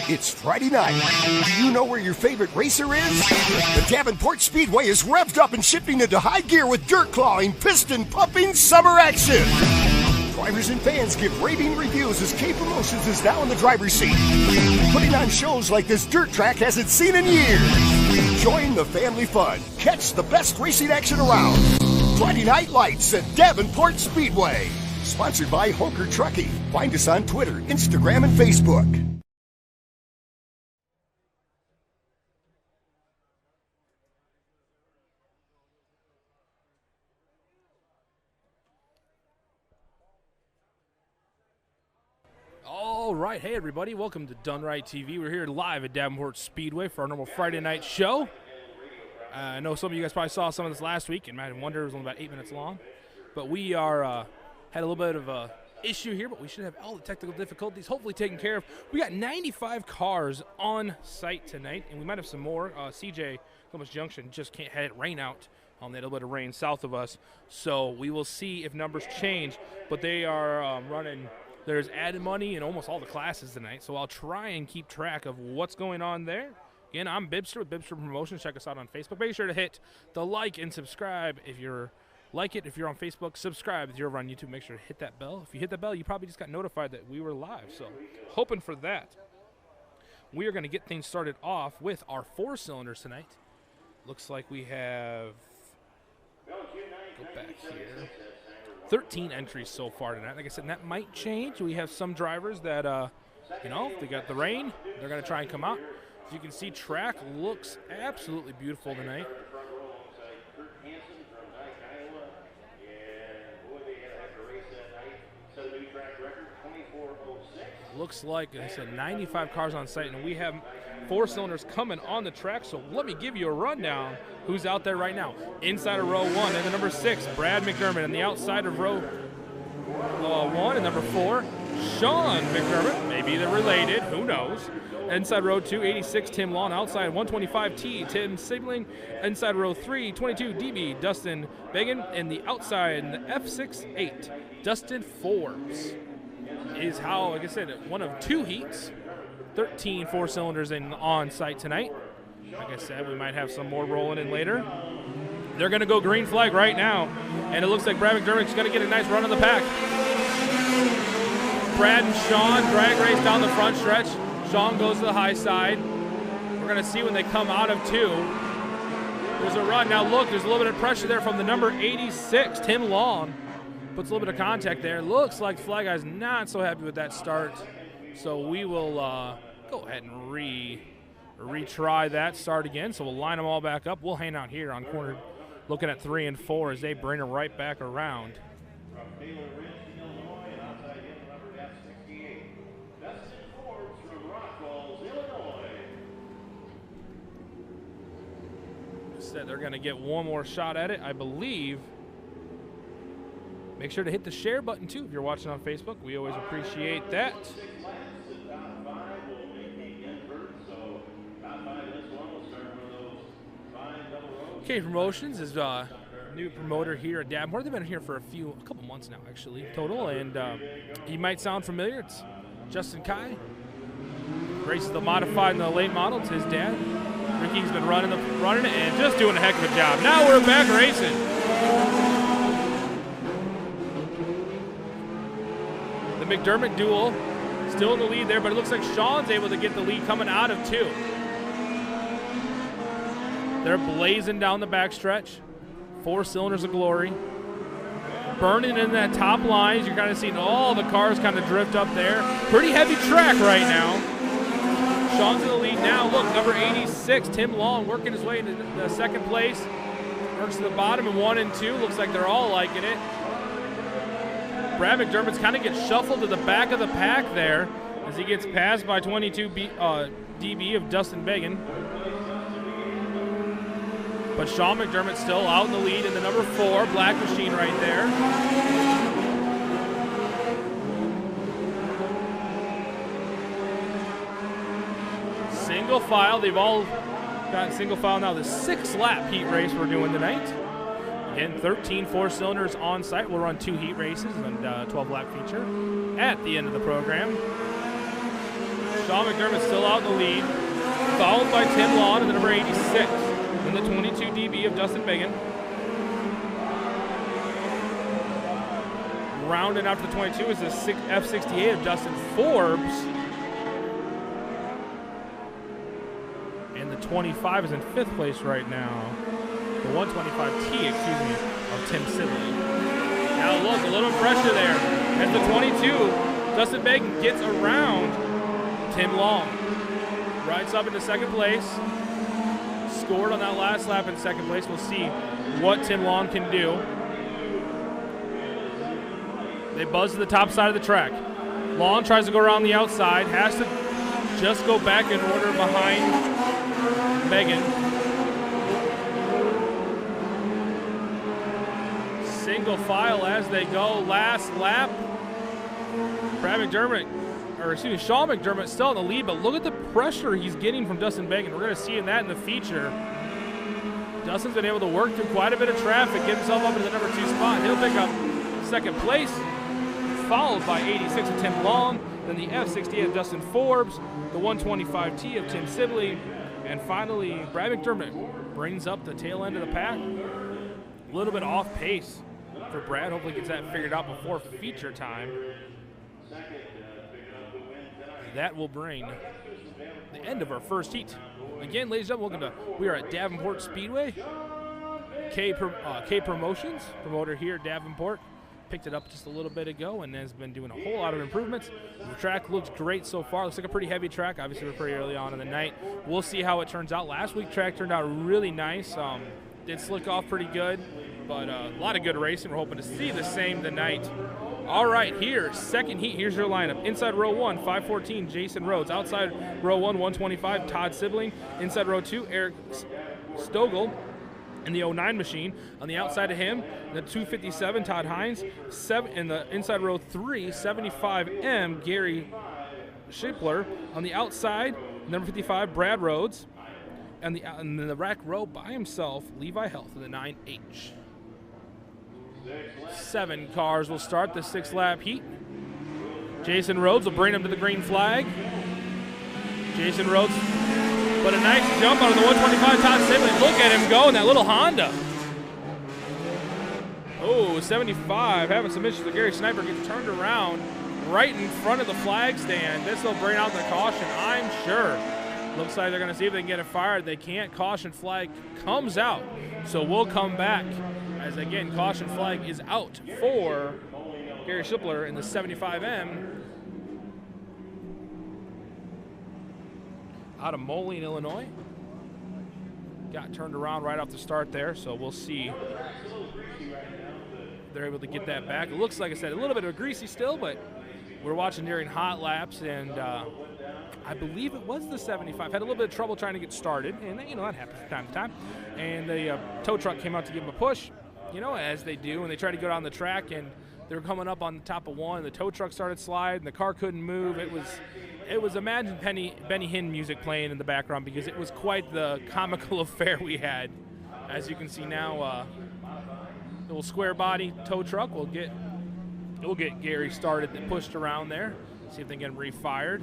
It's Friday night. Do you know where your favorite racer is? The Davenport Speedway is revved up and shifting into high gear with dirt-clawing, piston-pumping summer action. Drivers and fans give raving reviews as K Promotions is now in the driver's seat, putting on shows like this dirt track hasn't seen in years. Join the family fun. Catch the best racing action around. Friday Night Lights at Davenport Speedway. Sponsored by Hoker Trucking. Find us on Twitter, Instagram, and Facebook. All right, hey everybody, welcome to Done Right TV. We're here live at Davenport Speedway for our normal Friday night show. I know some of you guys probably saw some of this last week and might wonder it was only about 8 minutes long. But we are had a little bit of a issue here, but we should have all the technical difficulties hopefully taken care of. We got 95 cars on site tonight, and we might have some more. CJ, Columbus Junction, just had it rain out. They had a little bit of rain south of us, so we will see if numbers change. But they are running. There's added money in almost all the classes tonight, so I'll try and keep track of what's going on there. Again, I'm Bibster with Bibster Promotions. Check us out on Facebook. Make sure to hit the like and subscribe if you're If you're on Facebook, subscribe. If you're over on YouTube, make sure to hit that bell. If you hit the bell, you probably just got notified that we were live, so hoping for that. We are going to get things started off with our 4 cylinders tonight. Looks like we have, go back here, 13 entries so far tonight. Like I said, that might change. We have some drivers that, if they got the rain, they're going to try and come out. As you can see, track looks absolutely beautiful tonight. Looks like I said 95 cars on site, and we have 4 cylinders coming on the track. So let me give you a rundown who's out there right now. Inside of row 1, and the number 6, Brad McDermott. On the outside of row 1 and number 4, Sean McDermott. Maybe they're related, who knows. Inside row 2, 86, Tim Lawn. Outside 125T, Tim Sigling. Inside row 3, 22, DB, Dustin Began. And the outside, the F68, Dustin Forbes. Is how, like I said, one of 2 heats, 13 4-cylinders on site tonight. Like I said, we might have some more rolling in later. They're going to go green flag right now, and it looks like Brad McDermott's going to get a nice run of the pack. Brad and Sean drag race down the front stretch. Sean goes to the high side. We're going to see when they come out of 2. There's a run. Now look, there's a little bit of pressure there from the number 86, Tim Long. Puts a little bit of contact there. Looks like Fly Guy's not so happy with that start. So we will go ahead and retry that start again. So we'll line them all back up. We'll hang out here on corner looking at 3 and 4 as they bring them right back around. Said they're going to get one more shot at it, I believe. Make sure to hit the share button, too, if you're watching on Facebook. We always appreciate that. K Promotions is a new promoter here at Davenport. They've been here for a couple months now, actually, total. And he might sound familiar. It's Justin Kai. Races the modified and the late model. It's his dad. Ricky's been running it and just doing a heck of a job. Now we're back racing. The McDermott duel still in the lead there, but it looks like Sean's able to get the lead coming out of 2. They're blazing down the backstretch. 4 cylinders of glory. Burning in that top line. You're kind of seeing all the cars kind of drift up there. Pretty heavy track right now. Sean's in the lead now. Look, number 86, Tim Long, working his way into the 2nd place. Works to the bottom in 1 and 2. Looks like they're all liking it. Brad McDermott's kind of gets shuffled to the back of the pack there. as he gets passed by 22 DB of Dustin Began. But Sean McDermott still out in the lead in the number 4 Black Machine right there. Single file. They've all got single file now. The 6th lap heat race we're doing tonight. Again, 13 4-cylinders on site. We'll run 2 heat races and 12-lap feature at the end of the program. Sean McDermott still out in the lead, followed by Tim Lawn in the number 86 and the 22 DB of Dustin Began. Rounding out to the 22 is the F68 of Dustin Forbes. And the 25 is in 5th place right now. The 125T, of Tim Sibley. Now look, a little pressure there. As the 22, Dustin Began gets around Tim Long. Rides up into 2nd place. Scored on that last lap in 2nd place. We'll see what Tim Long can do. They buzz to the top side of the track. Long tries to go around the outside. Has to just go back in order behind Began. Single file as they go. Last lap. Sean McDermott still in the lead, but look at the pressure he's getting from Dustin Began. We're going to see that in the feature. Dustin's been able to work through quite a bit of traffic, get himself up into the number 2 spot. He'll pick up 2nd place, followed by 86 of Tim Long, then the F68 of Dustin Forbes, the 125T of Tim Sibley, and finally Brad McDermott brings up the tail end of the pack. A little bit off pace for Brad. Hopefully gets that figured out before feature time. That will bring the end of our first heat. Again, ladies and gentlemen, we are at Davenport Speedway. K Promotions, promoter here at Davenport. Picked it up just a little bit ago and has been doing a whole lot of improvements. The track looks great so far. Looks like a pretty heavy track. Obviously, we're pretty early on in the night. We'll see how it turns out. Last week's track turned out really nice. Did slick off pretty good, but a lot of good racing. We're hoping to see the same tonight. All right, here, 2nd heat. Here's your lineup. Inside row 1, 514, Jason Rhodes. Outside row 1, 125, Todd Sibling. Inside row 2, Eric Stogel in the 09 machine. On the outside of him, the 257, Todd Hines. In the inside row 3, 75M, Gary Schippler. On the outside, number 55, Brad Rhodes. And in the rack row by himself, Levi Health in the 9H. 7 cars will start the 6th lap heat. Jason Rhodes will bring him to the green flag. Jason Rhodes, but a nice jump out of the 125 Todd Sibley. Look at him go in that little Honda. Oh, 75 having some issues with Gary Sniper. Gets turned around right in front of the flag stand. This will bring out the caution, I'm sure. Looks like they're going to see if they can get it fired. They can't. Caution flag comes out. So we'll come back as, again, caution flag is out for Gary Schippler in the 75M out of Moline, Illinois. Got turned around right off the start there, so we'll see. They're able to get that back. It looks, like I said, a little bit of a greasy still, but we're watching during hot laps, and I believe it was the 75. Had a little bit of trouble trying to get started, and that happens from time to time. And the tow truck came out to give him a push, as they do, and they tried to go down the track, and they were coming up on the top of one, and the tow truck started sliding, the car couldn't move. It was Imagine Benny Hinn music playing in the background, because it was quite the comical affair we had. As you can see now, the little square body tow truck will get Gary started and pushed around there. See if they can get him refired.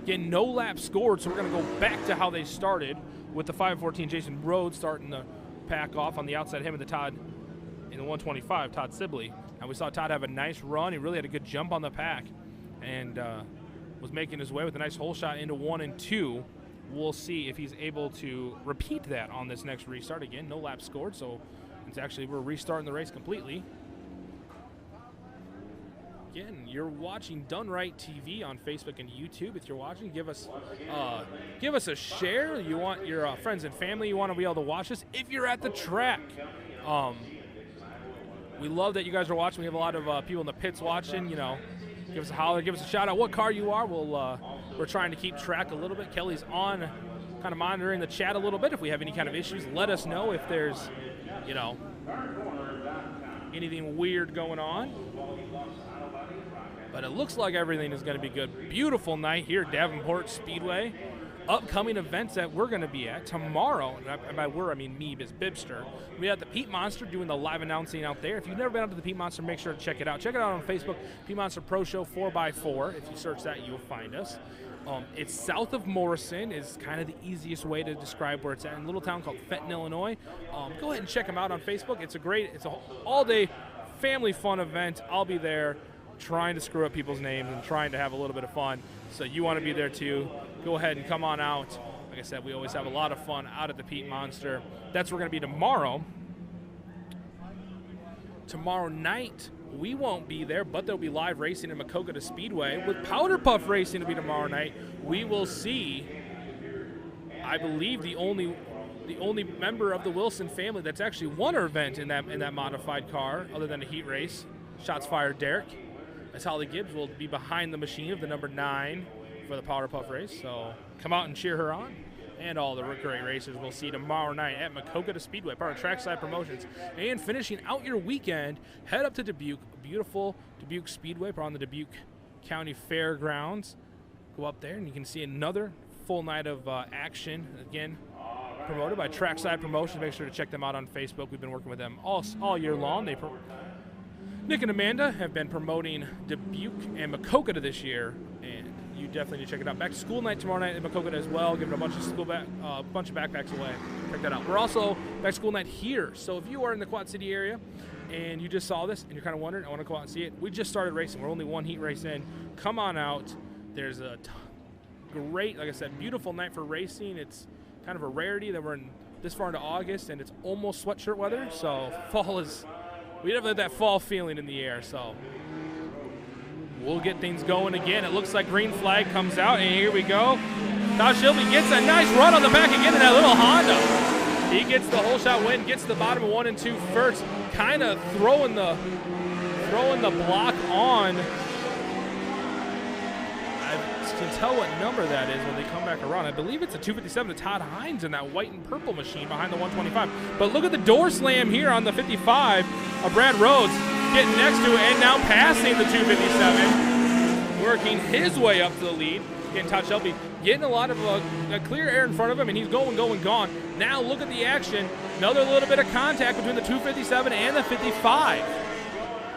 Again, no lap scored, so we're going to go back to how they started with the 514 Jason Rhodes starting the pack off on the outside of him and the Todd in the 125, Todd Sibley. And we saw Todd have a nice run. He really had a good jump on the pack and was making his way with a nice hole shot into 1 and 2. We'll see if he's able to repeat that on this next restart. Again, no lap scored, so we're restarting the race completely. Again, you're watching Done Right TV on Facebook and YouTube. If you're watching, give us a share. You want your friends and family, you want to be able to watch this. If you're at the track, we love that you guys are watching. We have a lot of people in the pits watching. give us a holler, give us a shout out. What car you are? We're trying to keep track a little bit. Kelly's on, kind of monitoring the chat a little bit. If we have any kind of issues, let us know if there's, anything weird going on. But it looks like everything is going to be good. Beautiful night here at Davenport Speedway. Upcoming events that we're going to be at tomorrow, and by we're, I mean me, as Bibster. We have the Pete Monster doing the live announcing out there. If you've never been out to the Pete Monster, make sure to check it out. Check it out on Facebook, Pete Monster Pro Show 4x4. If you search that, you'll find us. It's south of Morrison is kind of the easiest way to describe where it's at, in a little town called Fenton, Illinois. Go ahead and check them out on Facebook. It's an all-day family fun event. I'll be there trying to screw up people's names and trying to have a little bit of fun. So you want to be there too, go ahead and come on out. Like I said, we always have a lot of fun out at the Pete Monster. That's where we're going to be tomorrow. Tomorrow night, we won't be there, but there'll be live racing in Maquoketa Speedway. With Powder Puff Racing to be tomorrow night, we will see, I believe, the only member of the Wilson family that's actually won an event in that modified car, other than a heat race. Shots fired, Derek. As Holly Gibbs will be behind the machine of the number 9 for the Powder Puff race. So come out and cheer her on. And all the great racers we'll see tomorrow night at Maquoketa Speedway, part of Trackside Promotions. And finishing out your weekend, head up to Dubuque, beautiful Dubuque Speedway, on the Dubuque County Fairgrounds. Go up there and you can see another full night of action. Again, promoted by Trackside Promotions. Make sure to check them out on Facebook. We've been working with them all year long. Nick and Amanda have been promoting Dubuque and Maquoketa this year, and you definitely need to check it out. Back to school night tomorrow night at Maquoketa as well, giving a bunch of bunch of backpacks away. Check that out. We're also back to school night here, so if you are in the Quad City area and you just saw this and you're kind of wondering, I want to go out and see it, we just started racing. We're only one heat race in. Come on out. There's a great, like I said, beautiful night for racing. It's kind of a rarity that we're in this far into August, and it's almost sweatshirt weather, so fall is... We definitely have that fall feeling in the air, so we'll get things going again. It looks like green flag comes out, and here we go. Todd Shilby gets a nice run on the back again in that little Honda. He gets the whole shot win, gets the bottom of 1 and 2 first, kind of throwing the block on. I can tell what number that is when they come back around. I believe it's a 257 to Todd Hines in that white and purple machine behind the 125. But look at the door slam here on the 55 of Brad Rhodes getting next to it and now passing the 257, working his way up to the lead. Getting Todd Shelby, getting a lot of a clear air in front of him, and he's going, gone. Now look at the action. Another little bit of contact between the 257 and the 55.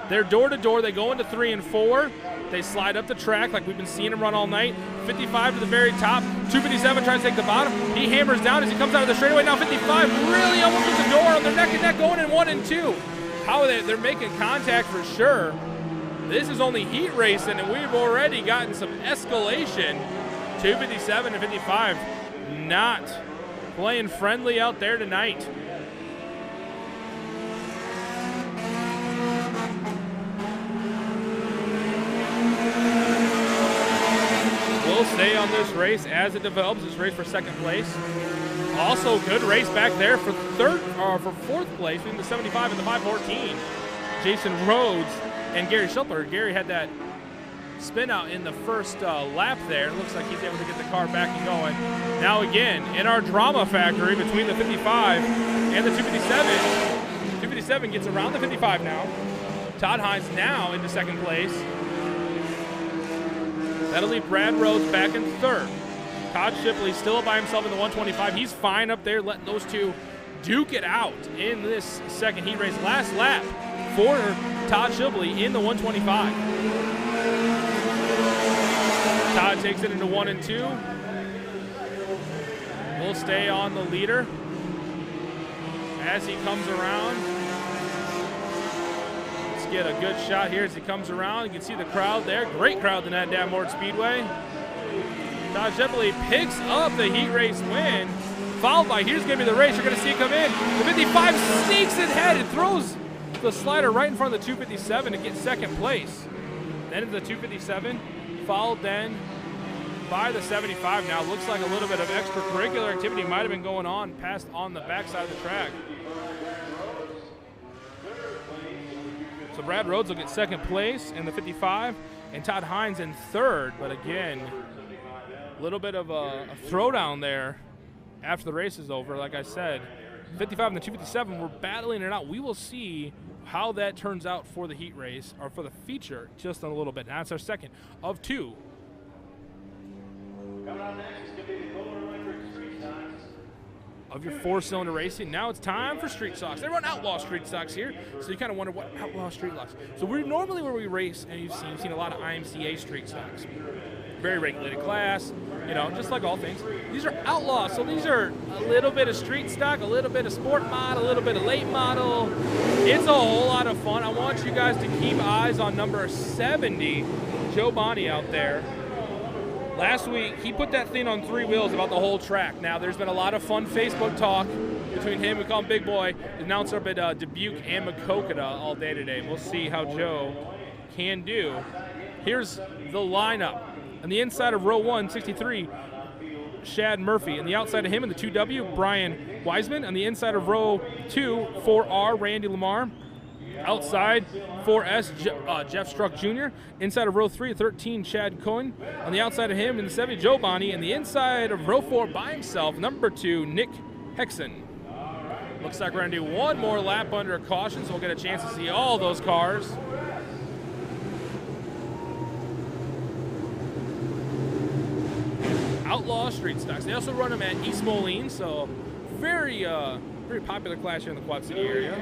They're door to door. They go into 3 and 4. They slide up the track like we've been seeing him run all night. 55 to the very top. 257 tries to take the bottom. He hammers down as he comes out of the straightaway. Now 55 really almost with the door on their neck and neck going in 1 and 2. How they're making contact for sure. This is only heat racing, and we've already gotten some escalation. 257 and 55 not playing friendly out there tonight. We'll stay on this race as it develops. This race for second place. Also, good race back there for fourth place between the 75 and the 514. Jason Rhodes and Gary Schulper. Gary had that spin out in the first lap there. It looks like he's able to get the car back and going. Now again, in our drama factory between the 55 and the 257. 257 gets around the 55 now. Todd Hines now into second place. That'll leave Brad Rhodes back in third. Todd Shipley still up by himself in the 125. He's fine up there, letting those two duke it out in this second heat race. Last lap for Todd Shipley in the 125. Todd takes it into 1 and 2. We'll stay on the leader as he comes around. Get a good shot here as he comes around. You can see the crowd there. Great crowd tonight at Davenport Speedway. Todd Shipley picks up the heat race win, followed by, here's going to be the race. You're going to see it come in. The 55 sneaks ahead. It throws the slider right in front of the 257 to get second place. Then into the 257, followed then by the 75. Now looks like a little bit of extracurricular activity might have been going on past on the backside of the track. So Brad Rhodes will get second place in the 55, and Todd Hines in third. But again, a little bit of a throwdown there after the race is over. Like I said, 55 and the 257 were battling it out. We will see how that turns out for the heat race, or for the feature, just in a little bit. Now it's our second of two. Coming on next is going to be the Kohler Electric Street Stocks. Of your four-cylinder racing. Now it's time for street stocks. They run Outlaw street stocks here, so you kind of wonder what Outlaw street stocks. So we're normally where we race, and you've seen a lot of IMCA street stocks. Very regulated class, you know, just like all things. These are Outlaws, so these are a little bit of street stock, a little bit of sport mod, a little bit of late model. It's a whole lot of fun. I want you guys to keep eyes on number 70, Joe Bonney out there. Last week, he put that thing on three wheels about the whole track. Now, there's been a lot of fun Facebook talk between him, we call him Big Boy, the announcer up at Dubuque and Maquoketa all day today. We'll see how Joe can do. Here's the lineup. On the inside of row 1, 63, Shad Murphy. On the outside of him in the 2W, Brian Wiseman. On the inside of row 2, 4R, Randy Lamar. Outside, 4S, Jeff Struck Jr. Inside of row 3, 13, Chad Cohen. On the outside of him in the 70, Joe Bonney. And the inside of row 4 by himself, number 2, Nick Hexen. Looks like we're going to do one more lap under caution, so we'll get a chance to see all those cars. Outlaw street stocks. They also run them at East Moline, so very popular class here in the Quad City area.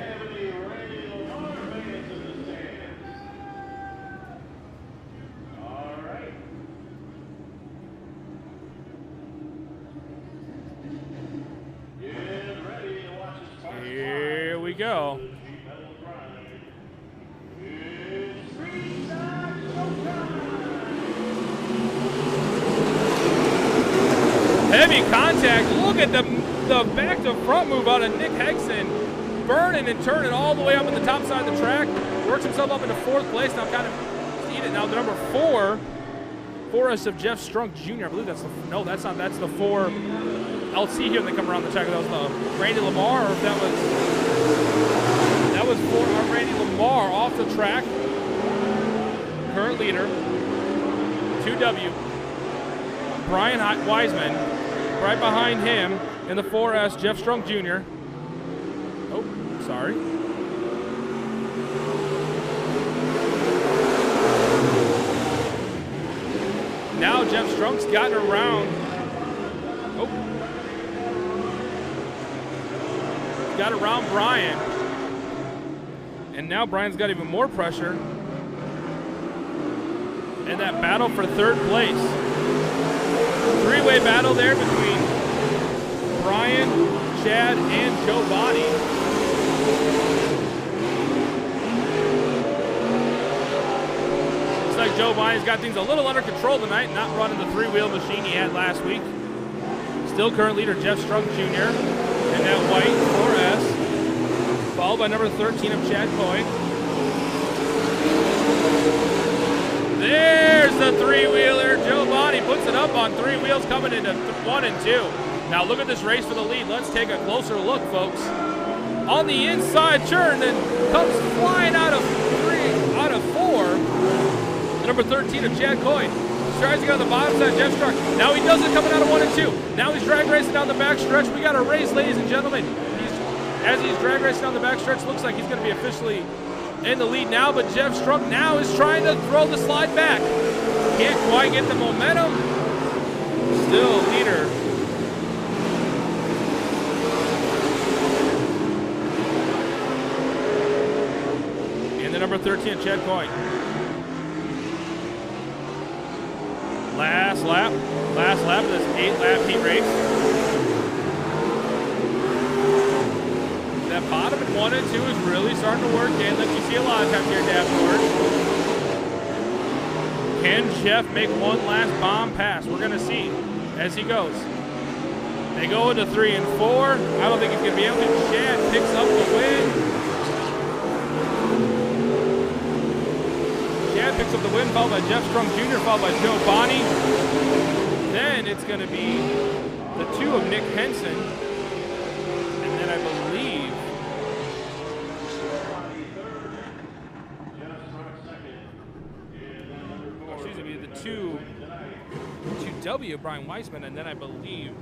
Here we go. Heavy contact. Look at the back to front move out of Nick Hegson. Burning and turning all the way up at the top side of the track. Works himself up into fourth place. Now kind of see it now. The number 4, 4S of Jeff Strunk Jr. I believe that's the, no, that's not. That's the 4. I'll see here when they come around the track. That was the Randy Lamar, or if that was 4 Randy Lamar off the track. Current leader, 2W. Brian Wiseman, right behind him in the 4S, Jeff Strunk Jr. Oh, sorry. Now Jeff Strunk's gotten around. Oh. Got around Brian. And now Brian's got even more pressure. And that battle for third place. Three-way battle there between Brian, Chad, and Joe Bonney. Looks like Joe Bonney's got things a little under control tonight, not running the three-wheel machine he had last week. Still current leader Jeff Strunk Jr. and that white 4S, followed by number 13 of Chad Coy. There's the three-wheeler. Joe Bonney puts it up on three wheels coming into 1 and 2. Now look at this race for the lead. Let's take a closer look, folks. On the inside turn, and comes flying out of 4. The number 13 of Chad Coy. Tries to get on the bottom side, Jeff Struck. Now he does it coming out of 1 and 2. Now he's drag racing down the back stretch. We got a race, ladies and gentlemen. As he's drag racing down the back stretch, looks like he's going to be officially in the lead now, but Jeff Strunk now is trying to throw the slide back. Can't quite get the momentum. Still leader. And the number 13, Chad Coyne. Last lap of this 8-lap heat race. That bottom at 1 and 2 is really starting to work in, like you see a lot of times here at Davenport. Can Jeff make one last bomb pass? We're going to see as he goes. They go into 3 and 4. I don't think he's going to be able to. Chad picks up the win. Chad picks up the win, followed by Jeff Strunk Jr., followed by Joe Bonney. Then it's going to be the 2 of Nick Henson. And then I believe 2W, Brian Weissman, and then I believe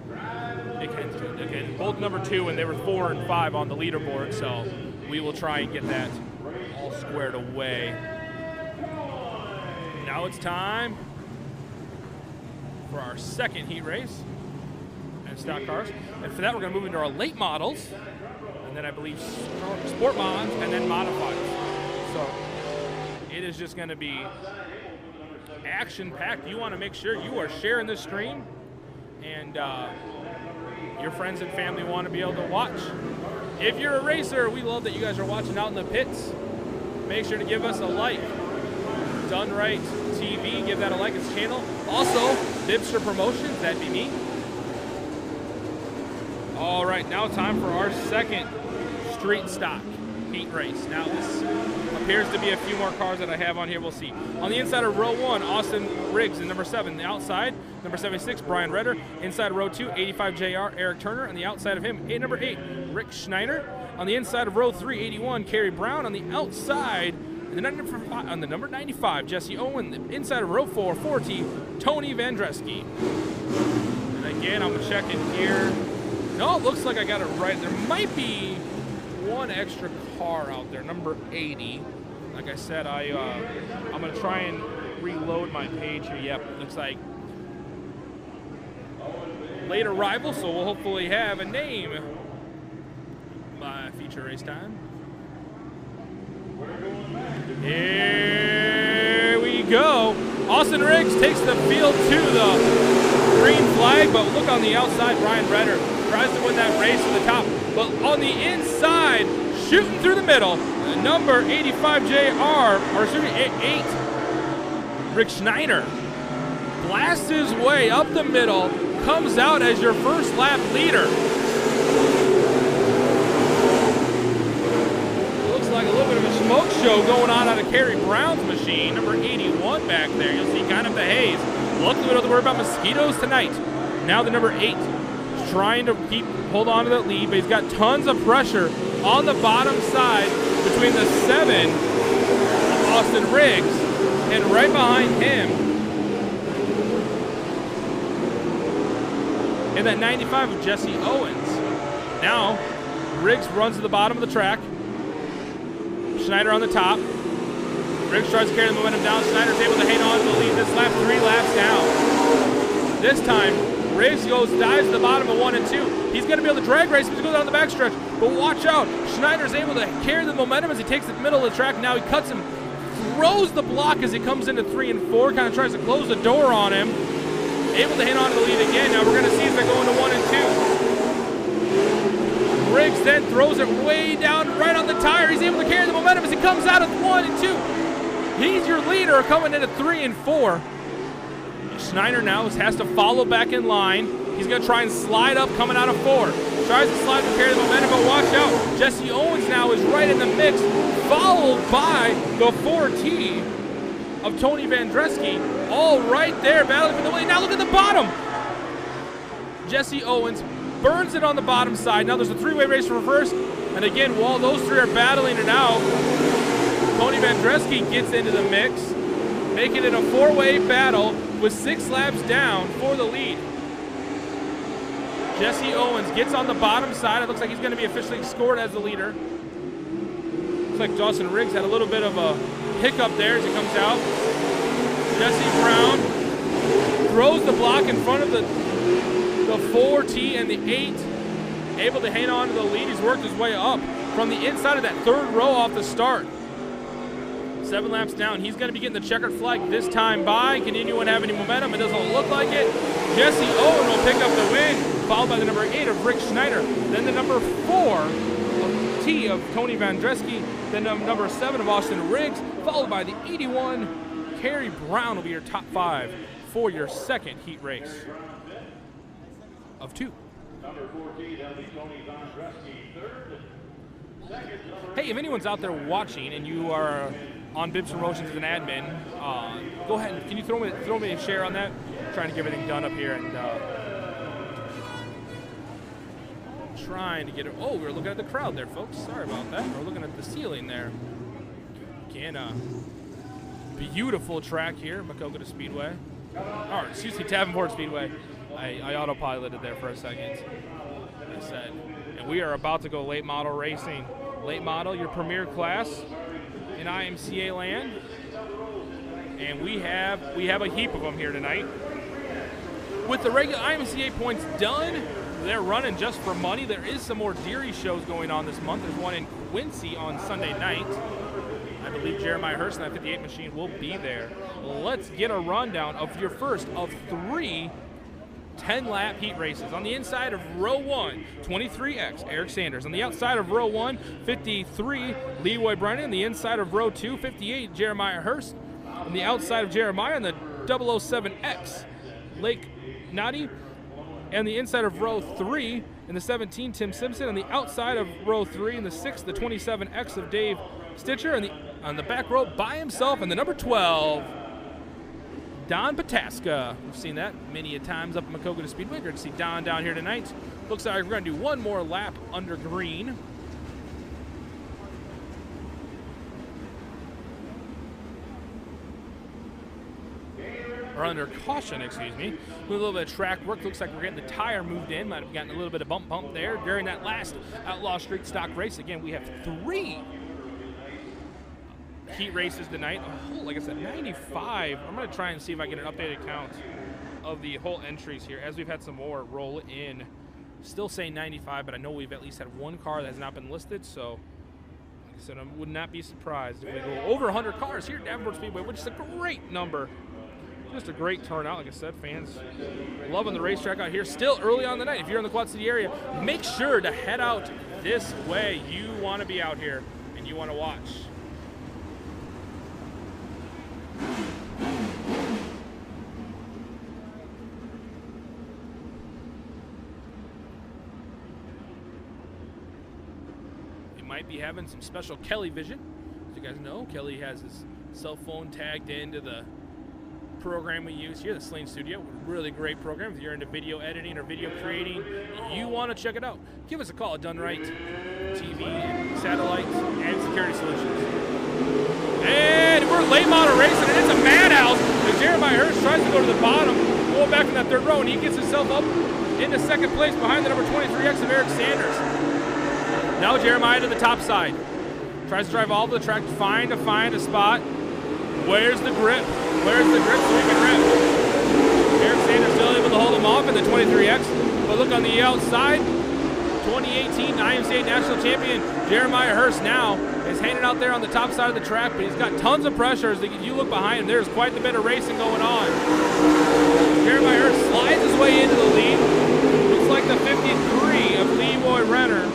again both number 2, and they were 4 and 5 on the leaderboard. So we will try and get that all squared away. Now it's time for our second heat race and stock cars, and for that we're going to move into our late models, and then I believe sport mods, and then modifieds. So it is just going to be action-packed. You want to make sure you are sharing this stream, and your friends and family want to be able to watch. If you're a racer, we love that you guys are watching out in the pits. Make sure to give us a like. Done Right TV, give that a like. It's a channel. Also, Bibster Promotions, that'd be me. All right, now time for our second street stock heat race. Now this appears to be a few more cars that I have on here. We'll see. On the inside of row 1, Austin Riggs in number 7. The outside, number 76, Brian Redder. Inside row 2, 85 JR, Eric Turner. On the outside of him, number 8, Rick Schneider. On the inside of row 3, 81, Kerry Brown. On the outside, on the number 95, Jesse Owen. The inside of row 4, 40, Tony Vandreski. And again, I'm checking here. No, it looks like I got it right. There might be one extra car out there, number 80. Like I said, I'm going to try and reload my page here. Yep, looks like late arrival, so we'll hopefully have a name by feature race time. Here we go. Austin Riggs takes the field to the green flag, but look on the outside, Brian Redder tries to win that race to the top, but on the inside, shooting through the middle, number 85 JR, or excuse me, 8, Rick Schneider blasts his way up the middle, comes out as your first lap leader. Looks like a little bit of a smoke show going on out of Kerry Brown's machine, number 81 back there. You'll see kind of the haze. Luckily we don't have to worry about mosquitoes tonight. Now the number 8 is trying to hold on to that lead, but he's got tons of pressure on the bottom side between the 7 of Austin Riggs and right behind him in that 95 of Jesse Owens. Now Riggs runs to the bottom of the track. Schneider on the top. Riggs tries to carry the momentum down. Schneider's able to hang on to the lead this lap, 3 laps down. This time, Riggs dives to the bottom of 1 and 2. He's going to be able to drag race as he goes down the backstretch, but watch out. Schneider's able to carry the momentum as he takes the middle of the track. Now he cuts him, throws the block as he comes into 3 and 4, kind of tries to close the door on him. Able to hang on to the lead again. Now we're going to see if they go into 1 and 2. Riggs then throws it way down right on the tire. He's able to carry the momentum as he comes out of 1 and 2. He's your leader coming into 3 and 4. Schneider now has to follow back in line. He's going to try and slide up coming out of 4. Tries to slide to carry the momentum, but watch out. Jesse Owens now is right in the mix, followed by the 4T of Tony Vandreski. All right there, battling for the lead. Now look at the bottom. Jesse Owens burns it on the bottom side. Now there's a 3-way race for first. And again, while those 3 are battling it out, Tony Vandreski gets into the mix, making it a 4-way battle with 6 laps down for the lead. Jesse Owens gets on the bottom side. It looks like he's going to be officially scored as the leader. Looks like Dawson Riggs had a little bit of a hiccup there as he comes out. Jesse Brown throws the block in front of the 4T and the 8, able to hang on to the lead. He's worked his way up from the inside of that 3rd row off the start. 7 laps down. He's going to be getting the checkered flag this time by. Can anyone have any momentum? It doesn't look like it. Jesse Owen will pick up the win, followed by the number 8 of Rick Schneider. Then the number 4 of T of Tony Vandreski. Then number 7 of Austin Riggs, followed by the 81 Kerry Brown will be your top 5 for your second heat race of 2. Hey, if anyone's out there watching and you are on Bibs Promotions as an admin, go ahead and can you throw me a share on that? I'm trying to get everything done up here and trying to get it. Oh, we're looking at the crowd there, folks. Sorry about that. We're looking at the ceiling there. Again, beautiful track here, Maquoketa Speedway. or excuse me, Davenport Speedway. I autopiloted there for a second. I said, and we are about to go late model racing. Late model, your premier class in IMCA land, and we have a heap of them here tonight. With the regular IMCA points done, they're running just for money. There is some more Deary shows going on this month. There's one in Quincy on Sunday night. I believe Jeremiah Hurst and that 58 machine will be there. Let's get a rundown of your first of 3 10-lap heat races. On the inside of row 1, 23X, Eric Sanders. On the outside of row 1, 53, Leroy Brennan. On the inside of row 2, 58, Jeremiah Hurst. On the outside of Jeremiah, on the 007X, Lake Nutty. And the inside of row 3, in the 17, Tim Simpson. On the outside of row 3, in the 6, the 27X of Dave Stitcher. And on the back row by himself, and the number 12, Don Pataska. We've seen that many a times up in Maquoketa Speedway. Great to see Don down here tonight. Looks like we're going to do one more lap under green. Or under caution, excuse me. With a little bit of track work. Looks like we're getting the tire moved in. Might have gotten a little bit of bump there during that last Outlaw Street Stock race. Again, we have 3 heat races tonight. Oh, like I said, 95. I'm going to try and see if I get an updated count of the whole entries here as we've had some more roll in. Still saying 95, but I know we've at least had 1 car that has not been listed, so like I said, I would not be surprised if we go over 100 cars here at Davenport Speedway, which is a great number. Just a great turnout. Like I said, fans loving the racetrack out here. Still early on the night. If you're in the Quad City area, make sure to head out this way. You want to be out here and you want to watch. You might be having some special Kelly vision. As you guys know, Kelly has his cell phone tagged into the program we use here, the Slane Studio. Really great program. If you're into video editing or video creating, you want to check it out, give us a call at Done Right TV, Satellites, and Security Solutions. And we're late model racing, and it's a madhouse as Jeremiah Hurst tries to go to the bottom, going back in that third row, and he gets himself up into second place behind the number 23X of Eric Sanders. Now Jeremiah to the top side. Tries to drive all over the track, trying to find a spot. Where's the grip? Where's the grip so he can rip? Eric Sanders still able to hold him off in the 23X. But look on the outside, 2018 IMCA National Champion Jeremiah Hurst now is hanging out there on the top side of the track, but he's got tons of pressure. As you look behind him, there's quite a bit of racing going on. Jeremiah Hurst slides his way into the lead. Looks like the 53 of Leroy Brenner,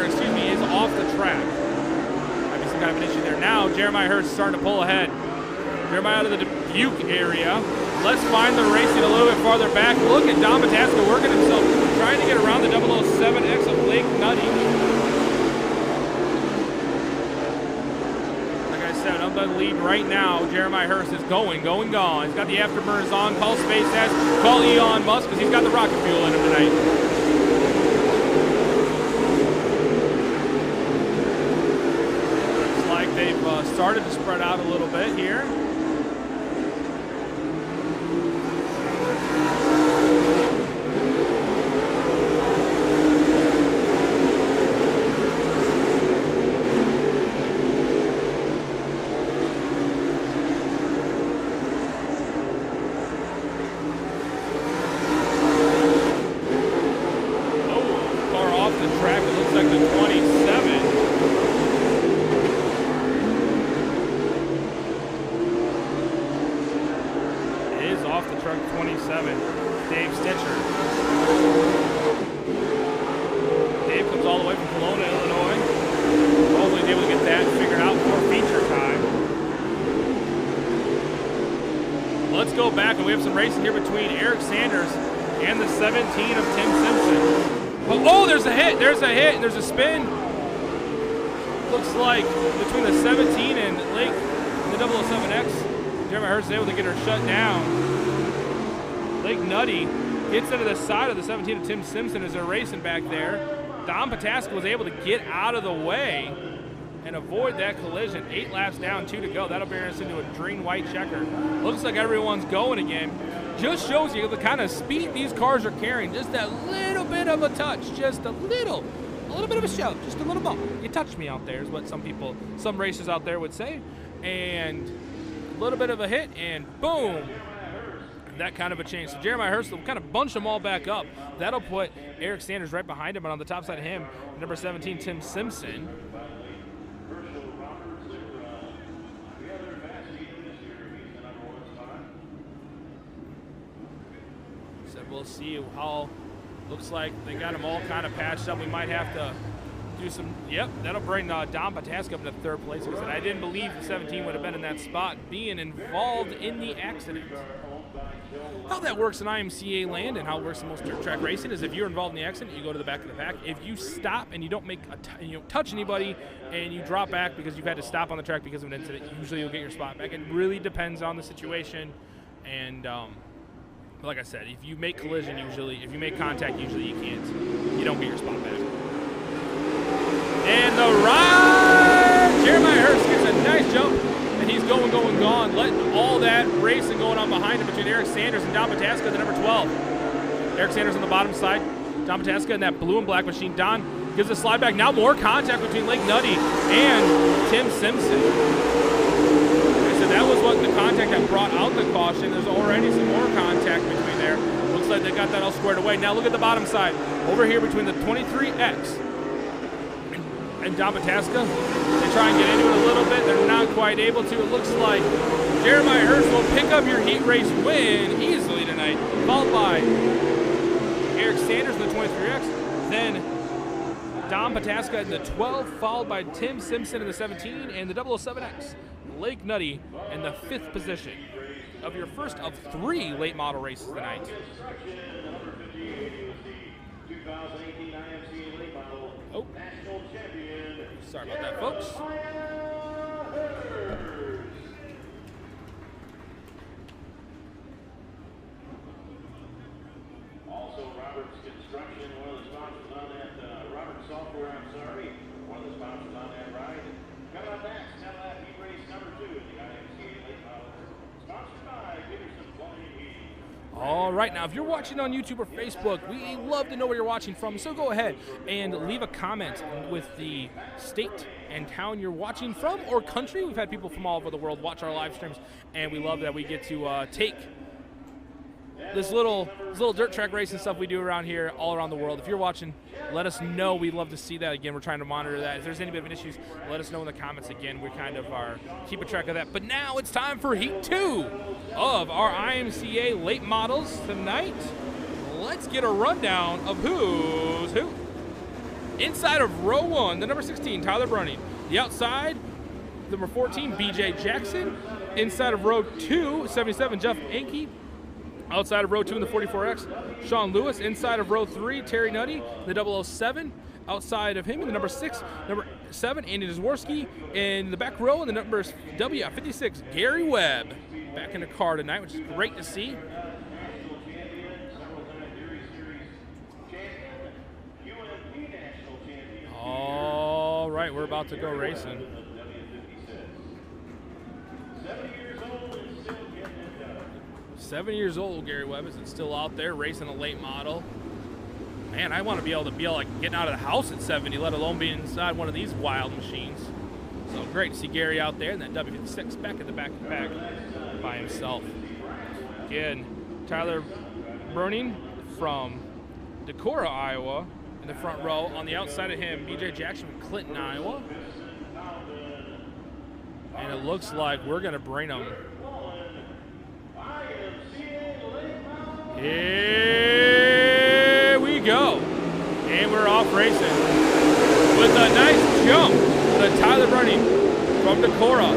is off the track. Kind of an issue there. Now Jeremiah Hurst is starting to pull ahead. Jeremiah out of the Dubuque area. Let's find the racing a little bit farther back. Look at Don Pataska working himself, trying to get around the 007X of Lake Nutty. Like I said, up the lead right now, Jeremiah Hurst is gone. He's got the afterburners on. Call Space S. Call Elon Musk because he's got the rocket fuel in him tonight. They've started to spread out a little bit here. Oh, car off the track. It looks like the 27. Off the truck, 27, Dave Stitcher. Dave comes all the way from Kelowna, Illinois. Hopefully he's able to get that figured out for feature time. Let's go back, and we have some racing here between Eric Sanders and the 17 of Tim Simpson. Oh, there's a hit, there's a spin. Looks like between the 17 and Lake, the 007X, Jeremiah Hurst is able to get her shut down. Lake Nutty gets into the side of the 17 of Tim Simpson as they're racing back there. Don Pataska was able to get out of the way and avoid that collision. 8 laps down, 2 to go. That'll bring us into a green-white checker. Looks like everyone's going again. Just shows you the kind of speed these cars are carrying. Just that little bit of a touch, just a little bit of a shove, just a little bump. You touched me out there is what some racers out there would say. And a little bit of a hit, and boom, that kind of a change. So Jeremiah Hurst will kind of bunch them all back up. That'll put Eric Sanders right behind him, and on the top side of him, number 17, Tim Simpson. So we'll see how, looks like they got them all kind of patched up. We might have to do some, yep, that'll bring Dom Pataska up into 3rd place. Because I didn't believe the 17 would have been in that spot, being involved in the accident. How that works in IMCA land and how it works in most dirt track racing is if you're involved in the accident, you go to the back of the pack. If you stop and you don't you don't touch anybody and you drop back because you've had to stop on the track because of an incident, usually you'll get your spot back. It really depends on the situation. And like I said, if you make collision, if you make contact, usually you don't get your spot back. And the ride, Jeremiah Hurst gets a nice jump, and he's gone, letting all that racing going on behind him between Eric Sanders and Don Pataska, the number 12. Eric Sanders on the bottom side, Don Pataska in that blue and black machine. Don gives a slide back. Now more contact between Lake Nutty and Tim Simpson. I said that was what the contact that brought out the caution. There's already some more contact between there. Looks like they got that all squared away. Now look at the bottom side. Over here between the 23X and Don Pataska, they try and get into it a little bit. They're not quite able to. It looks like Jeremiah Hurst will pick up your heat race win easily tonight, followed by Eric Sanders in the 23X, then Don Pataska in the 12, followed by Tim Simpson in the 17, and the 007X, Lake Nutty in the 5th position of your first of 3 late model races tonight. Oh, sorry about that, folks. Also, Roberts Construction, one of the sponsors on that, Roberts Software, one of the sponsors on that ride. Coming up next, Cadillac Heat Race number 2 in the IMCA Late Model, sponsored by Peterson Plumbing and Heating. All right, now if you're watching on YouTube or Facebook, we love to know where you're watching from, so go ahead and leave a comment with the state and town you're watching from, or country. We've had people from all over the world watch our live streams, and we love that we get to take this little dirt track racing stuff we do around here all around the world. If you're watching, let us know. We'd love to see that. Again, we're trying to monitor that. If there's any bit of issues, let us know in the comments. Again, we kind of are keeping track of that. But now it's time for Heat 2 of our IMCA late models tonight. Let's get a rundown of who's who. Inside of row 1, the number 16, Tyler Brunning. The outside, number 14, BJ Jackson. Inside of row 2, 77, Jeff Enke. Outside of row 2 in the 44X, Sean Lewis. Inside of row 3, Terry Nutty, the 007. Outside of him in the number 6, number 7, Andy Dworsky. In the back row in the number W56, Gary Webb. Back in the car tonight, which is great to see. All right, we're about to go racing. 7 years old, Gary Webb is still out there racing a late model. Man, I want to be able like getting out of the house at 70, let alone being inside one of these wild machines. So great to see Gary out there in that W56 back at the back of the pack by himself. Again, Tyler Brunning from Decorah, Iowa, in the front row. On the outside of him, BJ Jackson from Clinton, Iowa. And it looks like we're going to bring them. Here we go. And we're off racing with a nice jump to Tyler Brunning from Decorah.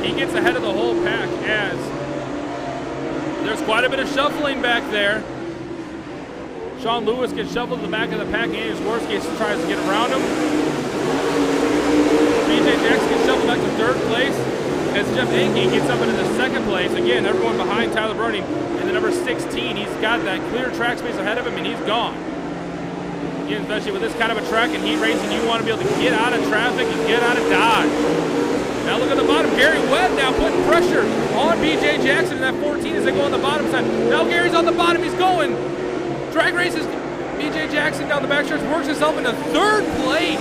He gets ahead of the whole pack as there's quite a bit of shuffling back there. Sean Lewis gets shuffled to the back of the pack. Andy Dworsky tries to get around him. BJ Jackson gets shuffled back to 3rd place as Jeff Enke gets up into the 2nd place. Again, everyone behind Tyler Brunning in the number 16. He's got that clear track space ahead of him, and he's gone. Again, especially with this kind of a track and heat racing, you want to be able to get out of traffic and get out of dodge. Now look at the bottom. Gary Webb now putting pressure on BJ Jackson in that 14 as they go on the bottom side. Now Gary's on the bottom. He's going. Drag races. BJ Jackson down the backstretch works himself into third place.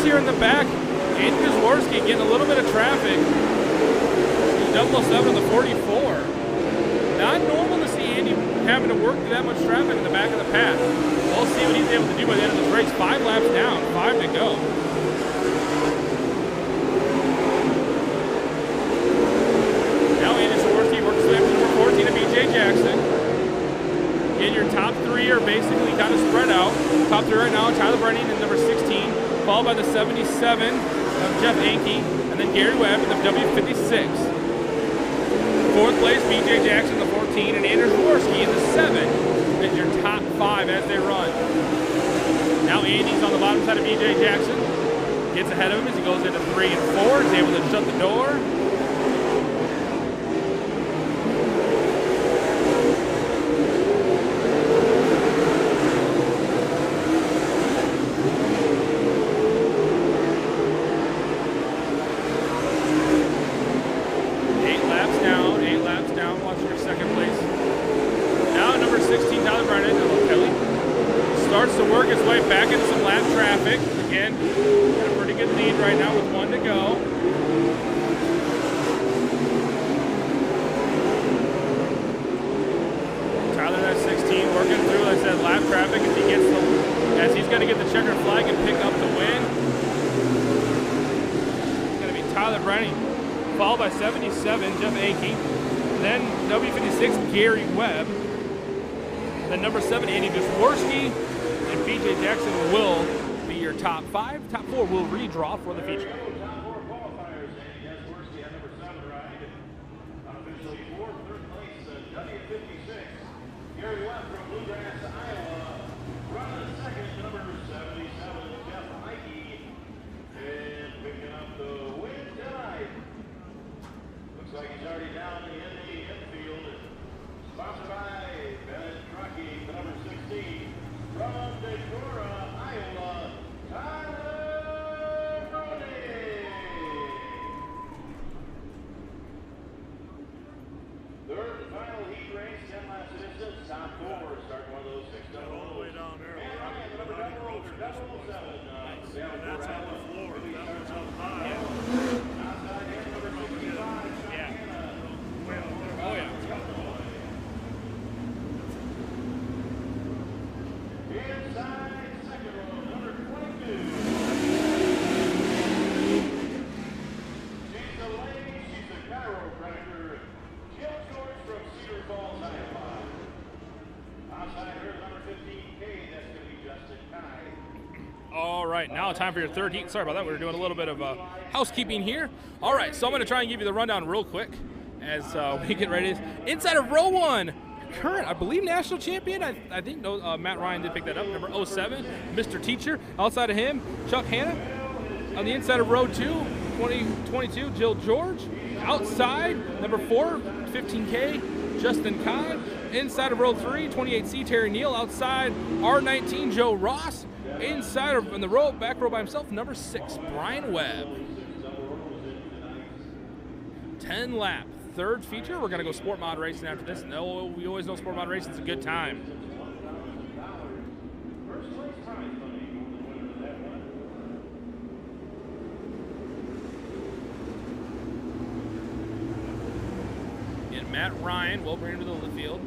Here in the back, Andy Guzworski getting a little bit of traffic. 007 on the 44. Not normal to see Andy having to work that much traffic in the back of the pack. We'll see what he's able to do by the end of this race. 5 laps down, 5 to go. Now Andy Guzworski works lap number 14 of BJ Jackson. Again, your top 3 are basically kind of spread out. Top 3 right now, Tyler Brennan in number 16. Followed by the 77 of Jeff Anke, and then Gary Webb in the W56. 4th place, BJ Jackson in the 14, and Anders Jaworski in the 7 is your top 5 as they run. Now Andy's on the bottom side of BJ Jackson. Gets ahead of him as he goes into 3 and 4. He's able to shut the door. Starts to work his way back into some lap traffic. Again, got a pretty good lead right now with 1 to go. Tyler at 16 working through, like I said, lap traffic as he gets as he's going to get the checkered flag and pick up the win. It's going to be Tyler Brennan, followed by 77 Jeff Anke, then W56 Gary Webb, then number 7 Andy Guzworski. And BJ Jackson will be your top 5. Top 4 will redraw for the feature. Top 4 qualifiers, Andy Guzworski at number 7 ride. Unofficially 4th, 3rd place, W56. Gary Webb from Bluegrass, Iowa. Running 2nd, number 77, Jeff Anke. And picking up the win tonight. Looks like he's already down in the infield. Sponsored by Bennett Trucking, the number 16. From Decorah, Iowa, Tyler Brennan. 3rd and final heat race, 10 laps of distance, top 4. Starting one of those 6 double all the way down there. And Ryan, number 007. That's on the floor. That one's up high. Outside in, number 65. Yeah. Oh, yeah. Inside second row, number 22. She's a lady, she's a chiropractor. Jill George from Cedar Falls, Iowa. Outside her, number 15K, that's going to be Justin Kai. All right, now time for your 3rd heat. Sorry about that. We were doing a little bit of housekeeping here. All right, so I'm going to try and give you the rundown real quick as we get ready. Inside of row 1. Current, I believe, national champion. I think Matt Ryan did pick that up. Number 07, Mr. Teacher. Outside of him, Chuck Hanna. On the inside of row 2, 2022, Jill George. Outside, number 4, 15K, Justin Kai. Inside of row 3, 28C, Terry Neal. Outside, R19, Joe Ross. Inside of in the row, back row by himself, number 6, Brian Webb. 10 lap. 3rd feature. We're going to go sport mod racing after this. No, we always know sport mod racing is a good time. And Matt Ryan will bring him to the field.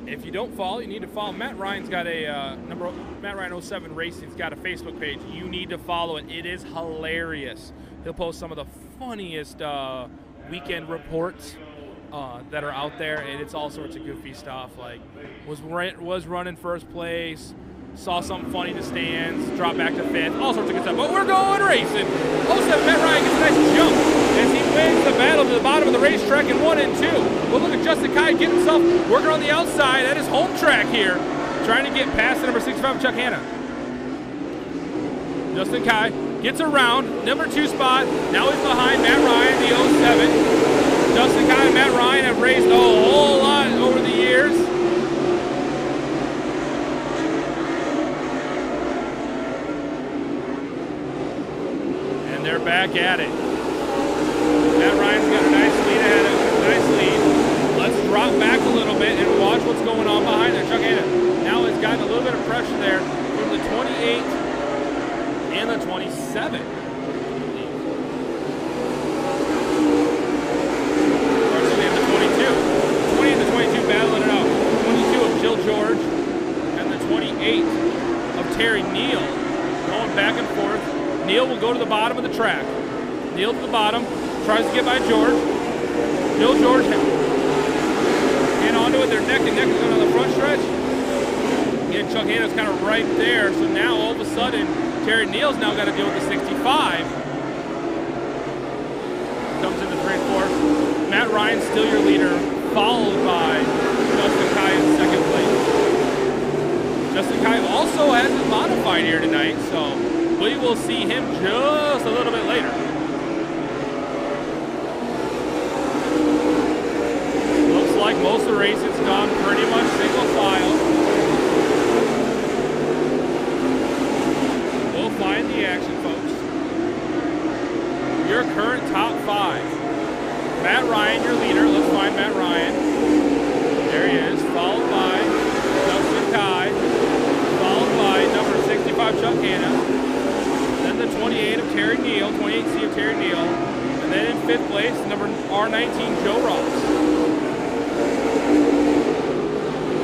If you don't follow, you need to follow. Matt Ryan's got a Matt Ryan 07 Racing's got a Facebook page. You need to follow it. It is hilarious. He'll post some of the funniest weekend reports that are out there, and it's all sorts of goofy stuff. Like was running 1st place, saw something funny in the stands, dropped back to 5th, all sorts of good stuff. But we're going racing. 07 Matt Ryan gets a nice jump as he wins the battle to the bottom of the racetrack in 1 and 2. But look at Justin Kai get himself working on the outside at his home track here, trying to get past the number 65 Chuck Hanna. Justin Kai gets around, number 2 spot. Now he's behind Matt Ryan, the 07. Justin Kai and Matt Ryan have raced a whole lot over the years. And they're back at it. Matt Ryan's got a nice lead ahead of him, nice lead. Let's drop back a little bit and watch what's going on behind there. Chuck Hanna now has gotten a little bit of pressure there from the 28 and the 27. Or excuse me, the 22. 20 and the 22 battling it out. 22 of Jill George and the 28 of Terry Neal going back and forth. Neal will go to the bottom of the track. Neal to the bottom, tries to get by George. Jill George and onto it. They're neck and neck on the front stretch. Again, Chuck Hanna's kind of right there. So now all of a sudden, Terry Neal's now got to deal with the 65. Comes into 3 and 4. Matt Ryan still your leader, followed by Justin Kai in second place. Justin Kai also has it modified here tonight, so we will see him just a little bit later. Looks like most of the race has gone pretty much single file. We'll find the action, folks. Your current top 5. Matt Ryan, your leader. Let's find Matt Ryan. There he is, followed by Justin Kai, followed by number 65, Chuck Hanna. Then the 28 of Terry Neal, 28C of Terry Neal. And then in 5th place, number R19, Joe Ross.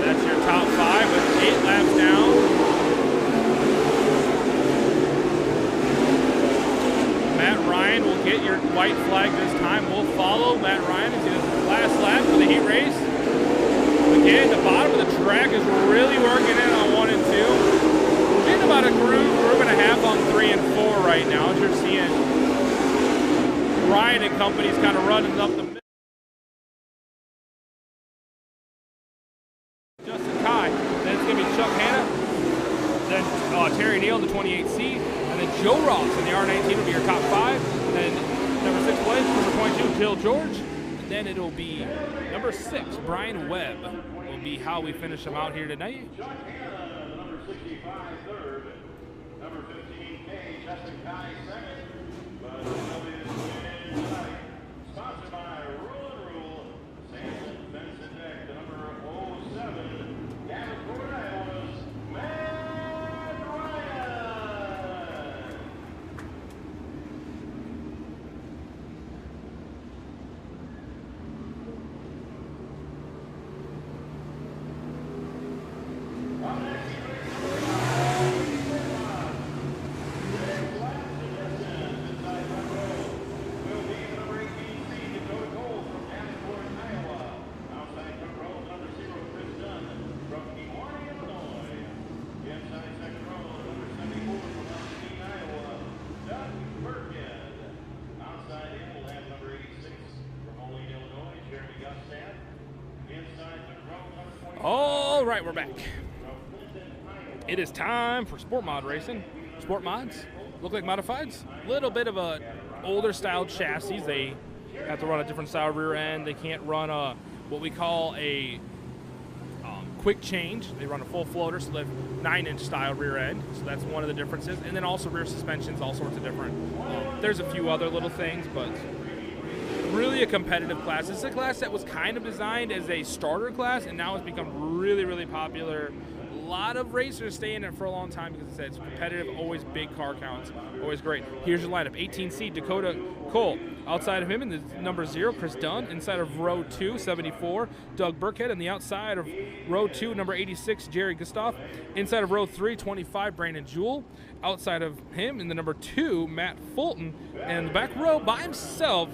That's your top 5 with 8 laps down. Matt Ryan will get your white flag this time. We'll follow Matt Ryan as he does his last lap for the heat race. Again, the bottom of the track is really working in on 1 and 2. We're getting about a groove and a half on 3 and 4 right now, as you're seeing Ryan and company's kind of running up the middle. Justin Kai, then it's going to be Chuck Hanna, then Terry Neal in the 28C, and then Joe Ross in the R19 will be your top 5. Then number 6 place, number 22, Jill George. And then it'll be number 6, Brian Webb, will be how we finish them out here tonight. Chuck Hanna, number 65, third. Number 15K, Justin Kai, second. But the win tonight, sponsored by Rule, Samson Fence and Deck, the number 07, Davenport, Iowa's Matt Ryan. All right, we're back. It is time for Sport Mod racing. Sport Mods look like modifieds. A little bit of a older style chassis. They have to run a different style rear end. They can't run a what we call a quick change. They run a full floater, so they have 9-inch style rear end. So that's one of the differences. And then also rear suspensions, all sorts of different. There's a few other little things, but really a competitive class. It's a class that was kind of designed as a starter class, and now it's become really, really popular. A lot of racers stay in it for a long time because it's competitive, always big car counts, always great. Here's your lineup. 18C, Dakota Cole. Outside of him in the number 0, Chris Dunn. Inside of row 2, 74, Doug Burkhead. And the outside of row 2, number 86, Jerry Gustav. Inside of row 3, 25, Brandon Jewell. Outside of him in the number 2, Matt Fulton. And in the back row by himself,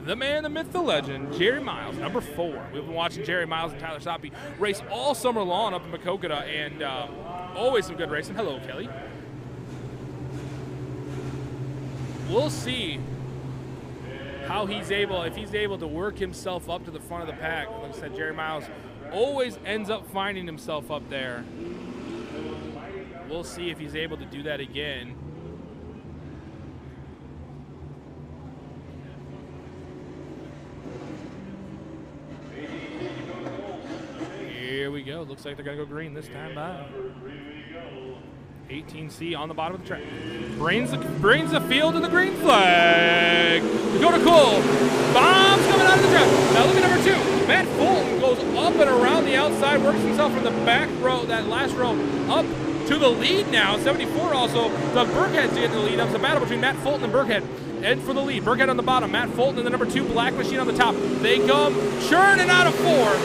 the man, the myth, the legend, Jerry Miles, number 4. We've been watching Jerry Miles and Tyler Soppe race all summer long up in Macokota, and always some good racing. Hello, Kelly. We'll see how he's able, if he's able to work himself up to the front of the pack. Like I said, Jerry Miles always ends up finding himself up there. We'll see if he's able to do that again. Here we go. Looks like they're going to go green this time by. 18C on the bottom of the track. Brings the field to the green flag. Dakota Cole. Bombs coming out of the track. Now look at number 2. Matt Fulton goes up and around the outside, works himself from the back row, that last row, up to the lead now. 74 also. Doug Burkhead's getting the lead. It's a battle between Matt Fulton and Burkhead. And for the lead, Burkhead on the bottom, Matt Fulton and the number 2 Black Machine on the top. They come churning out of 4.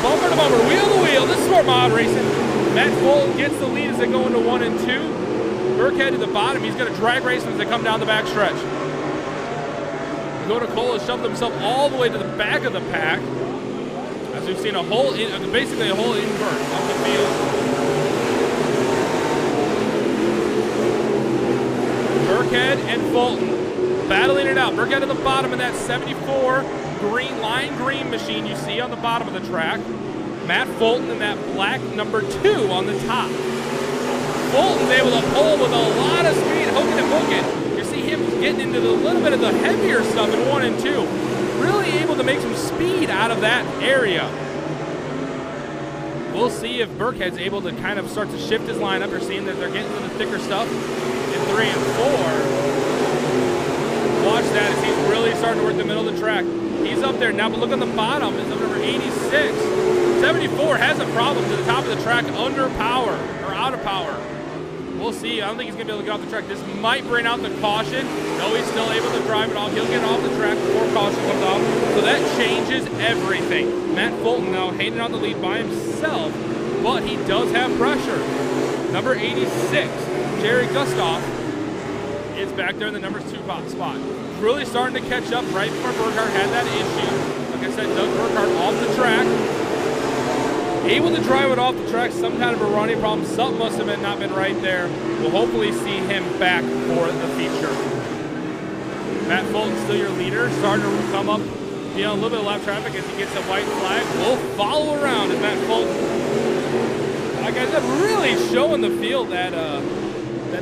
Bumper to bumper, wheel to wheel. This is Sport Mod Racing. Matt Fulton gets the lead as they go into 1 and 2. Burkhead to the bottom. He's going to drag race them as they come down the back stretch. Dakota Cole has shoved himself all the way to the back of the pack. As we've seen basically a whole invert of the field. Burkhead and Fulton battling it out. Burkhead at the bottom in that 74 lime green machine you see on the bottom of the track. Matt Fulton in that black number 2 on the top. Fulton's able to pull with a lot of speed, hooking and booking. You see him getting into a little bit of the heavier stuff in 1 and 2. Really able to make some speed out of that area. We'll see if Burkhead's able to kind of start to shift his lineup. You're seeing that they're getting to the thicker stuff in 3 and 4. Watch that as he's really starting to work the middle of the track. He's up there now, but look on the bottom. It's number 86. 74 has a problem to the top of the track, under power, or out of power. We'll see. I don't think he's going to be able to get off the track. This might bring out the caution. No, he's still able to drive it off. He'll get off the track before caution comes off. So that changes everything. Matt Fulton now hanging on the lead by himself, but he does have pressure. Number 86, Jerry Gustav, is back there in the number 2 spot. Really starting to catch up right before Burkhardt had that issue. Like I said, Doug Burkhardt off the track. Able to drive it off the track, some kind of a running problem. Something must have not been right there. We'll hopefully see him back for the feature. Matt Fulton still your leader, starting to come up, a little bit of lap traffic as he gets a white flag. We'll follow around as Matt Fulton, like I said, really showing the field that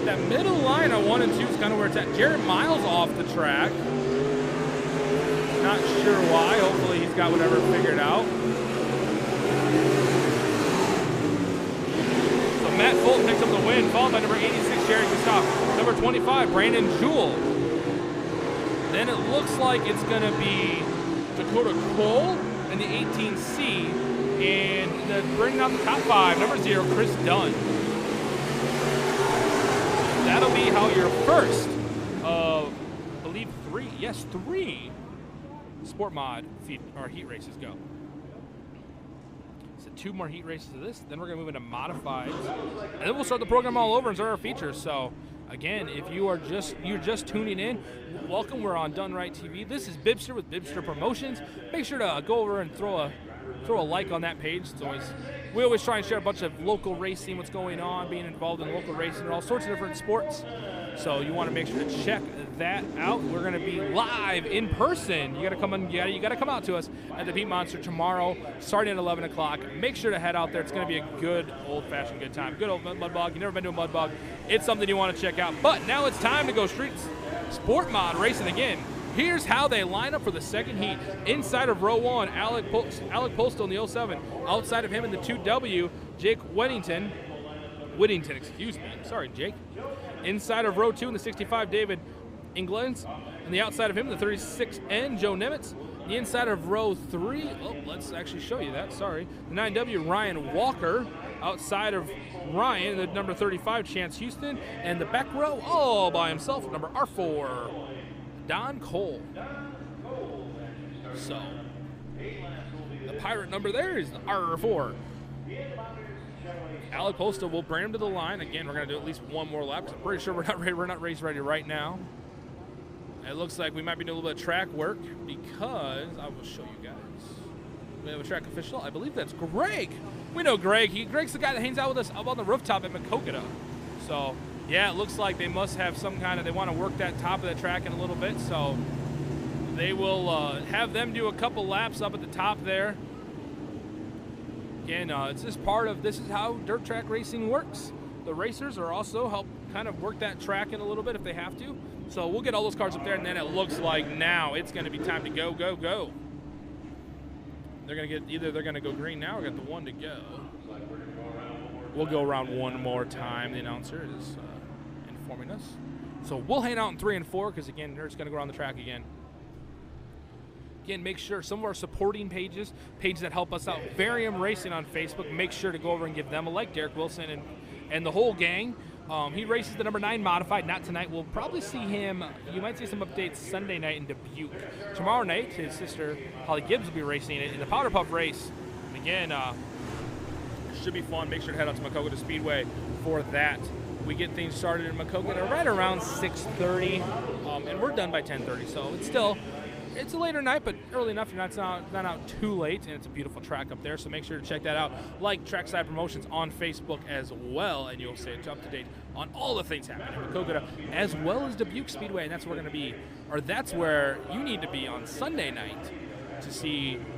that middle line on 1 and 2 is kind of where it's at. Jared Miles off the track. Not sure why. Hopefully he's got whatever figured out. Matt Fulton picks up the win, followed by number 86, Jerry Gustav. Number 25, Brandon Jewell. Then it looks like it's going to be Dakota Cole and the 18C. And bringing out the top 5, number 0, Chris Dunn. That'll be how your first of, I believe, 3 Sport Mod heat races go. 2 more heat races of this, then we're going to move into modifieds, and then we'll start the program all over and start our features. So again, if you're just tuning in, welcome. We're on Done Right TV. This is Bibster with Bibster Promotions. Make sure to go over and throw a like on that page. We always try and share a bunch of local racing, what's going on, being involved in local racing and all sorts of different sports. So you want to make sure to check that out. We're going to be live in person. You got to come on. You got to come out to us at the Pete Monster tomorrow, starting at 11 o'clock. Make sure to head out there. It's going to be a good old-fashioned good time. Good old mud bog. You've never been to a mud bog. It's something you want to check out. But now it's time to go streets sport mod racing again. Here's how they line up for the second heat. Inside of row 1, Alec Postal in the 07. Outside of him in the 2W, Jake Whittington, excuse me. Sorry, Jake. Inside of row 2 in the 65, David Englands. And the outside of him, the 36N, Joe Nimitz. The inside of row 3, let's actually show you that, sorry. The 9W, Ryan Walker. Outside of Ryan, the number 35, Chance Houston. And the back row, all by himself, number R4, Don Cole. So, the pirate number there is the R4. Alec Posta will bring him to the line. Again, we're going to do at least one more lap. I'm pretty sure we're not race ready right now. It looks like we might be doing a little bit of track work because I will show you guys. We have a track official. I believe that's Greg. We know Greg. Greg's the guy that hangs out with us up on the rooftop at Macokota. So, yeah, it looks like they must have some kind of, they want to work that top of the track in a little bit. So, They will have them do a couple laps up at the top there. Again, it's just this is how dirt track racing works. The racers are also help kind of work that track in a little bit if they have to. So we'll get all those cars up there, and then it looks like now it's going to be time to go, go, go. They're going to get either they're going to go green now or get the one to go. We'll go around one more time. The announcer is informing us. So we'll hang out in 3 and 4 because, again, they're just going to go around the track again. Again, make sure some of our supporting pages that help us out, Varium Racing on Facebook, make sure to go over and give them a like. Derek Wilson and the whole gang. He races the number 9 modified, not tonight. We'll probably see him, you might see some updates Sunday night in Dubuque. Tomorrow night, his sister, Holly Gibbs, will be racing it in the Powder Puff race. And again, should be fun. Make sure to head out to Maquoketa Speedway for that. We get things started in Maquoketa right around 6:30, and we're done by 10:30. So it's a later night, but early enough. You're not out too late, and it's a beautiful track up there. So make sure to check that out. Like Trackside Promotions on Facebook as well, and you'll stay up to date on all the things happening in Maquoketa, as well as Dubuque Speedway, and that's where we're going to be, or that's where you need to be on Sunday night to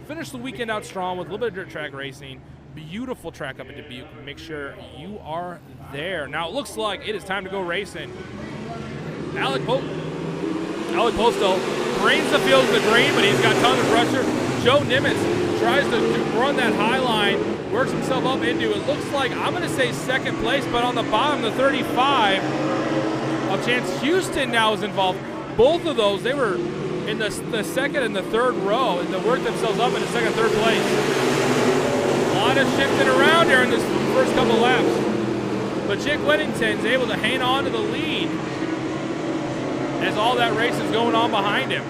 finish the weekend out strong with a little bit of dirt track racing. Beautiful track up in Dubuque. Make sure you are there. Now it looks like it is time to go racing. Alec Posto drains the field to the green, but he's got tons of pressure. Joe Nimitz tries to run that high line, works himself up into it. Looks like, I'm going to say second place, but on the bottom, the 35 of Chance Houston now is involved. Both of those, they were in the second and the third row, and they worked themselves up into second, third place. A lot of shifting around here in this first couple laps. But Jake Whittington's able to hang on to the lead as all that race is going on behind him.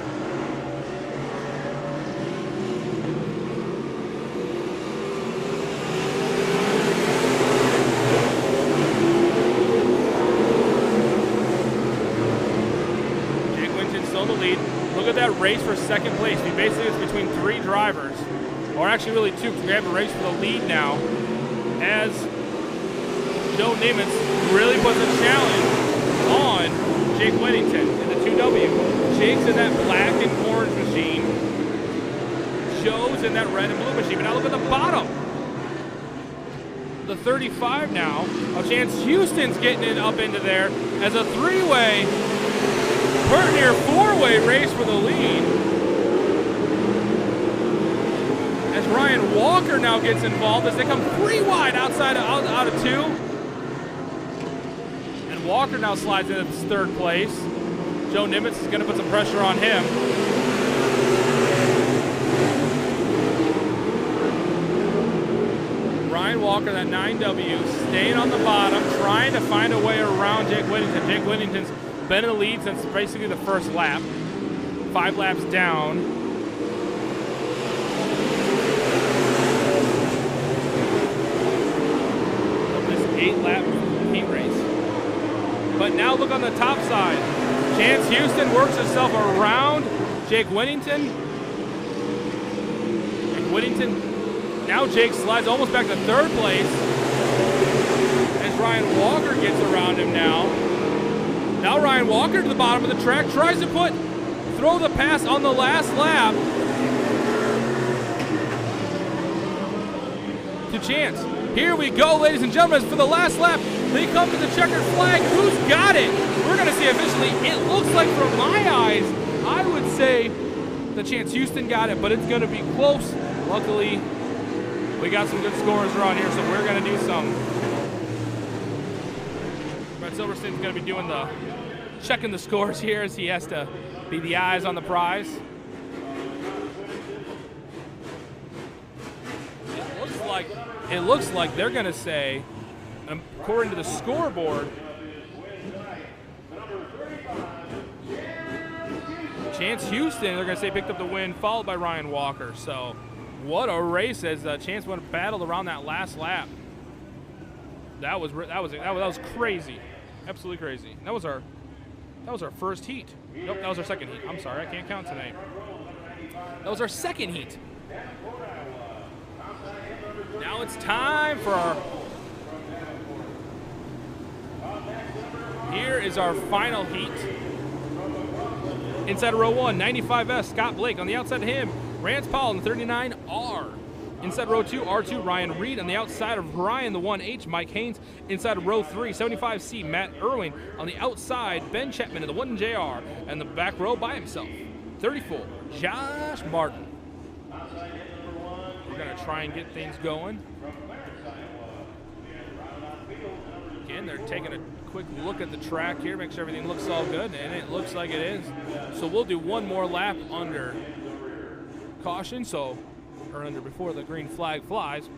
Jake Whittington's still in the lead. Look at that race for second place. Basically, it's between 3 drivers. Or actually really 2, because we have a race for the lead now, as Joe Nimitz really puts a challenge on Jake Whittington in the 2W. Jake's in that black and orange machine. Joe's in that red and blue machine. But now look at the bottom. The 35 now of Chance Houston's getting it up into there as a 3-way, pretty near 4-way race for the lead. As Ryan Walker now gets involved as they come 3 wide out of 2. And Walker now slides into third place. Joe Nimitz is going to put some pressure on him. Ryan Walker, that 9W, staying on the bottom, trying to find a way around Jake Whittington. Jake Whittington's been in the lead since basically the first lap. 5 laps down. This 8-lap heat race. But now look on the top side. Chance Houston works himself around Jake Whittington. And Whittington, now Jake slides almost back to third place as Ryan Walker gets around him now. Now Ryan Walker to the bottom of the track, tries to throw the pass on the last lap to Chance. Here we go, ladies and gentlemen, for the last lap. They come to the checkered flag. Who's got it? We're going to see officially. It looks like, from my eyes, I would say the Chance Houston got it, but it's going to be close. Luckily, we got some good scores around here, so we're going to do some. Brett Silverstein's going to be doing checking the scores here, as he has to be the eyes on the prize. It looks like they're going to say, according to the scoreboard, Chance Houston, they're going to say, picked up the win, followed by Ryan Walker. So what a race as Chance went battled around that last lap. That was crazy, absolutely crazy. That was our first heat. Nope, that was our second heat. I'm sorry, I can't count tonight. That was our second heat. Now it's time for here is our final heat. Inside of row 1, 95S, Scott Blake. On the outside of him, Rance Powell in the 39R. Inside row 2, R2, Ryan Reed. On the outside of Ryan, the 1H, Mike Haynes. Inside of row 3, 75C, Matt Irwin. On the outside, Ben Chapman in the 1JR. And the back row by himself, 34, Josh Martin. We're going to try and get things going. Again, they're taking a quick look at the track here, make sure everything looks all good, and it looks like it is. So we'll do one more lap under caution, or under before the green flag flies.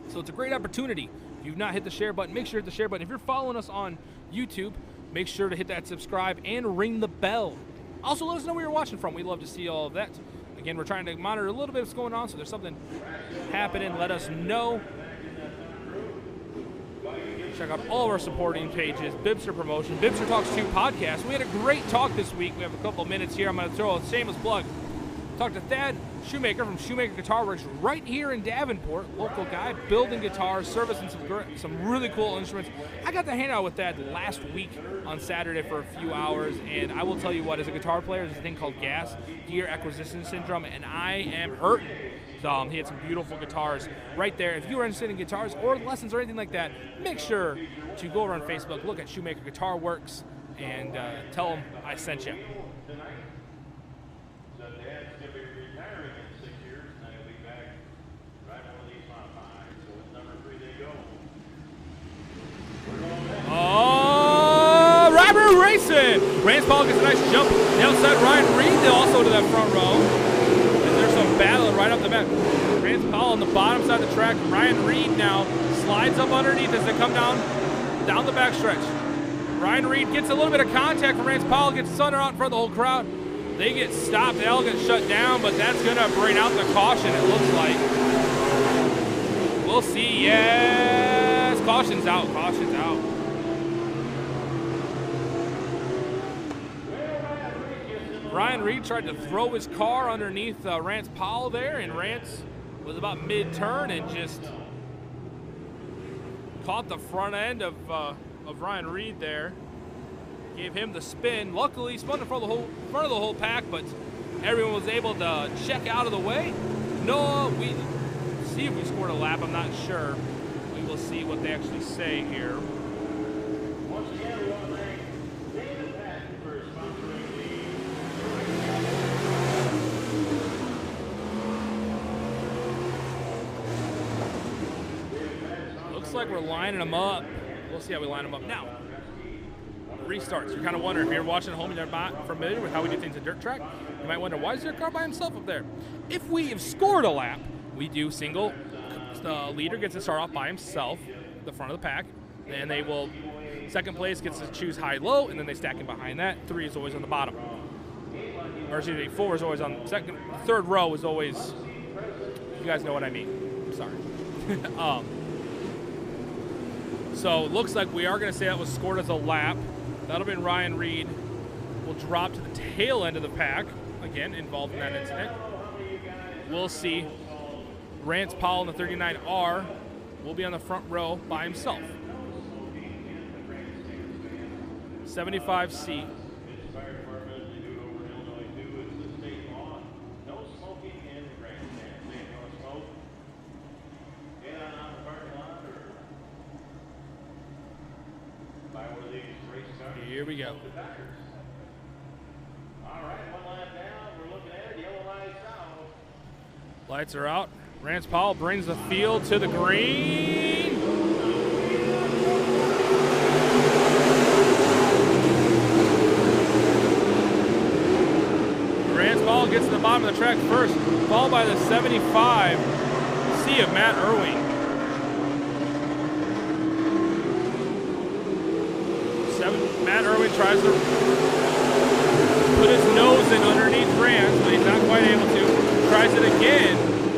So it's a great opportunity. If you've not hit the share button, make sure to hit the share button. If you're following us on YouTube, make sure to hit that subscribe and ring the bell. Also, let us know where you're watching from. We'd love to see all of that. Again, we're trying to monitor a little bit of what's going on, so if there's something happening, let us know. Check out all of our supporting pages, Bibster Promotion, Bibster Talks 2 podcast. We had a great talk this week. We have a couple minutes here. I'm going to throw a shameless plug. Talked to Thad Shoemaker from Shoemaker Guitar Works right here in Davenport. Local guy, building guitars, servicing some really cool instruments. I got to hang out with Thad last week on Saturday for a few hours, and I will tell you what, as a guitar player, there's a thing called gear acquisition syndrome, and I am hurting. He had some beautiful guitars right there. If you are interested in guitars or lessons or anything like that, make sure to go over on Facebook, look at Shoemaker Guitar Works, and tell them I sent you. So Dad's going to be retiring in 6 years, and then he'll be back right one of these modifieds. So with number 3 they go. Oh, Robert Racing! Rance Paul gets a nice jump. The outside, Ryan Reed also to that front row. There's some battling right up the back. Rance Powell on the bottom side of the track. Ryan Reed now slides up underneath as they come down the back stretch. Ryan Reed gets a little bit of contact from Rance Powell, gets Sunder out in front of the whole crowd. They get stopped, they all get shut down, but that's going to bring out the caution, it looks like. We'll see, yes. Caution's out, caution's out. Ryan Reed tried to throw his car underneath Rance Powell there, and Rance was about mid-turn and just caught the front end of Ryan Reed there. Gave him the spin. Luckily, he spun in front of the whole pack, but everyone was able to check out of the way. No, we see if we scored a lap. I'm not sure. We will see what they actually say here. Once again, we want to thank David Patton for sponsoring the Looks like we're lining them up. We'll see how we line them up now. Restarts. You're kind of wondering, if you're watching at home and you're not familiar with how we do things at dirt track, you might wonder, why is there a car by himself up there? If we have scored a lap, we do single. The leader gets to start off by himself, the front of the pack, and they will, second place gets to choose high-low, and then they stack in behind that. 3 is always on the bottom. Or excuse me, 4 is always on the second. Third row is always, you guys know what I mean. I'm sorry. So it looks like we are going to say that was scored as a lap. That'll be Ryan Reed. Will drop to the tail end of the pack. Again, involved in that incident. We'll see. Rance Powell in the 39R will be on the front row by himself. 75C. fire department, they do it over in Illinois too. It's the state law. No smoking in the grandstand. They don't smoke. Get on the parking lot or buy one of these race cars. Here we go. All right, one lap down. We're looking at it. Yellow lights out. Lights are out. Rance Powell brings the field to the green. Rance Powell gets to the bottom of the track first, followed by the 75 C of Matt Irwin. Matt Irwin tries to put his nose in underneath Rance, but he's not quite able to. Tries it again,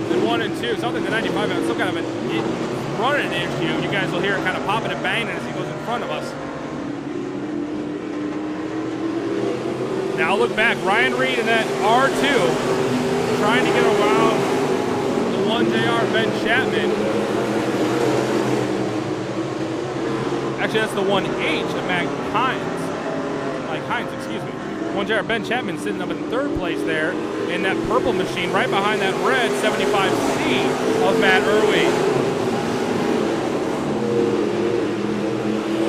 then 1 and 2. Something the 95 has some kind of a running issue. You guys will hear it kind of popping and banging as he goes in front of us. Now look back, Ryan Reed in that R2 trying to get around the 1JR Ben Chapman. Actually, that's the 1H of Mike Mike Hines, excuse me. One driver, Ben Chapman, sitting up in third place there in that purple machine right behind that red 75C of Matt Irwin.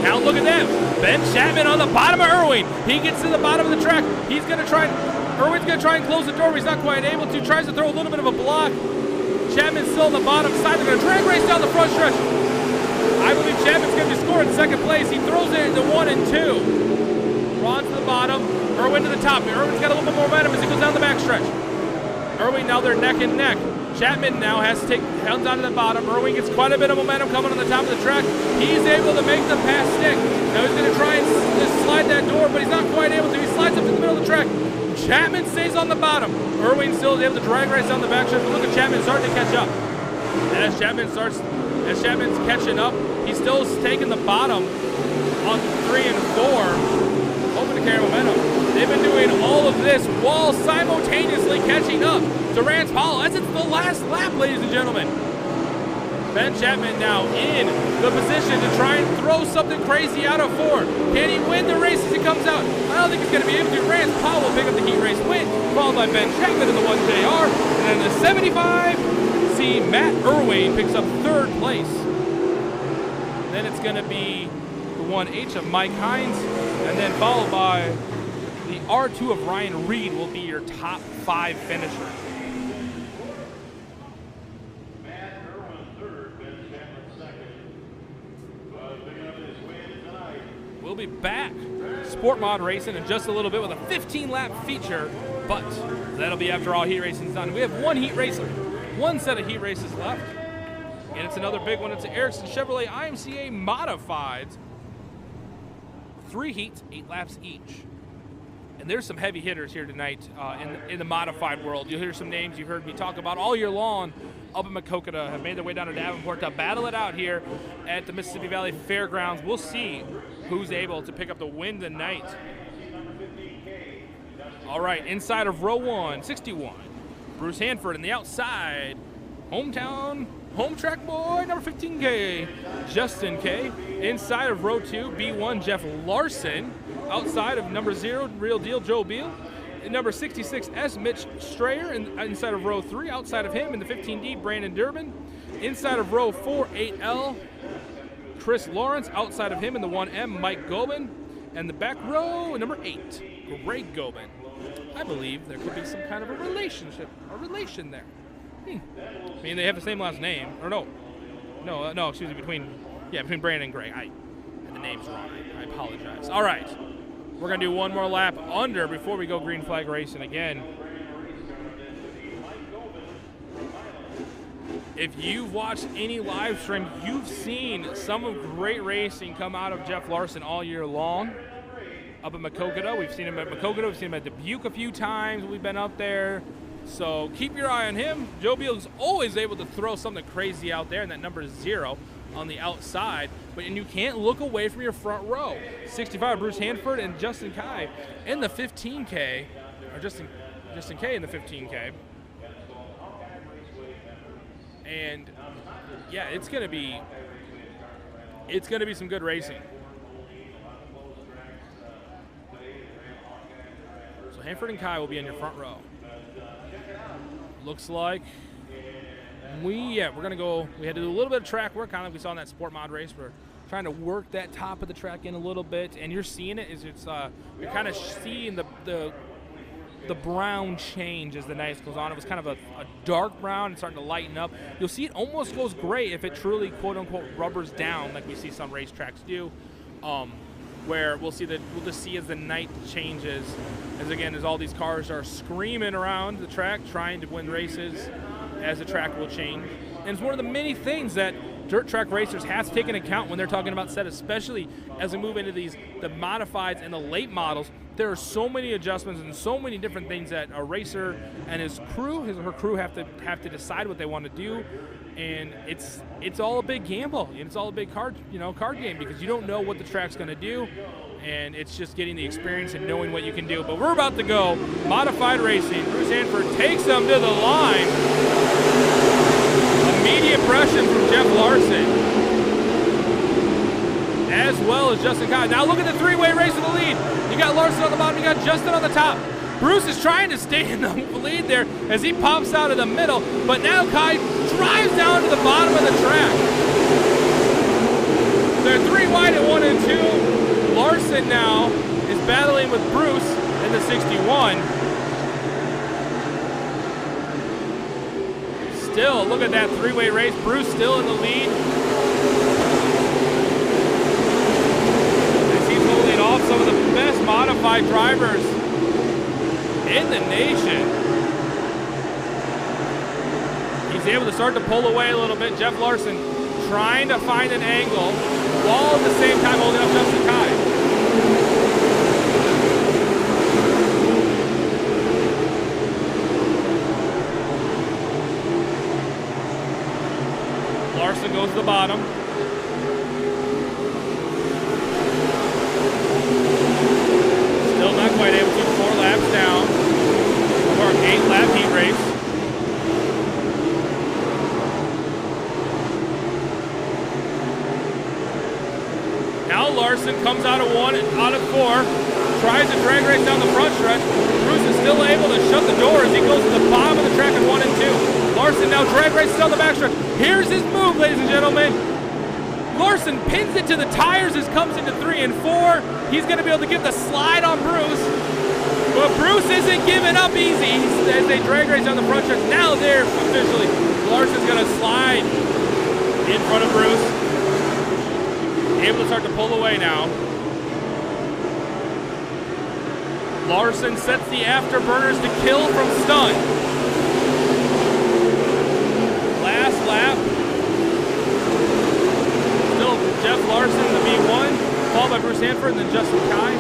Now look at them. Ben Chapman on the bottom of Irwin. He gets to the bottom of the track. Irwin's going to try and close the door, but he's not quite able to. Tries to throw a little bit of a block. Chapman's still on the bottom side. They're going to drag race down the front stretch. I believe Chapman's going to be scoring second place. He throws it into 1 and 2. Ron to the bottom. Irwin to the top. Irwin's got a little bit more momentum as he goes down the backstretch. Irwin now they're neck and neck. Chapman now has to take hands onto the bottom. Irwin gets quite a bit of momentum coming on the top of the track. He's able to make the pass stick. Now he's going to try and just slide that door, but he's not quite able to. He slides up to the middle of the track. Chapman stays on the bottom. Irwin still is able to drag race down the backstretch. But look at Chapman starting to catch up. And as Chapman's catching up, he's still taking the bottom on 3 and 4, hoping to carry momentum. They've been doing all of this while simultaneously catching up to Rance Powell as it's the last lap, ladies and gentlemen. Ben Chapman now in the position to try and throw something crazy out of 4. Can he win the race as he comes out? I don't think he's going to be able to. Rance Powell will pick up the heat race win, followed by Ben Chapman in the 1JR. And then the 75C, Matt Irwin picks up third place. Then it's going to be the 1H of Mike Hines, and then followed by the R2 of Ryan Reed will be your top 5 finisher. Matt Irwin third, Ben Chapman second. Picking up his win tonight. We'll be back, Sport Mod Racing, in just a little bit with a 15-lap feature, but that'll be after all heat racing's done. We have one set of heat races left, and it's another big one. It's the Ericsson Chevrolet IMCA Modifieds. 3 heats, 8 laps each. And there's some heavy hitters here tonight in the modified world. You'll hear some names you've heard me talk about all year long up in Maquoketa, have made their way down to Davenport to battle it out here at the Mississippi Valley Fairgrounds. We'll see who's able to pick up the win tonight. All right, inside of row 1, 61, Bruce Hanford, and the outside, home track boy, number 15K, Justin K. Inside of row 2, B1, Jeff Larson. Outside of number 0, Real Deal, Joe Beal. And number 66S, Mitch Strayer. And inside of row 3, outside of him in the 15D, Brandon Durbin. Inside of row 4, 8L, Chris Lawrence. Outside of him in the 1M, Mike Gobin. And the back row, number 8, Greg Gobin. I believe there could be some kind of a relation there. I mean, they have the same last name. Or no, excuse me, between Brandon and Greg. The name's wrong. I apologize. All right. We're going to do one more lap under before we go green flag racing again. If you've watched any live stream, you've seen some of great racing come out of Jeff Larson all year long. Up at Maquoketa. We've seen him at Maquoketa. We've seen him at Dubuque a few times. We've been up there. So keep your eye on him. Joe Beal's always able to throw something crazy out there, and that number is 0 on the outside. And you can't look away from your front row. 65, Bruce Hanford and Justin Kai in the 15K, or Justin K in the 15K. And yeah, it's gonna be some good racing. So Hanford and Kai will be in your front row. Looks like we're gonna go. We had to do a little bit of track work, kind of like we saw in that Sport Mod race. We're trying to work that top of the track in a little bit, and you're seeing it. You're kind of seeing the brown change as the night goes on. It was kind of a dark brown and starting to lighten up. You'll see it almost goes gray if it truly quote unquote rubbers down, like we see some racetracks do. Where we'll just see as the night changes, as all these cars are screaming around the track trying to win races, as the track will change. And it's one of the many things that dirt track racers have to take into account when they're talking about set, especially as we move into the modifieds and the late models. There are so many adjustments and so many different things that a racer and his or her crew have to decide what they want to do. And it's all a big gamble. And it's all a big card game, because you don't know what the track's going to do, and it's just getting the experience and knowing what you can do. But we're about to go modified racing. Bruce Hanford takes them to the line. Immediate pressure from Jeff Larson. as well as Justin Kai. Now look at the three-way race for the lead. You got Larson on the bottom, you got Justin on the top. Bruce is trying to stay in the lead there as he pops out of the middle, but now Kai drives down to the bottom of the track. They're 3 wide at 1 and 2. Larson now is battling with Bruce in the 61. Still, look at that three-way race. Bruce still in the lead. As he's holding off some of the best modified drivers in the nation. He's able to start to pull away a little bit. Jeff Larson trying to find an angle while at the same time holding up Justin Kai. Larson goes to the bottom. Still not quite able to. 4 laps down. Or 8-lap heat race. Now Larson comes out of 1 out of 4. Tries to drag race down the front stretch. Bruce is still able to shut the door as he goes to the bottom of the track at 1 and 2. Larson now drag races down the backstretch. Here's his move, ladies and gentlemen. Larson pins it to the tires as comes into 3 and 4. He's going to be able to get the slide on Bruce. But Bruce isn't giving up easy as they drag race down the front stretch. Now there, officially, Larson's going to slide in front of Bruce. Able to start to pull away now. Larson sets the afterburners to kill from stun. Last lap. Still Jeff Larson, the B1, followed by Bruce Hanford and then Justin Kai.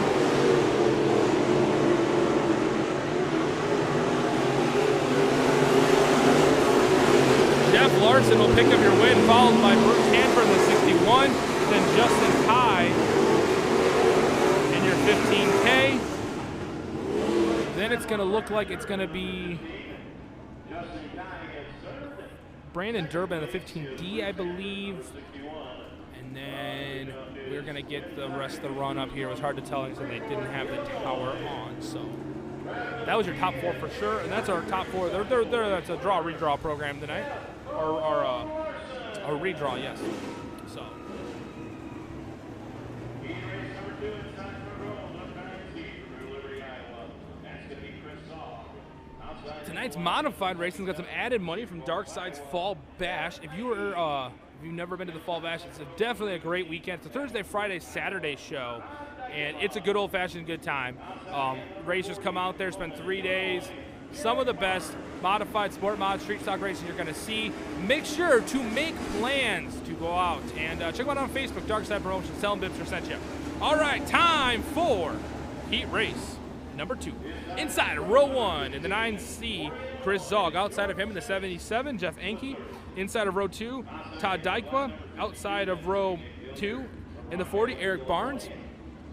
Jeff Larson will pick up your win, followed by Bruce Hanford in the 61, then Justin Kai in your 15K. Then it's going to look like it's going to be Brandon Durbin in the 15D, I believe. And then we're going to get the rest of the run up here. It was hard to tell because they didn't have the tower on. So that was your top 4 for sure. And that's our top 4. That's a draw-redraw program tonight. Or a redraw, yes. So. Tonight's modified racing's got some added money from Darkside's Fall Bash. If you've never been to the Fall Bash, it's definitely a great weekend. It's a Thursday, Friday, Saturday show, and it's a good old-fashioned good time. Racers come out there, spend 3 days. Some of the best modified sport mod street stock racing you're going to see. Make sure to make plans to go out and check them out on Facebook, Darkside Promotions. Tell them Bibster sent you. All right, time for heat race number 2. Inside of row 1 in the 9C, Chris Zog. Outside of him in the 77, Jeff Enke. Inside of row 2, Todd Dykma. Outside of row 2 in the 40, Eric Barnes.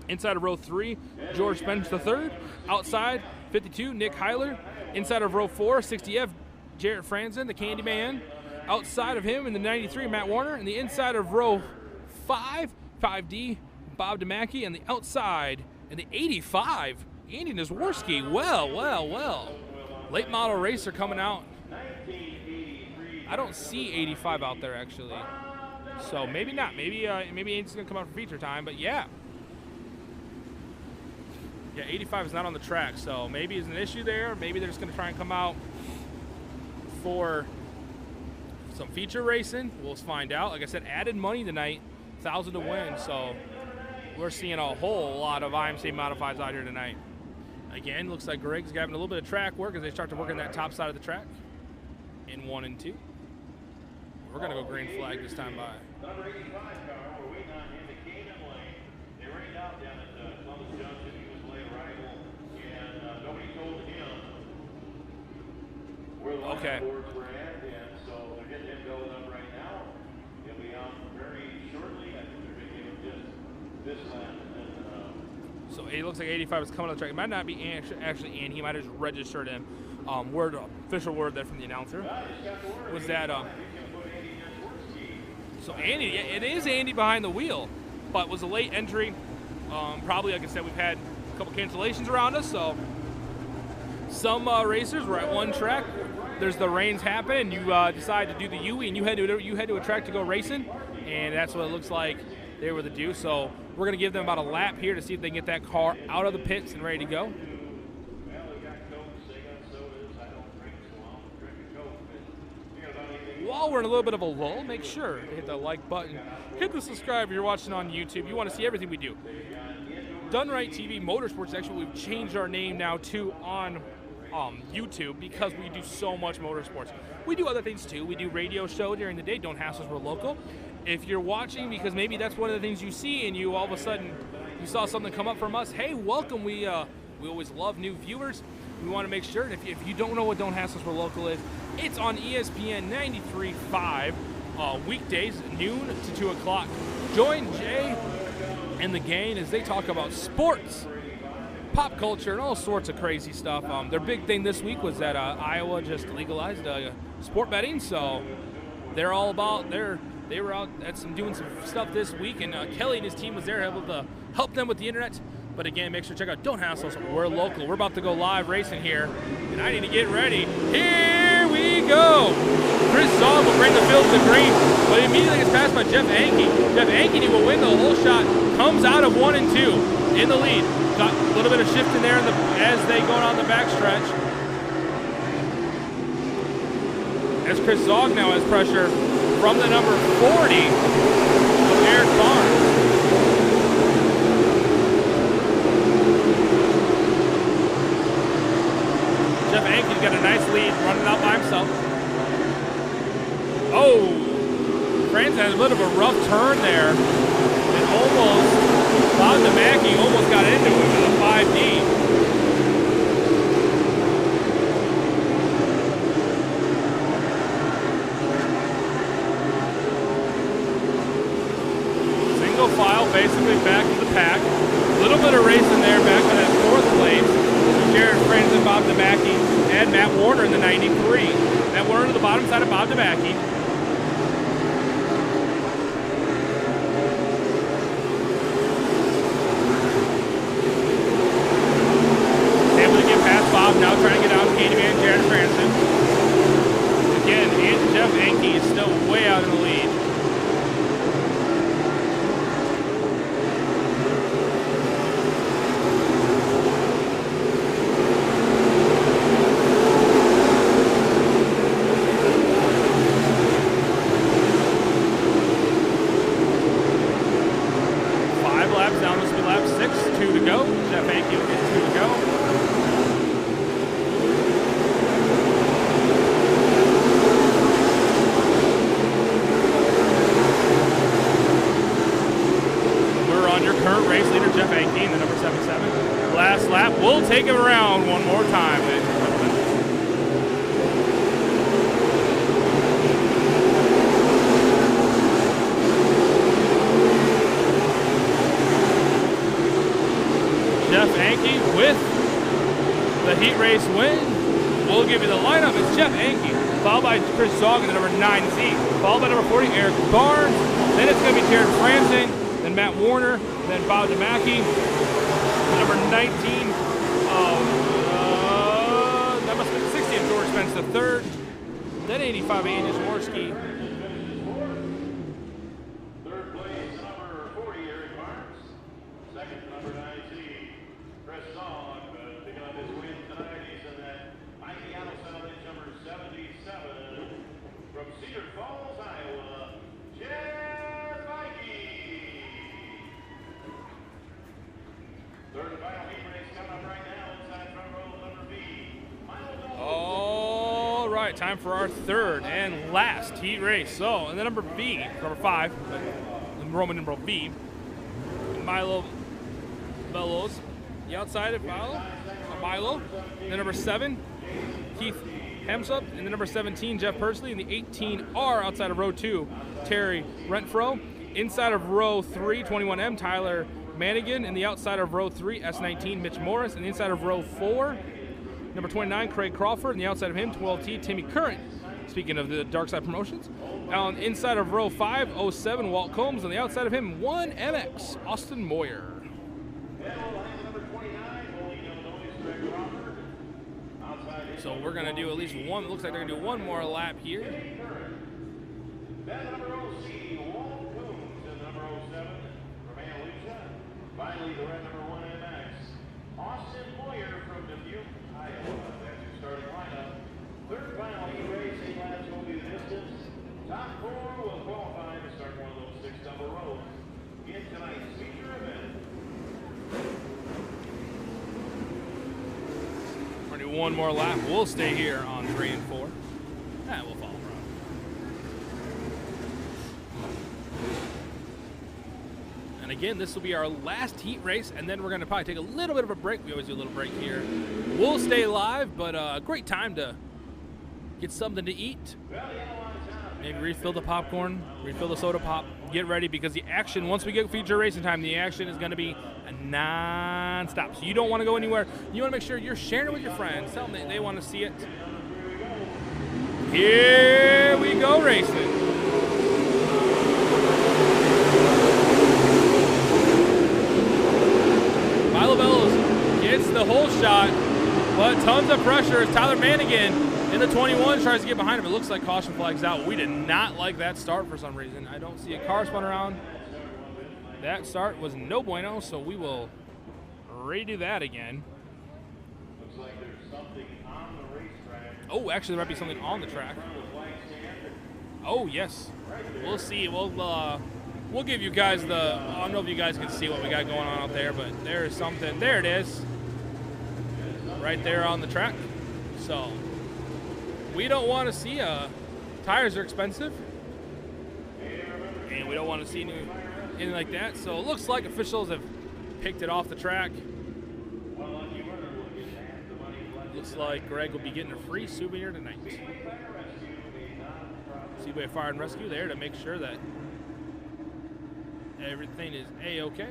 Inside of row 3, George Spence III. Outside, 52, Nick Heiler. Inside of row 4, 60F, Jarrett Franzen, the Candyman. Outside of him in the 93, Matt Warner. And the inside of row 5, 5D, Bob DeMackey. And the outside in the 85, Andy Nazworski. Well. Late model racer coming out. I don't see 85 out there, actually. So maybe not. Maybe Andy's going to come out for feature time, but yeah. Yeah, 85 is not on the track, so maybe it's an issue there. Maybe they're just going to try and come out for some feature racing. We'll find out. Like I said, added money tonight, 1,000 to win, so we're seeing a whole lot of IMCA modifieds out here tonight. Again, looks like Greg's having a little bit of track work as they start to work on that top side of the track in 1 and 2. We're going to go green flag this time by. Number 85 car, we're waiting on him to Canaan Lane. They rained out down at Columbus Junction. He was late arrival, and nobody told him where the boards were at, and so they're getting him going up right now. He'll be on very shortly. I think they're going to give him just this lap. So it looks like 85 is coming on the track. It might not be actually Andy. He might have just registered him. Official word there from the announcer was that. So Andy, it is Andy behind the wheel. but was a late entry. Probably, like I said, we've had a couple cancellations around us, so some racers were at one track. There's the rains happen, and you decide to do the UE, and you head to a track to go racing, and that's what it looks like they were to do. So we're going to give them about a lap here to see if they can get that car out of the pits and ready to go. While we're in a little bit of a lull, make sure to hit the like button, hit the subscribe if you're watching on YouTube. You want to see everything we do. Done Right TV Motorsports, actually, we've changed our name now to on YouTube because we do so much motorsports. We do other things too. We do radio show during the day. Don't hassle us, we're local. If you're watching because maybe that's one of the things you see and you all of a sudden you saw something come up from us, hey, welcome. We always love new viewers. We want to make sure, and if you don't know what Don't Hassle Us, We're Local is, it's on ESPN 93.5 weekdays, noon to 2 o'clock. Join Jay and the gang as they talk about sports, pop culture, and all sorts of crazy stuff. Their big thing this week was that Iowa just legalized sport betting, so they're all about they were out doing some stuff this week, and Kelly and his team was there able to help them with the internet. But again, make sure to check out Don't Hassle Us, We're Local. We're about to go live racing here, and I need to get ready. Here we go. Chris Zog will bring the field to the green, but he immediately gets passed by Jeff Anke. Jeff Anke will win the whole shot, comes out of 1 and 2 in the lead. Got a little bit of shift in there as they go on the backstretch. As Chris Zog now has pressure from the number 40 of Eric Barnes. Jeff Anke's got a nice lead running out by himself. Oh, Franz had a bit of a rough turn there. And almost, Bob DeMackey almost got into him with a 5D. Single file basically back to the pack. A little bit of racing there back in that 4th place. Jared Franz and Bob DeMackey and Matt Warner in the 93. Matt Warner to the bottom side of Bob DeMackey. Able to get past Bob, now trying to get out Candyman Jared Franzen. Again, and Jeff Anke is still way out in the lead. Take him around one more time. Jeff Anke with the heat race win. We'll give you the lineup. It's Jeff Anke, followed by Chris Zog in the number 9Z, followed by number 40, Eric Barnes. Then it's going to be Jared Franzen, then Matt Warner, then Bob DeMackey, number 19. That must have been 60 of George Spence the third. Then 85 Andy Jaworski. Third place, number 40, Eric Barnes. Second, number 19, Chris Zog. Picking up his win tonight. He's in that Mikey Allen salvage number 77 from Cedar Falls, Iowa, Jeff Mikey. Third and final heat race coming up right now inside front row number B. All right, time for our third and last heat race. So, and the number 5, Roman numeral B, Milo Bellows. The outside of Milo. The number 7, Keith Hemsup. And the number 17, Jeff Pursley. And the 18R outside of row 2, Terry Renfro. Inside of row 3, 21M, Tyler Manigan. And the outside of row 3, S19, Mitch Morris. And the inside of row 4, number 29, Craig Crawford. And the outside of him, 12T, Timmy Curran. Speaking of the Dark Side Promotions. On inside of row 5, 07, Walt Combs. On the outside of him, 1 MX, Austin Moyer. So we're going to do at least one. Looks like they're going to do one more lap here. Then number 0C, Walt Coombs, and number 07 from Andalusia. Finally, the red number 1 MX, Austin Moyer from Dubuque, Iowa. That's your starting lineup. Third final heat race, 8 laps will be the distance. Top 4 will qualify to start one of those 6 double rows in tonight's feature event. We're going to do one more lap. We'll stay here on 3 and 4. We'll follow around. And again, this will be our last heat race, and then we're going to probably take a little bit of a break. We always do a little break here. We'll stay live, but a great time to get something to eat. Maybe refill the popcorn, refill the soda pop, get ready, because the action, once we get feature racing time, the action is going to be non-stop. So you don't want to go anywhere. You want to make sure you're sharing it with your friends. Tell them that they want to see it. Here we go racing. Milo Bellows gets the whole shot, but tons of pressure as Tyler Mannigan in the 21 tries to get behind him. It looks like caution flag's out. We did not like that start for some reason. I don't see a car spun around. That start was no bueno, so we will redo that again. Looks like there's something on the racetrack. Oh, actually, there might be something on the track. Oh, yes. We'll see. We'll give you guys the, I don't know if you guys can see what we got going on out there, but there is something. There it is. Right there on the track. So we don't want to see, tires are expensive, and we don't want to see anything like that. So it looks like officials have picked it off the track. Looks like Greg will be getting a free souvenir tonight. Speedway Fire and Rescue there to make sure that everything is A-OK.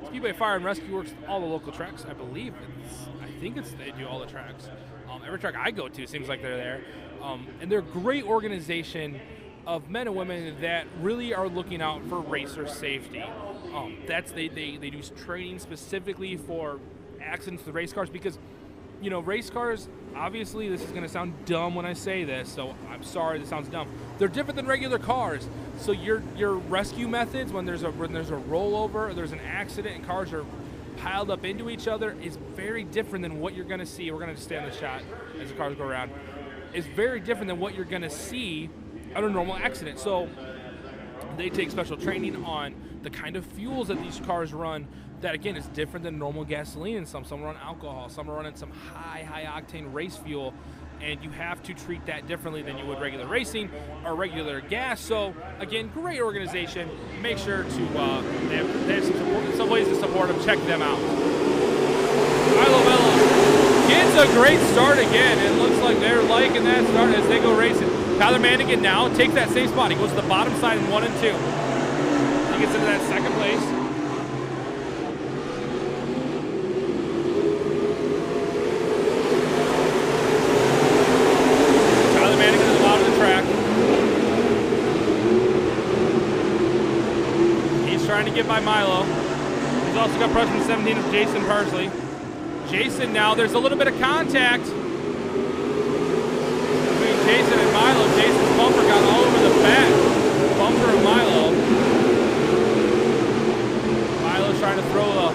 Speedway Fire and Rescue works all the local tracks. I believe they do all the tracks. Every track I go to seems like they're there. And they're a great organization of men and women that really are looking out for racer safety. They do training specifically for accidents with race cars, because, you know, race cars, obviously this is going to sound dumb when I say this, so I'm sorry this sounds dumb. They're different than regular cars. So your rescue methods when there's a rollover or there's an accident and cars are piled up into each other is very different than what you're going to see. We're going to just stay on the shot as the cars go around. It's very different than what you're going to see on a normal accident. So they take special training on the kind of fuels that these cars run that, again, is different than normal gasoline. And some run alcohol, some are running some high octane race fuel, and you have to treat that differently than you would regular racing or regular gas. So again, great organization. Make sure to they have some ways to support them. Check them out. Milo Bellows gets a great start again. It looks like they're liking that start as they go racing. Tyler Mannigan now takes that same spot. He goes to the bottom side in 1 and 2. He gets into that second place. Tyler Mannigan at the bottom of the track. He's trying to get by Milo. He's also got pressure from 17 of Jason Parsley. Jason now, there's a little bit of contact between Jason and Milo. Jason's bumper got all over the back bumper of Milo. Milo's trying to throw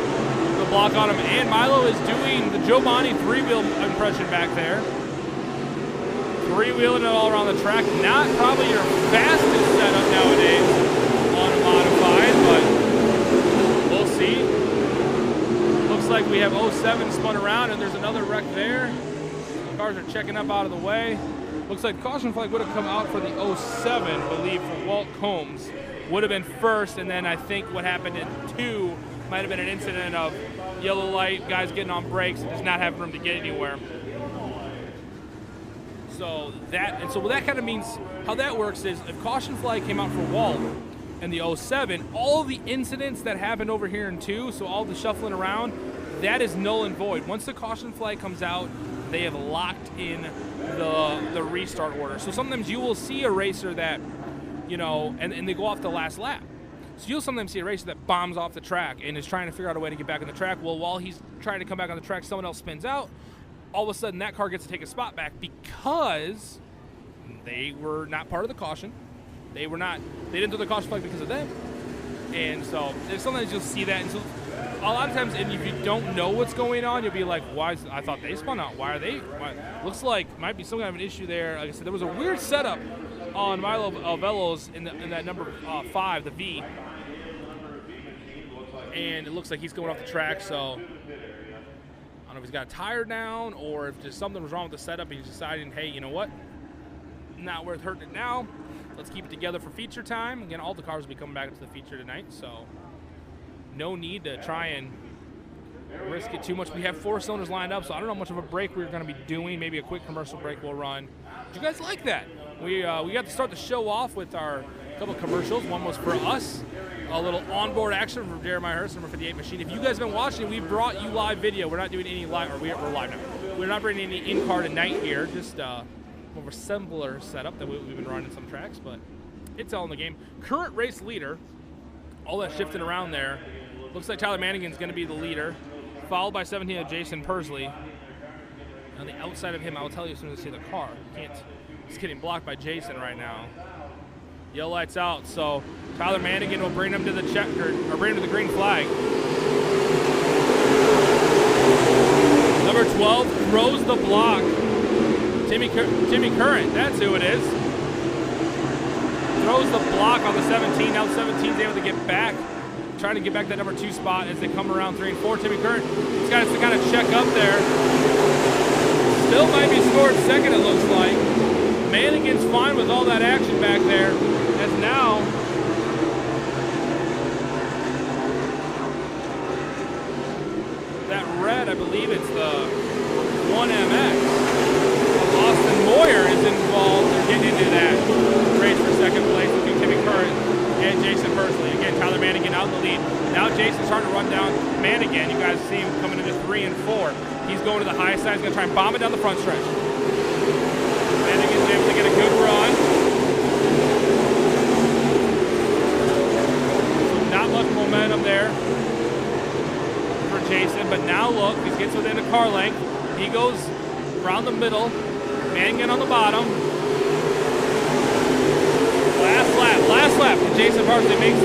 the block on him, and Milo is doing the Joe Monty three-wheel impression back there. Three-wheeling it all around the track. Not probably your fastest setup nowadays on a modified, but we'll see. Looks like we have 07 spun around, and there's another wreck there. The cars are checking up out of the way. Looks like the caution flag would have come out for the 07, I believe, for Walt Combs. Would have been first, and then I think what happened in 2 might have been an incident of yellow light, guys getting on brakes, and just not having room to get anywhere. So that kind of means how that works is if caution flag came out for Walt in the 07, all the incidents that happened over here in 2, so all the shuffling around, that is null and void. Once the caution flag comes out, they have locked in the restart order. So sometimes you will see a racer that you know, and they go off the last lap. So you'll sometimes see a racer that bombs off the track and is trying to figure out a way to get back on the track. Well, while he's trying to come back on the track, someone else spins out. All of a sudden, that car gets to take a spot back because they were not part of the caution. They didn't do the caution flag because of them. And so sometimes you'll see that. And so a lot of times, and if you don't know what's going on, you'll be like, I thought they spun out. Why are they? Looks like might be some kind of an issue there. Like I said, there was a weird setup on Milo Velo's in that number 5, the V. And it looks like he's going off the track, so I don't know if he's got a tire down or if just something was wrong with the setup and he's deciding, hey, you know what? Not worth hurting it now. Let's keep it together for feature time. Again, all the cars will be coming back to the feature tonight, so no need to try and risk it too much. We have 4 cylinders lined up, so I don't know how much of a break we're going to be doing. Maybe a quick commercial break we'll run. Did you guys like that? We got to start the show off with our couple commercials. One was for us, a little onboard action from Jeremiah Hurst, number 58 machine. If you guys have been watching, we brought you live video. We're not doing any live, or we're live now. We're not bringing any in-car tonight here, just more of a simpler setup that we've been running some tracks, but it's all in the game. Current race leader, all that shifting around there. Looks like Tyler Manigan's going to be the leader, followed by 17 of Jason Persley. On the outside of him, I will tell you as soon as I see the car. He's getting blocked by Jason right now. Yellow lights out, so Tyler Manigan will bring him to the checker, or bring him to the green flag. Number 12 throws the block. Timmy Current, that's who it is. Throws the block on the 17. Now the 17's able to get back, trying to get back that number 2 spot as they come around 3 and 4. Timmy Current, he's got to kind of check up there. Still might be scored second, it looks like. Manigan's fine with all that action back there, as now that red, I believe it's the 1MX. Austin Moyer is involved. They're getting into that race for second place between Timmy Curran and Jason Persley. Again, Tyler Manigan out in the lead. Now Jason's trying to run down Manigan. You guys see him coming into 3 and 4. He's going to the high side. He's going to try and bomb it down the front stretch. Manigan's able to get a good run. So not much momentum there for Jason, but now look, he gets within a car length. He goes around the middle. Manigan on the bottom. Last lap. Jason Persley makes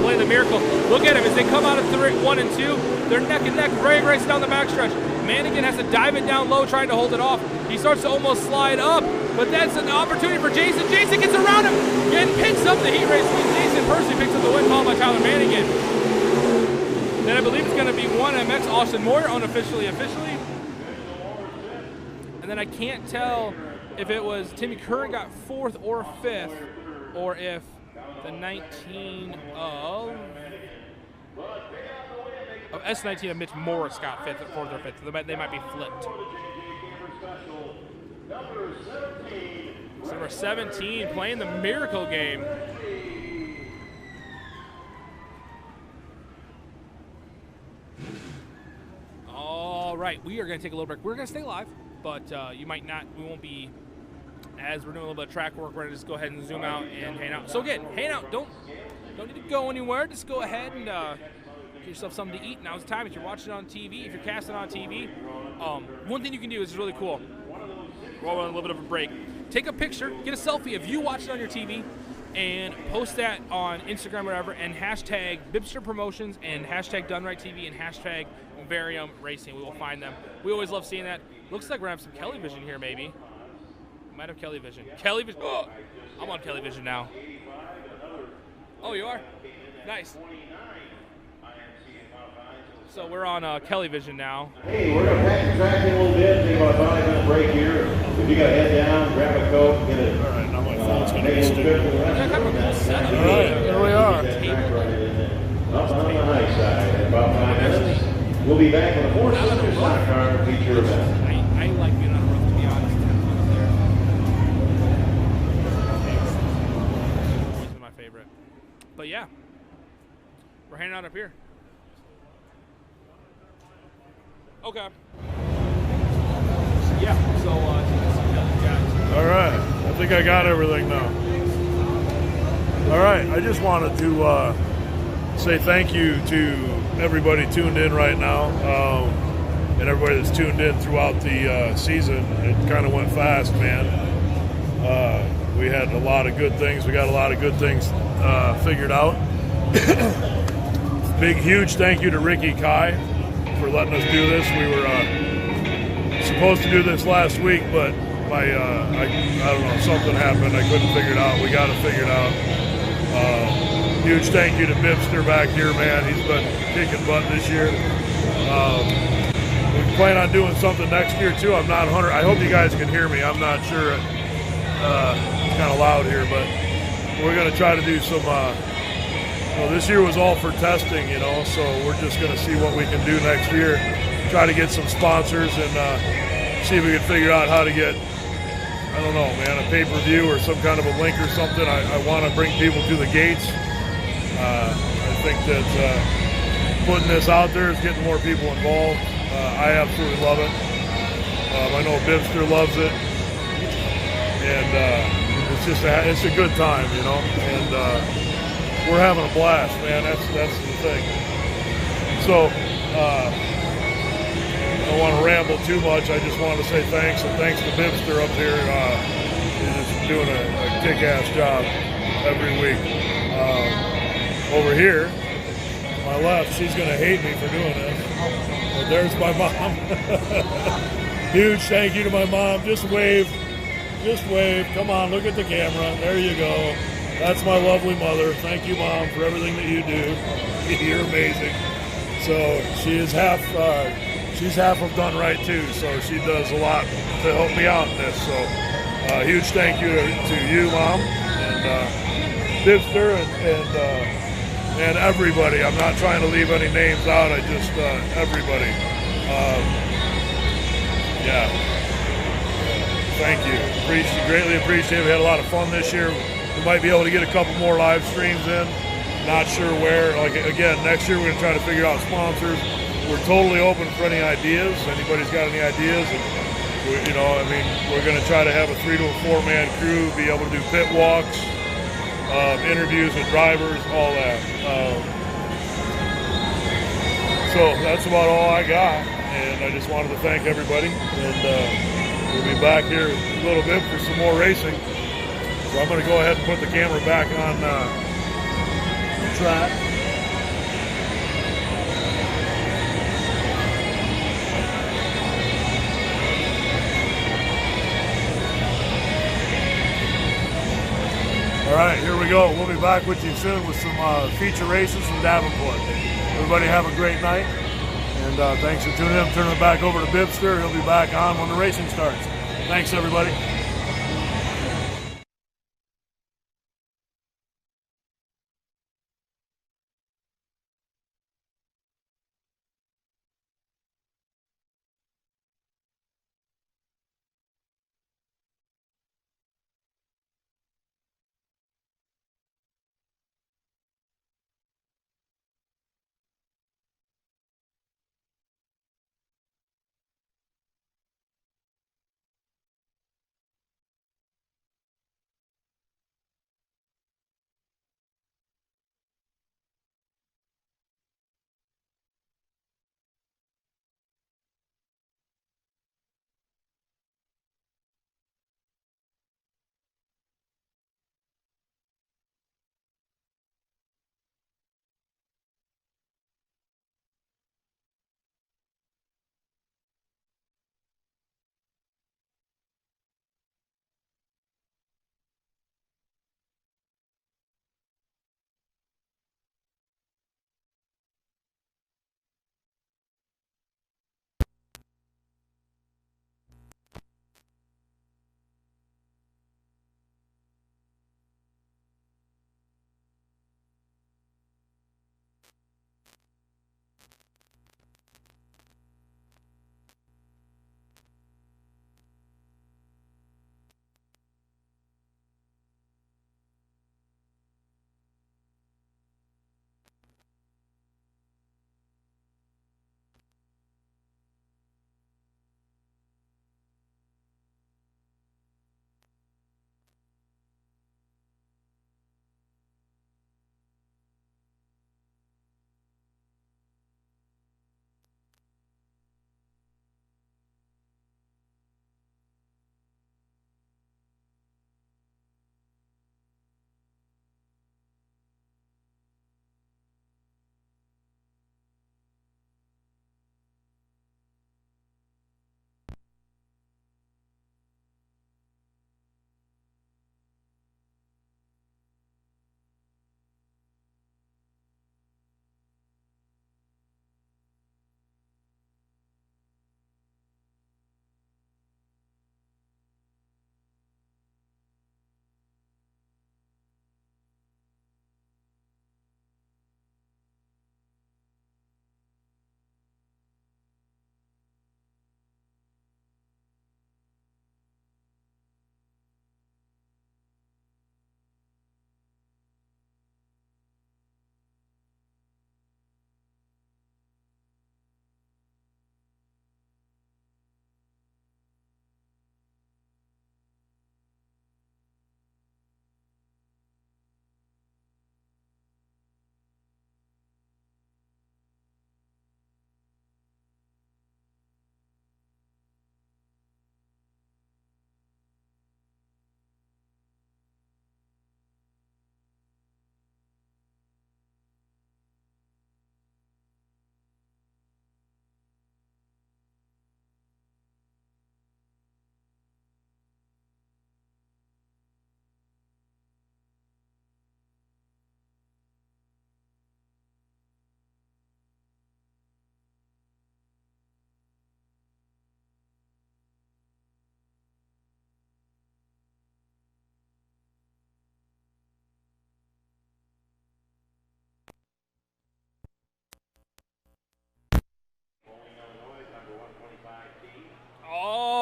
play the miracle. Look at him as they come out of 1 and 2. They're neck and neck, racing down the backstretch. Manigan has to dive it down low, trying to hold it off. He starts to almost slide up, but that's an opportunity for Jason. Jason gets around him and picks up the heat race. Jason Persley picks up the win, called by Tyler Manigan. Then I believe it's going to be 1MX Austin Moyer unofficially, officially. And then I can't tell if it was Timmy Curran got 4th or 5th, or if the 19 of S19 of Mitch Morris got 5th or 4th or 5th. So they might be flipped. So number 17 playing the miracle game. All right, we are going to take a little break. We're going to stay live, but you might not. We won't be, as we're doing a little bit of track work. We're going to just go ahead and zoom out and hang out. So again, hang out. Don't need to go anywhere. Just go ahead and get yourself something to eat. Now's the time. If you're watching on TV, if you're casting on TV, one thing you can do is really cool. We're on a little bit of a break. Take a picture, get a selfie of you watching on your TV, and post that on Instagram or whatever, and hashtag Bibster Promotions and hashtag Done Right TV and hashtag Varium Racing. We will find them. We always love seeing that. Looks like we're going to have some Kelly Vision here, maybe. We might have Kelly Vision. Kelly Vision. Oh, I'm on Kelly Vision now. Oh, you are? Nice. So we're on Kelly Vision now. Hey, we're going to pack the track in a little bit. Take about a 5-minute break here. If you got to head down, grab a Coke, get it. All right, now my phone's going to be stupid. All right, here we are. Up on the high side, about 5 minutes. We'll be back with a 4-cylinder stock car feature event. I like being on the roof, to be honest. He's my favorite. But yeah, we're hanging out up here. Okay. Yeah, so All right, I think I got everything now. All right, I just wanted to say thank you to everybody tuned in right now, and everybody that's tuned in throughout the season. It kind of went fast, man. We had a lot of good things. We got a lot of good things figured out. Big, huge thank you to Ricky Kai for letting us do this. We were supposed to do this last week, but I don't know, something happened. I couldn't figure it out. We got it figured out. Huge thank you to Bibster back here, man. He's been kicking butt this year. We plan on doing something next year too. I'm not 100. I hope you guys can hear me. I'm not sure. It's kind of loud here, but we're going to try to do some. This year was all for testing, so we're just going to see what we can do next year. Try to get some sponsors and see if we can figure out how to get, I don't know, man, a pay-per-view or some kind of a link or something. I want to bring people to the gates. I think that putting this out there is getting more people involved. I absolutely love it. I know Bibster loves it. And it's a good time, and we're having a blast, man. That's the thing. So I don't want to ramble too much. I just wanted to say thanks, and thanks to Bibster up here. He's just doing a kick-ass job every week. Over here, my left, she's going to hate me for doing this. But there's my mom. Huge thank you to my mom. Just wave. Just wave. Come on, look at the camera. There you go. That's my lovely mother. Thank you, Mom, for everything that you do. You're amazing. So she's half of Done Right, too. So she does a lot to help me out in this. So huge thank you to you, Mom, and Bibster, and everybody. I'm not trying to leave any names out. I just, everybody. Yeah. Thank you. Greatly appreciate it. We had a lot of fun this year. We might be able to get a couple more live streams in. Not sure where. Again, next year we're going to try to figure out sponsors. We're totally open for any ideas. Anybody's got any ideas? And we're going to try to have a 3 to a 4-man crew, be able to do pit walks, interviews with drivers, all that. So that's about all I got. And I just wanted to thank everybody. And we'll be back here a little bit for some more racing. So I'm going to go ahead and put the camera back on the track. All right, here we go. We'll be back with you soon with some feature races from Davenport. Everybody have a great night. And thanks for tuning in. I'm turning it back over to Bibster. He'll be back on when the racing starts. Thanks, everybody.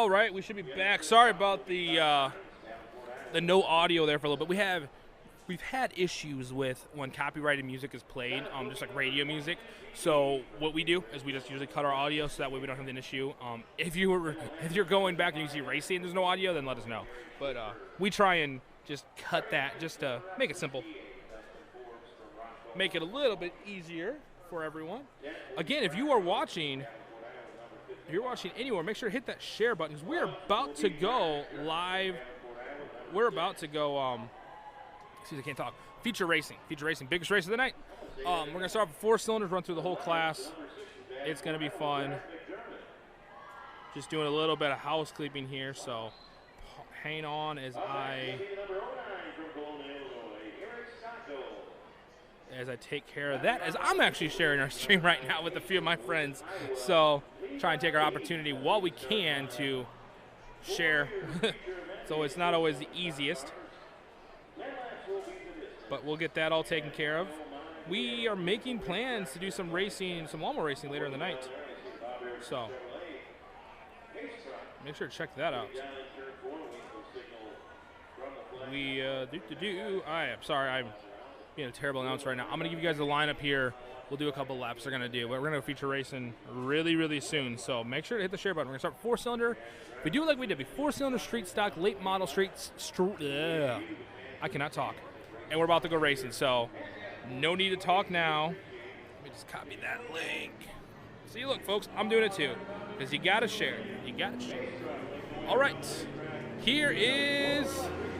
All right, we should be back. Sorry about the no audio there for a little bit. We've had issues with when copyrighted music is played, just like radio music. So what we do is we just usually cut our audio so that way we don't have an issue. If you're going back and you see racing and there's no audio, then let us know. But we try and just cut that just to make it simple, make it a little bit easier for everyone. Again, if you're watching anywhere, make sure to hit that share button because we're about to go live. We're about to go. Excuse me, I can't talk. Feature racing, biggest race of the night. We're gonna start with 4 cylinders, run through the whole class. It's gonna be fun. Just doing a little bit of housekeeping here, so hang on as I take care of that. As I'm actually sharing our stream right now with a few of my friends, so try and take our opportunity while we can to share. So it's not always the easiest. But we'll get that all taken care of. We are making plans to do some racing, some lawnmower racing later in the night. So make sure to check that out. I'm sorry, I'm being a terrible announcer right now. I'm going to give you guys the lineup here. We'll do a couple laps we're going to do. But we're going to feature racing really, really soon. So make sure to hit the share button. We're going to start 4-cylinder. We do it like we did. 4-cylinder street stock, late model I cannot talk. And we're about to go racing, so no need to talk now. Let me just copy that link. See, look, folks, I'm doing it too, because you got to share. You got to share. All right, here is,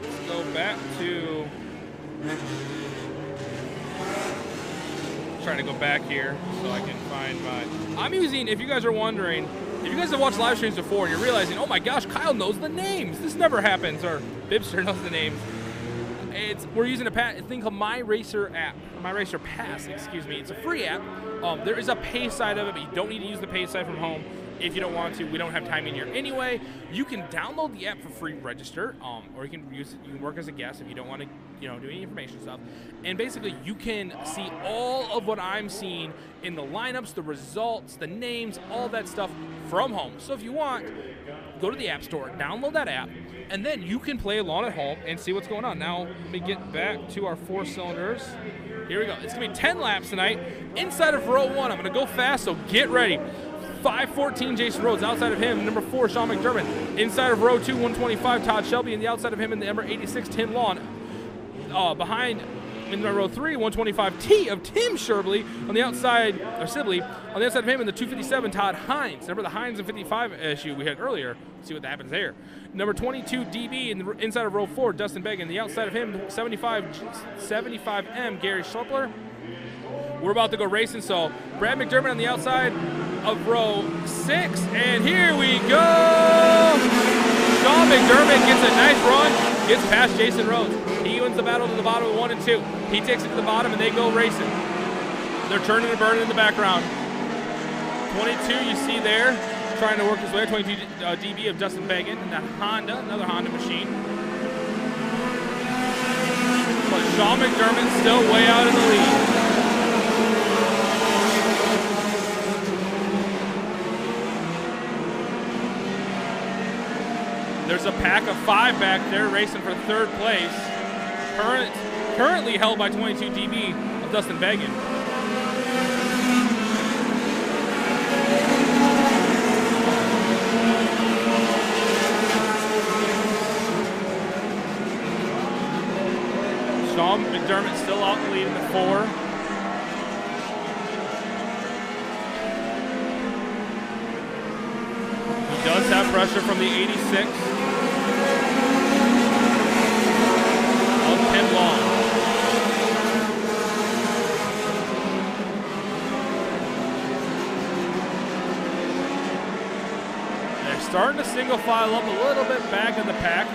let's go back to, trying to go back here so I can find my, I'm using, if you guys are wondering, if you guys have watched live streams before and you're realizing, oh my gosh, Kyle knows the names. This never happens, or Bibster knows the names. We're using a thing called My Racer app, My Racer Pass, excuse me. It's a free app. There is a pay side of it, but you don't need to use the pay side from home if you don't want to. We don't have time in here anyway. You can download the app for free, register, or you can use it. You can work as a guest if you don't want to, do any information stuff. And basically, you can see all of what I'm seeing in the lineups, the results, the names, all that stuff from home. So if you want, go to the App Store, download that app, and then you can play along at home and see what's going on. Now, let me get back to our 4 cylinders. Here we go. It's going to be 10 laps tonight. Inside of row 1, I'm going to go fast, so get ready. 514 Jason Rhodes, outside of him, number 4, Sean McDermott. Inside of row 2, 125, Todd Shelby, and the outside of him in the number 86, Tim Lawn. Behind in row 3, 125 T of Tim Sherbley on the outside, or Sibley, on the outside of him in the 257, Todd Hines. Remember the Hines and 55 issue we had earlier. Let's see what happens there. Number 22 DB in the inside of row 4, Dustin Begg, and the outside of him, 75M, Gary Schluppler. We're about to go racing, so Brad McDermott on the outside of row 6, and here we go! Sean McDermott gets a nice run, gets past Jason Rhodes. He wins the battle to the bottom of 1 and 2. He takes it to the bottom, and they go racing. They're turning and burning in the background. 22, you see there, trying to work his way. 22 DB of Dustin Bagan, and that Honda, another Honda machine. But Sean McDermott still way out in the lead. There's a pack of 5 back there racing for 3rd place. Currently held by 22 DB of Dustin Bagan. Sean McDermott still out in the lead in the 4. He does have pressure from the 86. Tim Long. They're starting to single file up a little bit back in the pack.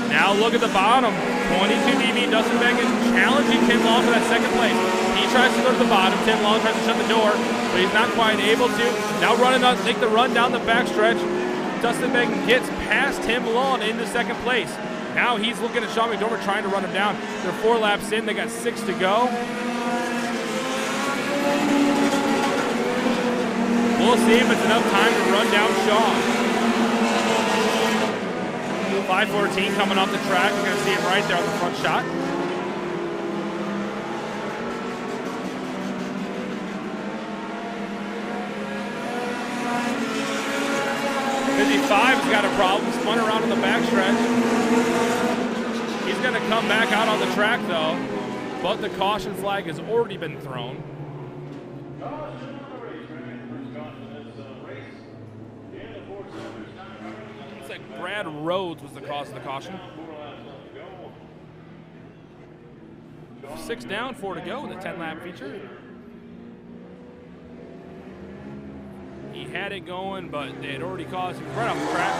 Now look at the bottom. 22 DB, Dustin Beckett challenging Tim Long for that 2nd place. He tries to go to the bottom. Tim Long tries to shut the door, but he's not quite able to. Now make the run down the backstretch. Dustin Beckett gets past Tim Long into 2nd place. Now he's looking at Sean McDermott trying to run him down. They're 4 laps in. They got 6 to go. We'll We'll see if it's enough time to run down Sean. 5:14 coming off the track. You're going to see him right there on the front shot. Five's got a problem, spun around in the backstretch. He's going to come back out on the track though, but the caution flag has already been thrown. Looks like Brad Rhodes was the cause of the caution. 6 down, 4 to go in the 10-lap feature. He had it going, but they had already caused him right off the track.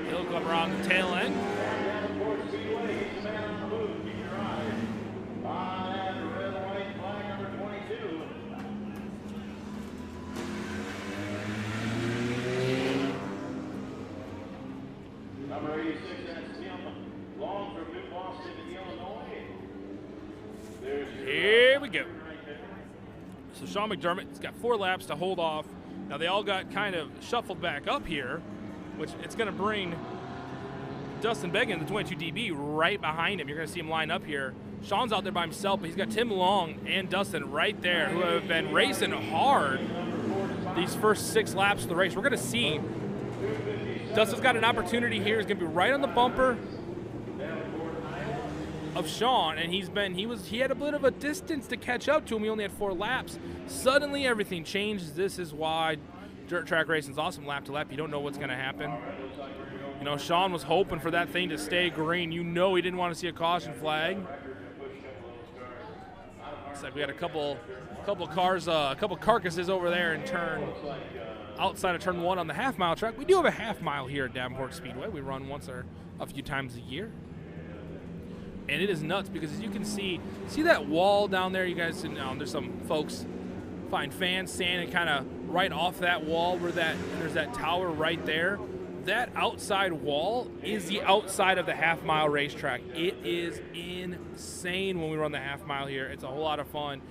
He'll come around the tail end. Number 86, that's Tim Long from New Boston, Illinois. Here we go. So Sean McDermott's got 4 laps to hold off. Now they all got kind of shuffled back up here, which it's going to bring Dustin Beggin, the 22 DB, right behind him. You're going to see him line up here. Sean's out there by himself, but he's got Tim Long and Dustin right there, who have been racing hard these first 6 laps of the race. We're going to see Dustin's got an opportunity here. He's going to be right on the bumper of Sean, and he had a bit of a distance to catch up to him. He only had 4 laps. Suddenly everything changes. This is why dirt track racing is awesome. Lap to lap, you don't know what's going to happen. You know, Sean was hoping for that thing to stay green. You know, he didn't want to see a caution flag. Looks like we got a couple cars, a couple carcasses over there in outside of turn 1 on the half-mile track. We do have a half-mile here at Davenport Speedway. We run once or a few times a year. And it is nuts because as you can see that wall down there, you guys, there's some folks find fans standing kind of right off that wall where there's that tower right there. That outside wall is the outside of the half-mile racetrack. It is insane when we run the half-mile here. It's a whole lot of fun.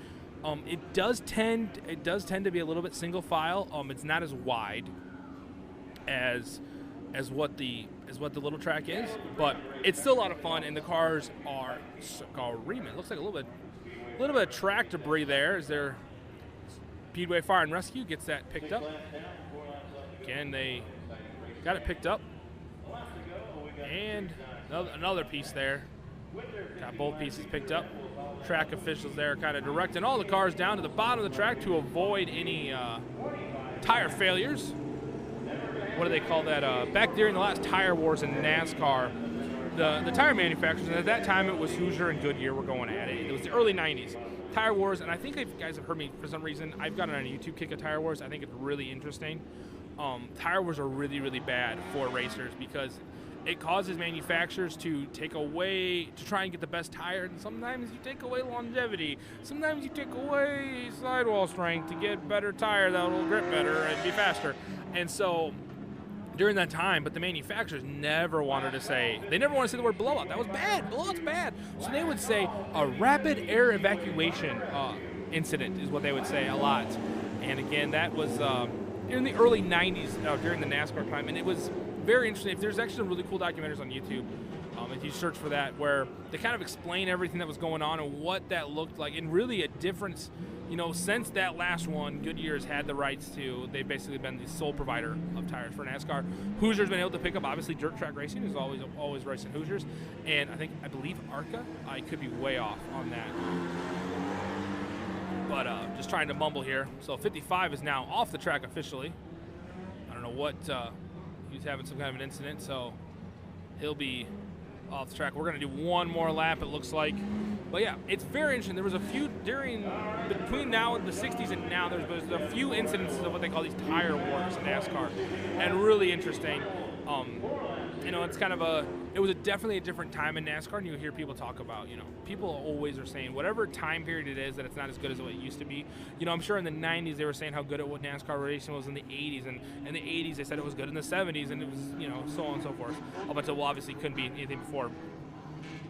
It does tend to be a little bit single file. It's not as wide as what the little track is, but it's still a lot of fun, and the cars are screaming. It looks like a little bit of track debris there as their Speedway Fire and Rescue gets that picked up. Again, they got it picked up, and another piece there. Got both pieces picked up. Track officials there kind of directing all the cars down to the bottom of the track to avoid any tire failures. What do they call that? Back during the last tire wars in NASCAR, the tire manufacturers, and at that time it was Hoosier and Goodyear were going at it. It was the early 90s. Tire wars, and I think if you guys have heard me for some reason, I've gotten on a YouTube kick of tire wars. I think it's really interesting. Tire wars are really, really bad for racers because it causes manufacturers to try and get the best tire, and sometimes you take away longevity. Sometimes you take away sidewall strength to get better tire that will grip better and be faster. And so during that time, but the manufacturers never wanted to say the word blowout. That was bad. Blowout's bad. So they would say a rapid air evacuation incident is what they would say a lot. And again, that was in the early 90s during the NASCAR time, and it was very interesting. There's actually some really cool documentaries on YouTube if you search for that, where they kind of explain everything that was going on and what that looked like, and really a difference. Since that last one, Goodyear's had the rights to. They've basically been the sole provider of tires for NASCAR. Hoosier's been able to pick up. Obviously, dirt track racing is always racing Hoosiers, and I believe ARCA. I could be way off on that, but just trying to mumble here. So 55 is now off the track officially. I don't know what. He's having some kind of an incident, so he'll be off the track. We're going to do one more lap, it looks like. But yeah, it's very interesting. There was a few between now and the 60s and now, there's a few incidences of what they call these tire wars in NASCAR, and really interesting. It's kind of it was definitely a different time in NASCAR, and you hear people talk about, people always are saying whatever time period it is that it's not as good as what it used to be. I'm sure in the 90s they were saying how good NASCAR racing was in the 80s, and in the 80s they said it was good in the 70s, and it was, so on and so forth. Up until, obviously couldn't be anything before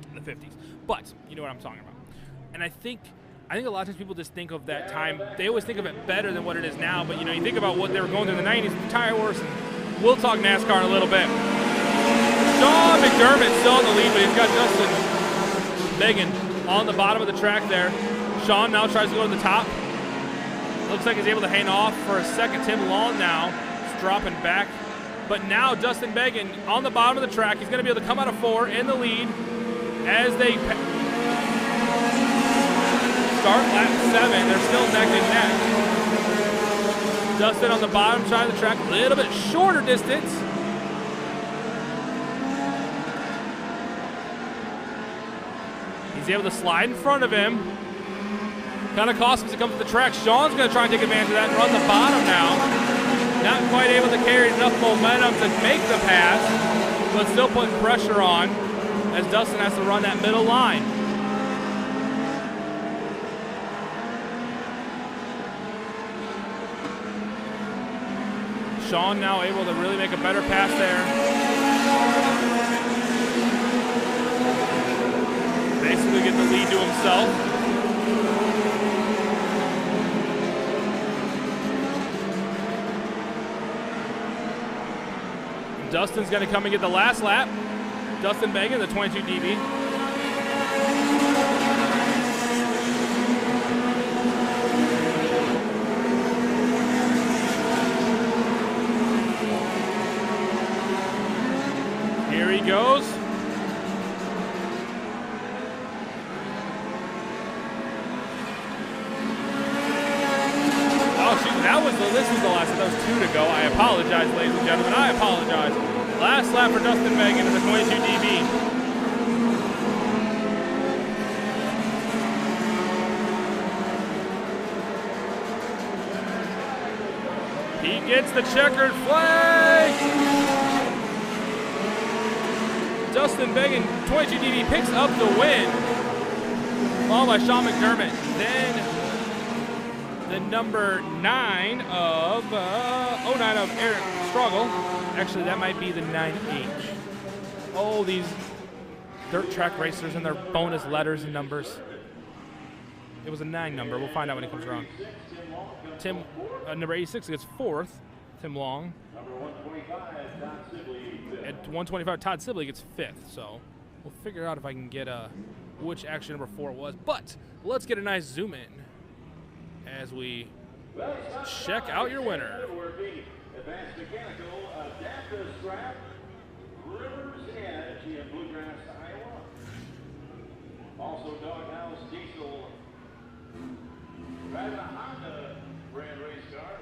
in the 50s. But you know what I'm talking about. And I think a lot of times people just think of that time. They always think of it better than what it is now. But, you know, you think about what they were going through in the 90s with the tire wars, and we'll talk NASCAR in a little bit. Sean McDermott still in the lead, but he's got Justin Megan on the bottom of the track there. Sean now tries to go to the top. Looks like he's able to hang off for a second. Tim Long now is dropping back. But now Justin Megan on the bottom of the track. He's going to be able to come out of 4 in the lead as they start lap 7. They're still neck and neck. Justin on the bottom side of the track, a little bit shorter distance. He's able to slide in front of him. Kind of costs him as he comes to the track. Sean's going to try and take advantage of that and run the bottom now. Not quite able to carry enough momentum to make the pass, but still putting pressure on as Dustin has to run that middle line. Sean now able to really make a better pass there. Basically get the lead to himself. Dustin's going to come and get the last lap. Dustin Megan, the 22 DB. Here he goes. Oh, shoot, this was the last. That was 2 to go. I apologize, ladies and gentlemen. I apologize. Last lap for Dustin Megan in the 22 DB. He gets the checkered flag. Dustin Megan, 22 DB, picks up the win. Followed by Sean McDermott. Then the number 9 of 09 of Eric Struggle. Actually, that might be the 9H. Oh, these dirt track racers and their bonus letters and numbers. It was a 9 number. We'll find out when it comes around. Tim, number 86 gets 4th. Tim Long. At 125, Todd Sibley gets 5th. So we'll figure out if I can get which actually number 4 was. But let's get a nice zoom in as we check out your winner. Advanced Mechanical, Adaptive Scrap, Rivers Edge in Bluegrass, Iowa. Also Doghouse Diesel, driving a Honda brand race car.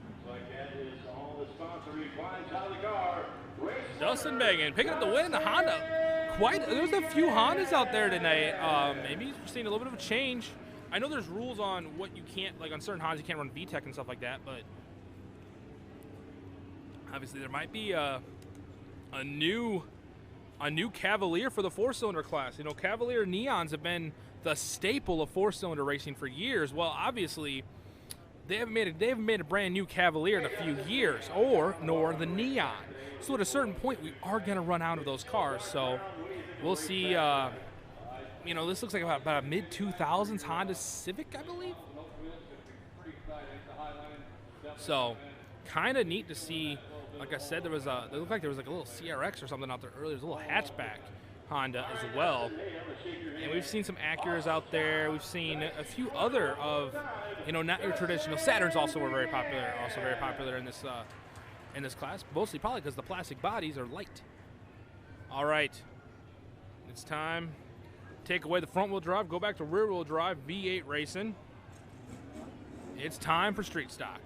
Looks like that is all the sponsoring climbs out of the car. Dustin Megan picking up the win in the Honda. There's a few Hondas out there tonight. Maybe we're seeing a little bit of a change. I know there's rules on what you can't, like on certain Hondas, you can't run VTEC and stuff like that, but obviously there might be a new Cavalier for the 4-cylinder class. You know, Cavalier Neons have been the staple of 4-cylinder racing for years. Well, obviously they haven't made a brand new Cavalier in a few years, nor the Neon. So at a certain point, we are going to run out of those cars. So we'll see. You know, this looks like about a mid-2000s Honda Civic, I believe. So, kind of neat to see. Like I said, it looked like there was like a little CRX or something out there earlier. There's a little hatchback Honda as well. And we've seen some Acuras out there. We've seen a few other of, you know, not your traditional. Saturns also were very popular in this class. Mostly probably because the plastic bodies are light. All right, it's time. Take away the front-wheel drive, go back to rear-wheel drive, V8 racing. It's time for street stock.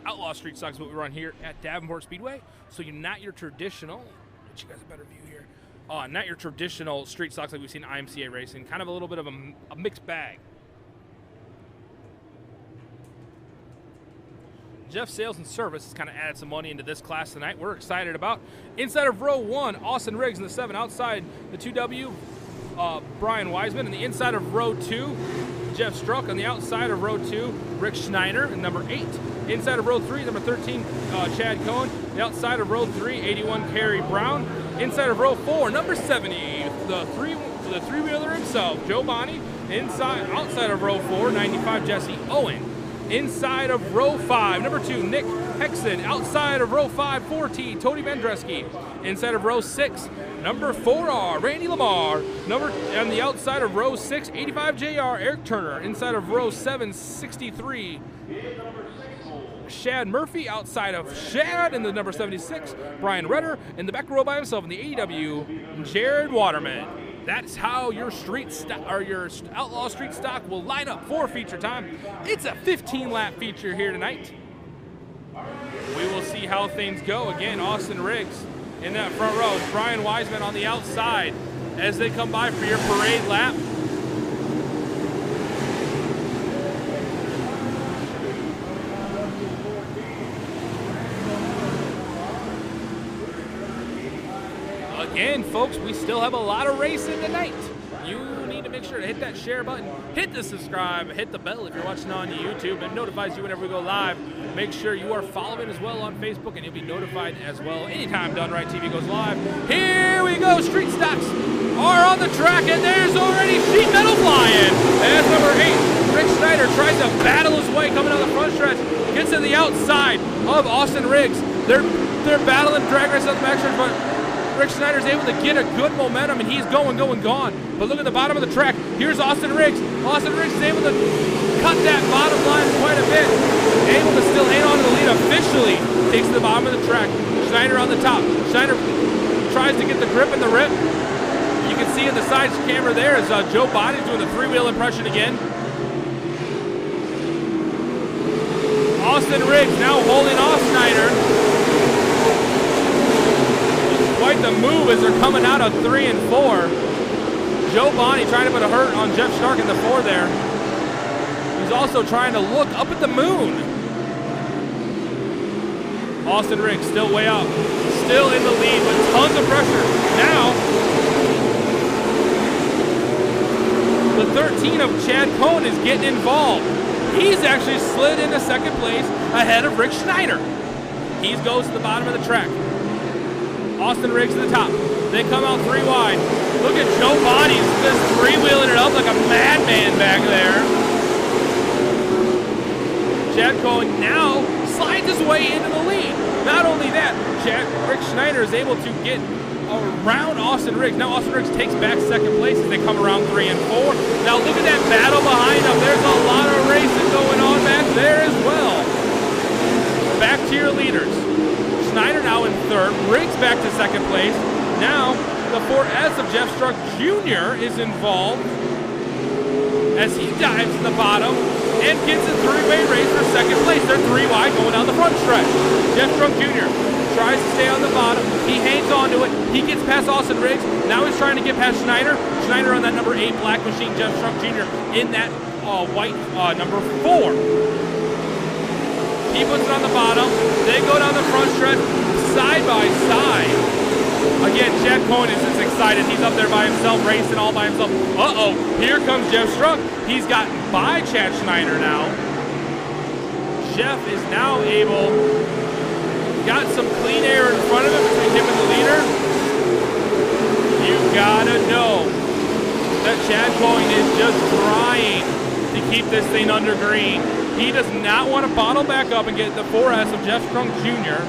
Outlaw street stock is what we run here at Davenport Speedway. So you're not your traditional, get you guys a better view here. Not your traditional street stocks like we've seen IMCA racing. Kind of a little bit of a mixed bag. Jeff Sales and Service has kind of added some money into this class tonight. We're excited about. Inside of row 1, Austin Riggs in the 7. Outside the 2W, Brian Wiseman. And the inside of row 2, Jeff Struck. On the outside of row 2, Rick Schneider in number 8. Inside of row 3, number 13, Chad Cohen. The outside of row 3, 81, Kerry Brown. Inside of row 4, number 70, the three-wheeler himself, Joe Bonney. Outside of row 4, 95, Jesse Owen. Inside of row 5, number 2, Nick Hexon. Outside of row 5, 14, Tony Vendreski. Inside of row 6, number 4R, Randy Lamar. On the outside of row 6, 85 JR, Eric Turner. Inside of row 7, 63, Shad Murphy. Outside of Shad in the number 76, Brian Redder. In the back row by himself in the AEW, Jared Waterman. That's how your your Outlaw Street Stock will line up for feature time. It's a 15-lap feature here tonight. We will see how things go. Again, Austin Riggs in that front row. Brian Wiseman on the outside as they come by for your parade lap. Again, folks, we still have a lot of racing tonight. You need to make sure to hit that share button, hit the subscribe, hit the bell if you're watching on YouTube. It notifies you whenever we go live. Make sure you are following as well on Facebook, and you'll be notified as well anytime Done Right TV goes live. Here we go. Street Stocks are on the track, and there's already sheet metal flying. As number 8, Rick Schneider tries to battle his way coming down the front stretch. Gets to the outside of Austin Riggs. They're battling drag race on the back stretch, but Rick Schneider's able to get a good momentum, and he's gone. But look at the bottom of the track. Here's Austin Riggs. Austin Riggs is able to cut that bottom line quite a bit. Able to still hang on to the lead officially. Takes the bottom of the track. Schneider on the top. Schneider tries to get the grip and the rip. You can see in the side camera there as Joe Bonney's doing the three-wheel impression again. Austin Riggs now holding off Schneider. Quite the move as they're coming out of 3 and 4. Joe Bonney trying to put a hurt on Jeff Stark in the 4 there. He's also trying to look up at the moon. Austin Riggs still way up. Still in the lead with tons of pressure. Now, the 13 of Chad Cohen is getting involved. He's actually slid into second place ahead of Rick Schneider. He goes to the bottom of the track. Austin Riggs to the top. They come out 3 wide. Look at Joe Bonney just three-wheeling it up like a madman back there. Chad Cohen now slides his way into the lead. Not only that, Rick Schneider is able to get around Austin Riggs. Now Austin Riggs takes back second place as they come around 3 and 4. Now look at that battle behind them. There's a lot of racing going on back there as well. Back to your leaders. Schneider now in 3rd, Riggs back to 2nd place. Now the 4S of Jeff Strunk Jr. is involved as he dives to the bottom and gets a 3-way race for 2nd place. They're 3 wide going down the front stretch. Jeff Strunk Jr. tries to stay on the bottom. He hangs on to it. He gets past Austin Riggs. Now he's trying to get past Schneider. Schneider on that number 8 Black Machine. Jeff Strunk Jr. in that white number 4. He puts it on the bottom. They go down the front stretch side by side. Again, Chad Cohen is just excited. He's up there by himself, racing all by himself. Uh-oh, here comes Jeff Strunk. He's gotten by Chad Schneider now. Jeff is now got some clean air in front of him between him and the leader. You gotta know that Chad Cohen is just trying to keep this thing under green. He does not want to bottle back up and get the 4S of Jeff Strunk Jr.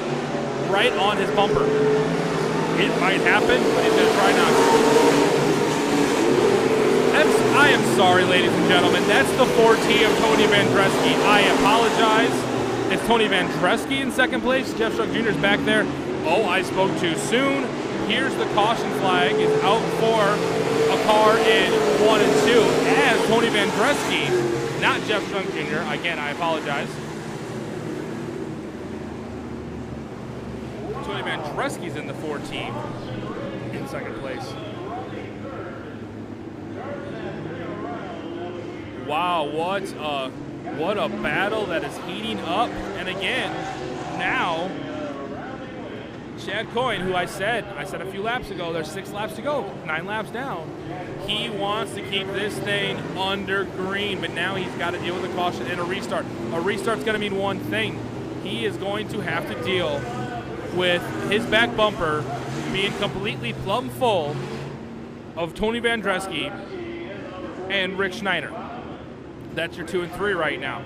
right on his bumper. It might happen, but he's going to try not to. I am sorry, ladies and gentlemen. That's the 4T of Tony Vendreski. I apologize. It's Tony Vendreski in 2nd place. Jeff Strunk Jr. is back there. Oh, I spoke too soon. Here's the caution flag. Is out for a car in 1 and 2 as Tony Vendreski, not Jeff Strunk Jr. Again, I apologize. Tony Vendreski's in the 4 team in 2nd place. Wow, what a battle that is heating up. And again, now Chad Cohen, who I said a few laps ago, there's 6 laps to go, 9 laps down. He wants to keep this thing under green, but now he's got to deal with a caution and a restart. A restart's going to mean one thing. he is going to have to deal with his back bumper being completely plumb full of Tony Vandreski and Rick Schneider. That's your 2 and 3 right now,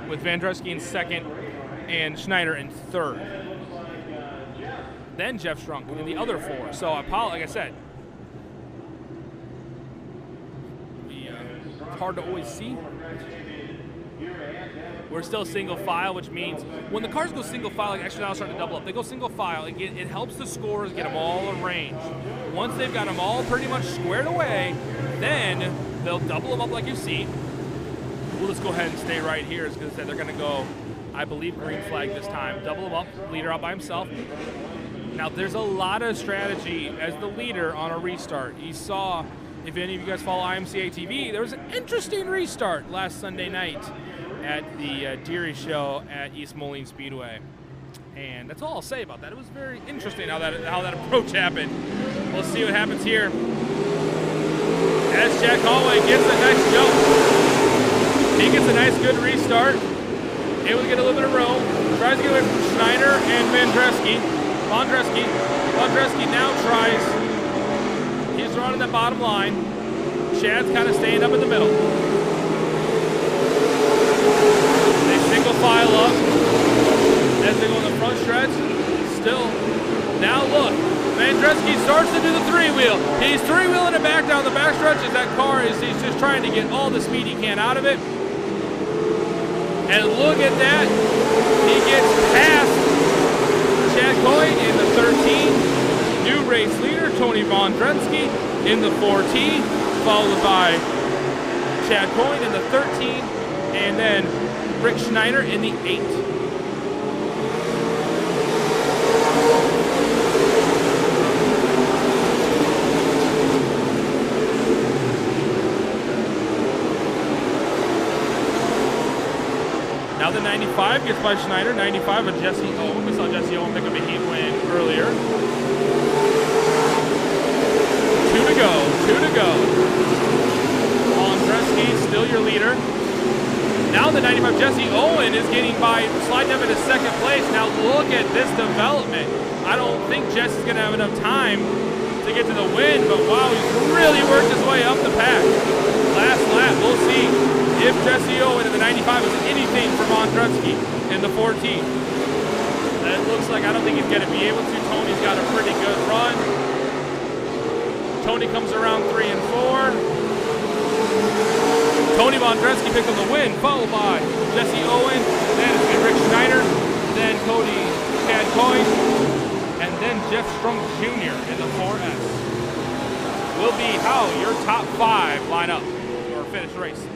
with Vandreski in second and Schneider in third. Then Jeff Strunk in the other 4. So, like I said, it's hard to always see. We're still single file, which means when the cars go single file, like actually now it's starting to double up. They go single file. It helps the scorers get them all arranged. Once they've got them all pretty much squared away, then they'll double them up like you see. We'll just go ahead and stay right here because they're going to go, I believe, green flag this time. Double them up, leader out by himself. Now, there's a lot of strategy as the leader on a restart. You saw, if any of you guys follow IMCA TV, there was an interesting restart last Sunday night at the Deary Show at East Moline Speedway. And that's all I'll say about that. It was very interesting how that approach happened. We'll see what happens here. As Jack Hallway gets a nice jump. He gets a nice, good restart. Able to get a little bit of room. Tries to get away from Schneider and Vandreski. Vandreski now tries. He's running the bottom line. Chad's kind of staying up in the middle. They single file up as they go in the front stretch. Still. Now look. Vandreski starts to do the 3-wheel. He's 3-wheeling it back down the back stretch as that car he's just trying to get all the speed he can out of it. And look at that. He gets past Chad Coyne in the 13. New race leader, Tony Vandreski in the 4T, followed by Chad Coyne in the 13, and then Rick Schneider in the 8. Now the 95 gets by Schneider, 95 of Jesse Owen. We saw Jesse Owen pick up a heat win earlier. 2 to go. Andreski still your leader. Now the 95 Jesse Owen is getting by, sliding up into second place. Now look at this development. I don't think Jesse's going to have enough time to get to the win, but wow, he's really worked his way up the pack. Last lap, we'll see if Jesse Owen in the 95 is anything from Andreski in the 14. It looks like I don't think he's going to be able to. Tony's got a pretty good run. Tony comes around 3 and 4. Tony Vandreski picks up the win, followed by Jesse Owen. Then it's been Rick Schneider. Then Cody Chad Coyne. And then Jeff Strunk Jr. in the 4S. Will be how your top 5 line up or finish the race.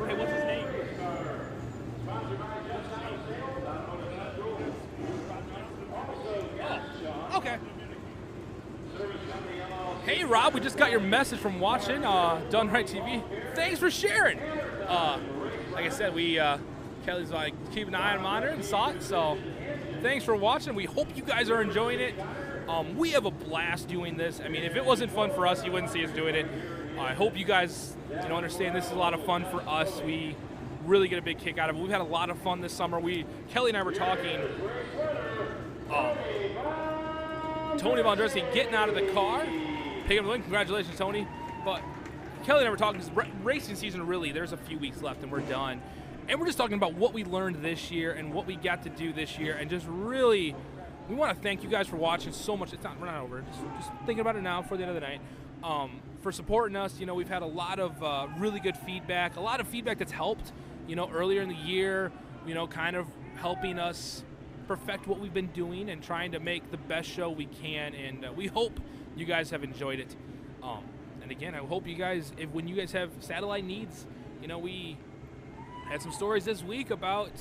Hey, what's his name? Oh, okay. Hey, Rob, we just got your message from watching Done Right TV. Thanks for sharing. Like I said, Kelly's like, keep an eye on the monitor and saw it, so thanks for watching. We hope you guys are enjoying it. We have a blast doing this. I mean, if it wasn't fun for us, you wouldn't see us doing it. I hope you guys understand this is a lot of fun for us. We really get a big kick out of it. We've had a lot of fun this summer. Kelly and I were talking. Tony Vandreski getting out of the car, picking up the win. Congratulations, Tony. But Kelly and I were talking, because racing season really, there's a few weeks left and we're done. And we're just talking about what we learned this year and what we got to do this year, and just really, we want to thank you guys for watching so much. We're not over. Just thinking about it now before the end of the night. For supporting us. We've had a lot of really good feedback, a lot of feedback that's helped, earlier in the year, kind of helping us perfect what we've been doing and trying to make the best show we can. And we hope you guys have enjoyed it. And again, I hope you guys, when you guys have satellite needs, we had some stories this week about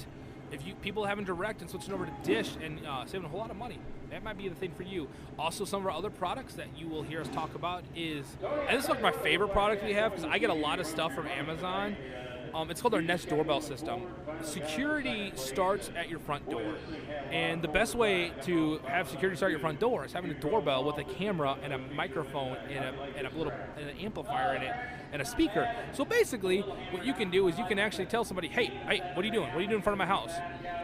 people having direct and switching over to Dish and saving a whole lot of money. That might be the thing for you. Also, some of our other products that you will hear us talk about and this is like my favorite product we have because I get a lot of stuff from Amazon. It's called our Nest doorbell system. Security starts at your front door. And the best way to have security start at your front door is having a doorbell with a camera and a microphone and an amplifier in it and a speaker. So basically, what you can do is you can actually tell somebody, hey, what are you doing? What are you doing in front of my house?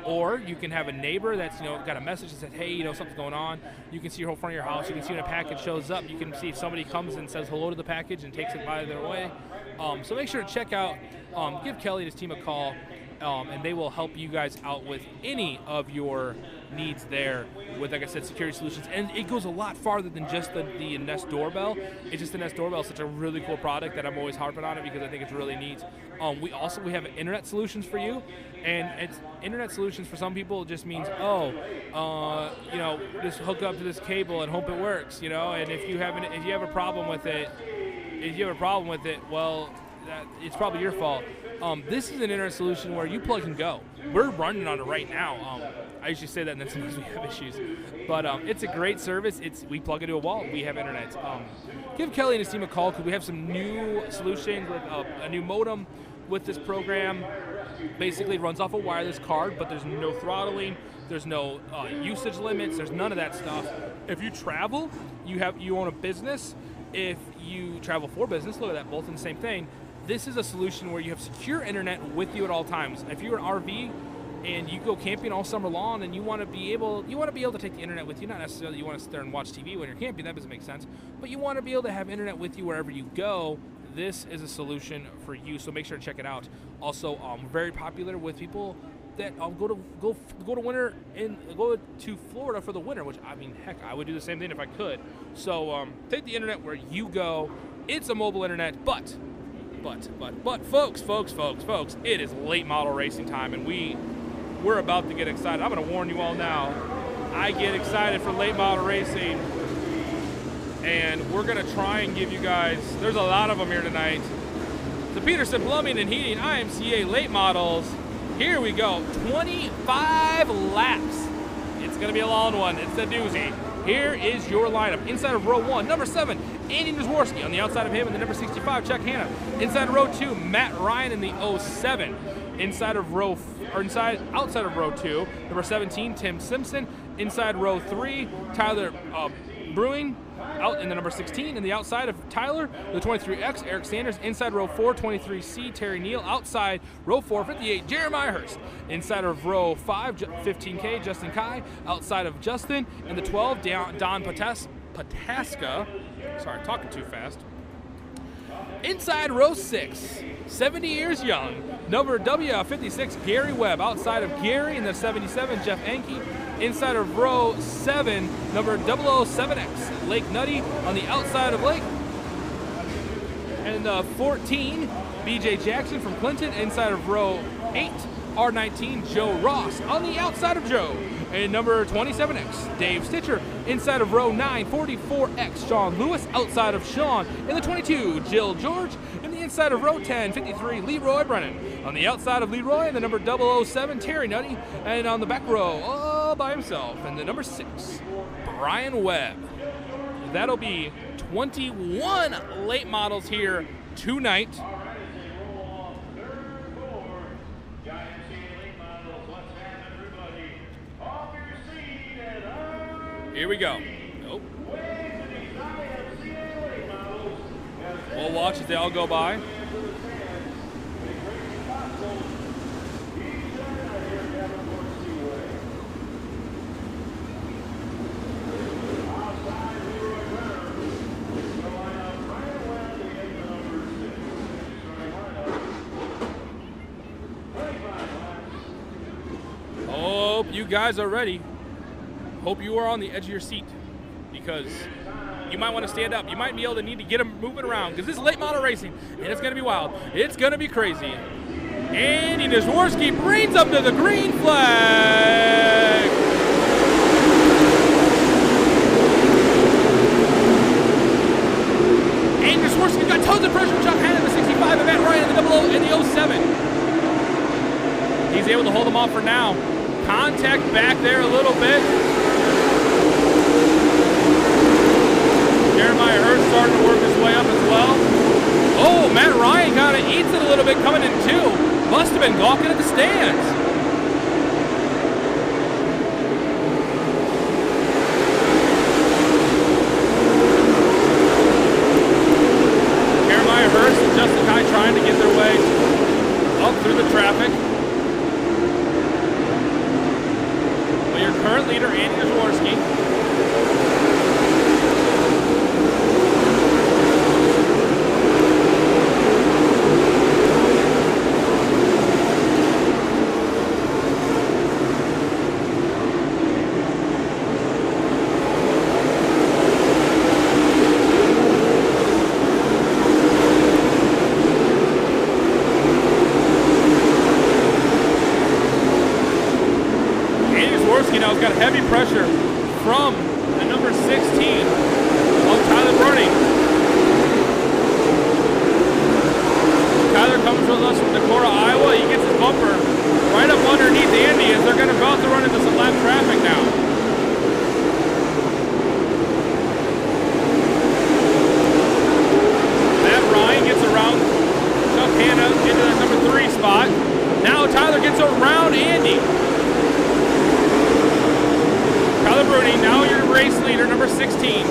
Or you can have a neighbor that's got a message that says, hey, something's going on. You can see your whole front of your house. You can see when a package shows up. You can see if somebody comes and says hello to the package and takes it by their way. So make sure to check out, give Kelly and his team a call, and they will help you guys out with any of your needs there with, like I said, security solutions. And it goes a lot farther than just the Nest doorbell. It's just the Nest doorbell is such a really cool product that I'm always harping on it because I think it's really neat. We have internet solutions for you, and it's internet solutions for some people just means just hook up to this cable and hope it works, and if you have a problem with it, well, it's probably your fault. This is an internet solution where you plug and go. We're running on it right now. I usually say that and then sometimes we have issues. But it's a great service. We plug into a wall. We have internet. Give Kelly and his team a call because we have some new solutions with a new modem with this program. Basically, it runs off a wireless card, but there's no throttling. There's no usage limits. There's none of that stuff. If you travel, you own a business. If you travel for business, look at that, both in the same thing. This is a solution where you have secure internet with you at all times. If you're an RV and you go camping all summer long and you want to be able to take the internet with you, not necessarily you want to sit there and watch TV when you're camping, that doesn't make sense, but you want to be able to have internet with you wherever you go. This is a solution for you, so make sure to check it out. Also, very popular with people that go to Florida for the winter, which heck, I would do the same thing if I could. So take the internet where you go. It's a mobile internet, but folks, it is late model racing time, and we're about to get excited. I'm going to warn you all now. I get excited for late model racing, and we're going to try and give you guys, there's a lot of them here tonight. The Peterson Plumbing and Heating IMCA late models. Here we go, 25 laps. It's going to be a long one. It's a doozy. Here is your lineup. Inside of row 1, number 7, Andy Nizworski. On the outside of him in the number 65, Chuck Hanna. Inside of row 2, Matt Ryan in the 07. Outside of row 2, number 17, Tim Simpson. Inside row 3, Tyler Brewing. Out in the number 16, in the outside of Tyler, the 23X, Eric Sanders. Inside row 4, 23C, Terry Neal. Outside row 4, 58, Jeremiah Hurst. Inside of row 5, 15K, Justin Kai. Outside of Justin, in the 12, Don Pataska. Sorry, talking too fast. Inside row 6, 70 years young, number W56, Gary Webb. Outside of Gary, in the 77, Jeff Enke. Inside of row 7, number 007X, Lake Nutty. On the outside of Lake. And 14, BJ Jackson from Clinton. Inside of row 8, R19, Joe Ross. On the outside of Joe. And number 27X, Dave Stitcher. Inside of row 9, 44X, Sean Lewis. Outside of Sean, in the 22, Jill George. In the inside of row 10, 53, Leroy Brennan. On the outside of Leroy, in the number 007, Terry Nutty. And on the back row, all by himself, in the number 6, Brian Webb. That'll be 21 late models here tonight. Here we go. Nope. We'll watch as they all go by. Hope you guys are ready. Hope you are on the edge of your seat because you might want to stand up. You might be able to need to get them moving around because this is late model racing and it's going to be wild. It's going to be crazy. Andy Nizworski brings up to the green flag. Jaworski's got tons of pressure from Chuck Hannon in the 65 and Matt Ryan in the 00 in the 07. He's able to hold him off for now. Contact back there a little bit. Jeremiah Hurst starting to work his way up as well. Oh, Matt Ryan kind of eats it a little bit coming in two. Must have been gawking at the stands. Jeremiah Hurst and Justin High trying to get their way up through the traffic. But your current leader, Andy Jaworski, now has got heavy pressure from the number 16 of Tyler Browning. Tyler comes with us from Decorah, Iowa. He gets his bumper right up underneath Andy as they're going to about to run into some lap traffic now. Matt Ryan gets around Chuck Hanna into that number 3 spot. Now Tyler gets around Andy. Tyler Bruni, now your race leader, number 16.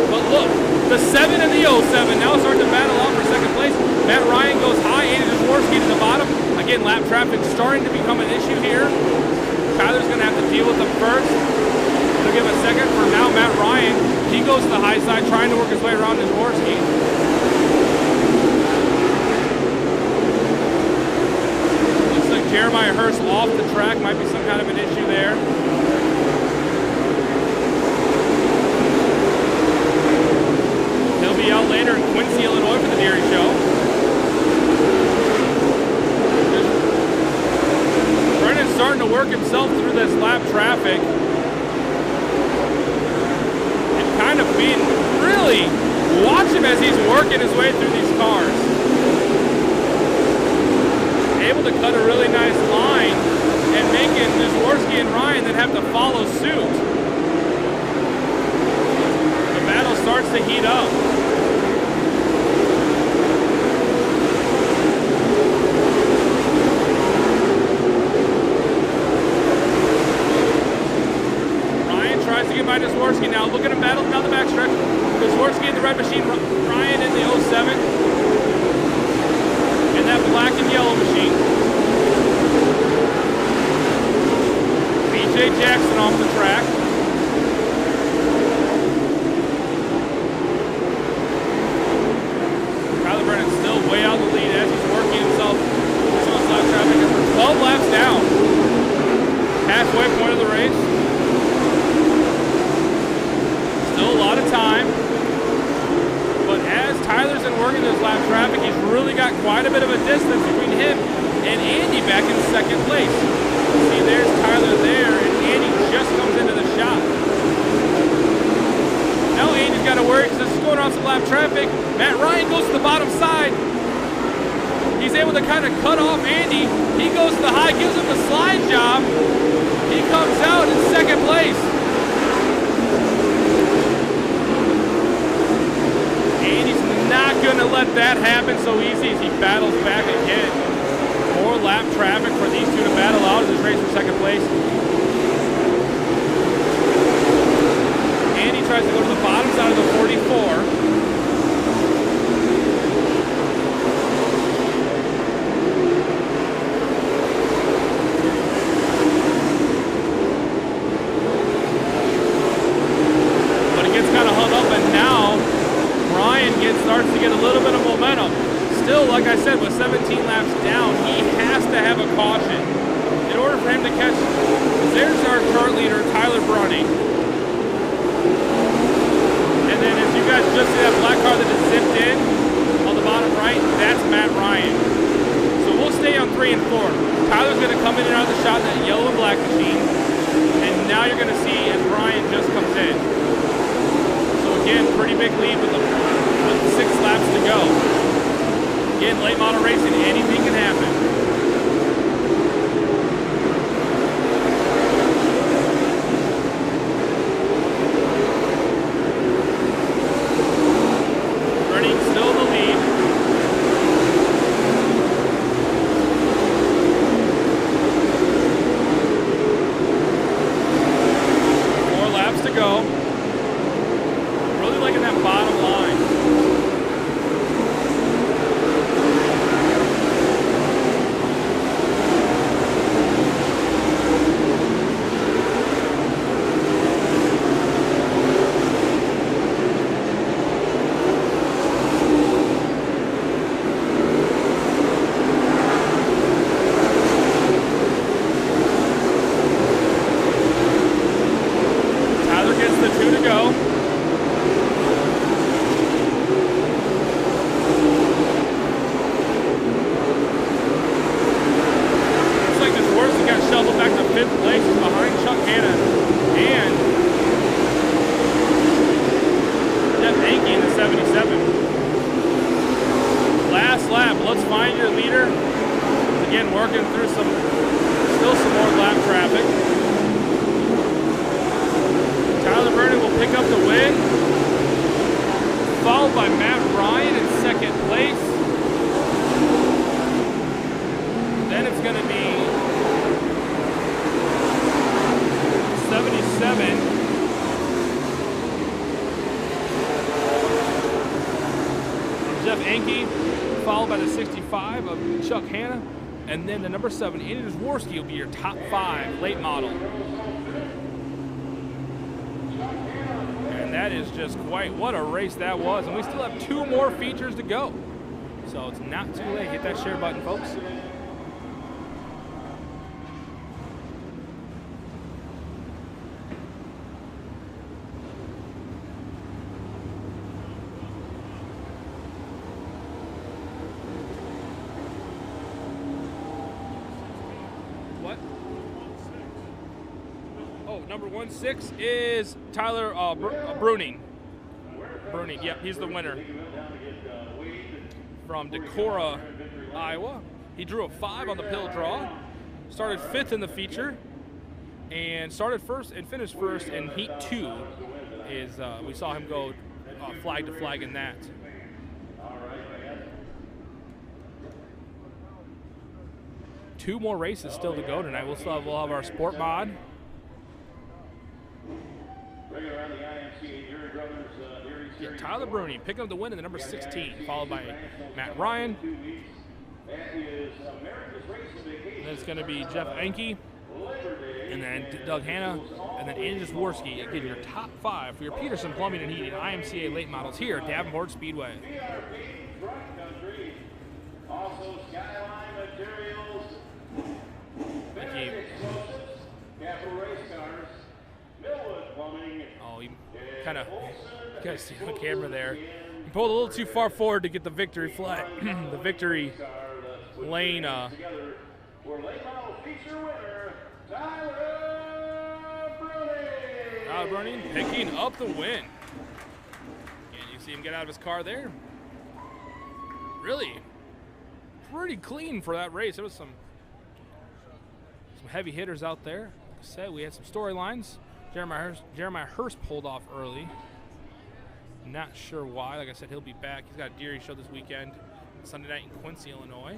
But look, the 7 and the 07 now starting to battle out for second place. Matt Ryan goes high, Andy Jaworski to the bottom. Again, lap traffic starting to become an issue here. Tyler's going to have to deal with them first. It'll give a second for now Matt Ryan. He goes to the high side, trying to work his way around Jaworski. Looks like Jeremiah Hurst off the track. Might be some kind of an issue there. He'll be out later in Quincy, Illinois for the Dairy Show. Brennan's starting to work himself through this lap traffic. And kind of being really, watch him as he's working his way through these cars. Able to cut a really nice line and making Jaworski and Ryan then have to follow suit. The battle starts to heat up. To get by Jaworski now. Look at him battling down the backstretch. Jaworski in the red machine, Ryan in the 07. In that black and yellow machine. BJ Jackson off the track. Tyler Brennan still way out in the lead as he's working himself through the side traffic. We're 12 laps down. Halfway point of the race. Still a lot of time, but as Tyler's been working this lap traffic, he's really got quite a bit of a distance between him and Andy back in second place. See, there's Tyler there, and Andy just comes into the shot. Now Andy's got to worry because this is going on some lap traffic. Matt Ryan goes to the bottom side. He's able to kind of cut off Andy. He goes to the high, gives him the slide job. He comes out in second place. Andy's not going to let that happen so easy as he battles back again. More lap traffic for these two to battle out in this race for second place. Andy tries to go to the bottom side of the 44. Starts to get a little bit of momentum. Still, like I said, with 17 laps down, he has to have a caution in order for him to catch. There's our current leader, Tyler Browning. And then as you guys just see that black car that is zipped in on the bottom right, that's Matt Ryan. So we'll stay on 3 and 4. Tyler's going to come in and out of the shot in that yellow and black machine. And now you're going to see as Ryan just comes in. So again, pretty big lead with 6 laps to go. Again, late model racing, anything can happen. Burning still in the lead. To go. Really liking that bottom line. The 2 to go. Looks like this Worsley got shoveled back to 5th place behind Chuck Hanna and Jeff Anke in the 77. Last lap, let's find your leader. Again, working through still some more lap traffic. Tyler Vernon will pick up the win, followed by Matt Ryan in 2nd place. Then it's going to be 77. Jeff Anke, followed by the 65 of Chuck Hanna. And then the number 7, Andy Dworsky, will be your top 5 late model. That is just what a race that was. And we still have 2 more features to go. So it's not too late. Hit that share button, folks. What? Oh, number 16 is Tyler Bruning. Bruning, yep, he's the winner. From Decorah, Iowa. He drew a 5 on the pill draw. Started 5th in the feature. And started first and finished first in Heat 2. We saw him go flag to flag in that. Two more races still to go tonight. We'll have our sport mod. Yeah, Tyler Bruni picking up the win in the number 16, followed by Matt Ryan. And then it's going to be Jeff Anke, and then Doug Hanna, and then Andy Dworsky. Again, your top 5 for your Peterson Plumbing and Heating IMCA late models here at Davenport Speedway. Also, Skyline Materials, Capital Race Cars, Millwood Plumbing. Oh, you kind of, you guys see the camera there. He pulled a little too far forward to get the victory flag, the victory lane. Tyler Bruni picking up the win. And you see him get out of his car there. Really pretty clean for that race. There was some heavy hitters out there. Like I said, we had some storylines. Jeremiah Hurst pulled off early. Not sure why. Like I said, he'll be back. He's got a Deary show this weekend, Sunday night in Quincy, Illinois.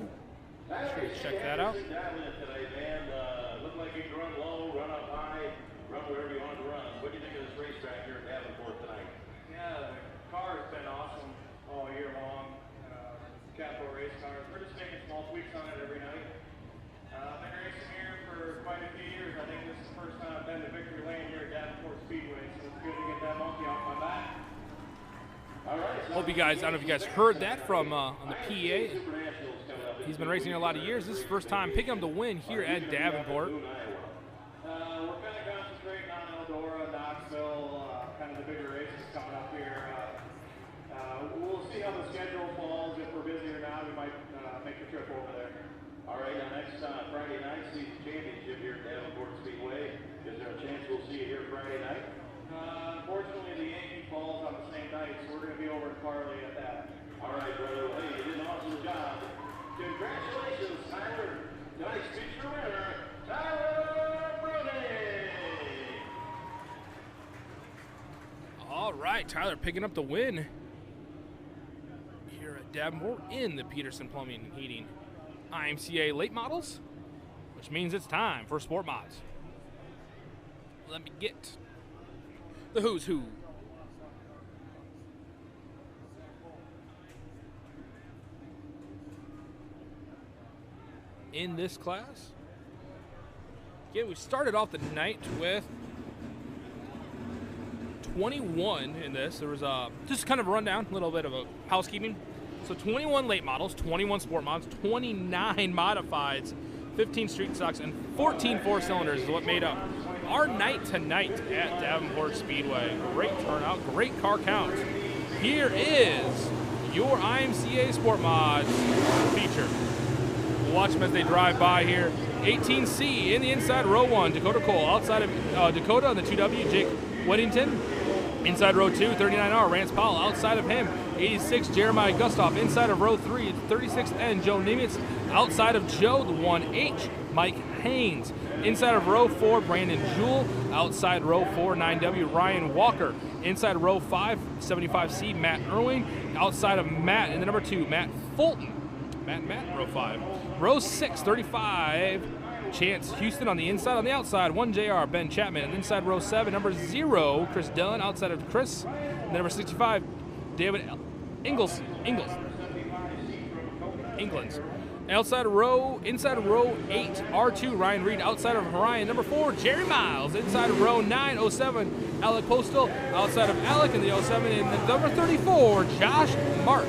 Be sure to check that out. Looked like you could run low, run up high, run wherever you want to run. What do you think of this racetrack here at Davenport tonight? Yeah, the car has been awesome all year long. Capital Race Cars. We're just making small tweaks on it every night. I've been racing here for quite a few years. I think this is the first time I've been to victory lane here at Davenport Speedway, so it's good to get that monkey off my back. All right. Hope you guys, I don't know if you guys heard that from on the PA. He's been racing here a lot of years. This is the first time picking up the win here at Davenport. We're kind of concentrating on Eldora, Knoxville, kind of the bigger races coming up here. We'll see how the schedule falls. If we're busy or not, we might make the trip over there. All right, now next Friday night, season championship here at Davenport Speedway. Is there a chance we'll see you here Friday night? Unfortunately, the Yankee falls on on the same night, so we're going to be over in Farley at that. All right, brother. Well, hey, you did an awesome job. Congratulations, Tyler. Tonight's feature winner, Tyler Brody. All right, Tyler picking up the win here at Davenport in the Peterson Plumbing and Heating IMCA late models, which means it's time for Sport Mods. Let me get the who's who. In this class. Again, we started off the night with 21 in this. There was just kind of a rundown, a little bit of a housekeeping. So 21 late models, 21 sport mods, 29 modifieds, 15 street stocks, and 14 four-cylinders is what made up our night tonight at Davenport Speedway. Great turnout, great car count. Here is your IMCA Sport Mods feature. We'll watch them as they drive by here. 18C in the inside row 1, Dakota Cole. Outside of Dakota on the 2W, Jake Weddington. Inside row 2, 39R, Rance Powell. Outside of him, 86, Jeremiah Gustav. Inside of row 3, 36N, Joe Nimitz. Outside of Joe, the 1H, Mike Haynes. Inside of row 4, Brandon Jewell. Outside row 4, 9W, Ryan Walker. Inside row 5, 75C, Matt Irwin. Outside of Matt, in the number 2, Matt Fulton. Matt, row 5. Row 6, 35, Chance Houston on the inside. On the outside, 1JR, Ben Chapman. And inside row 7, number 0, Chris Dunn. Outside of Chris, and number 65, David Ingles. Inside row 8, R2, Ryan Reed. Outside of Ryan, number 4, Jerry Miles. Inside of row 9, 07, Alec Postal. Outside of Alec in the 07, and the number 34, Josh Mark.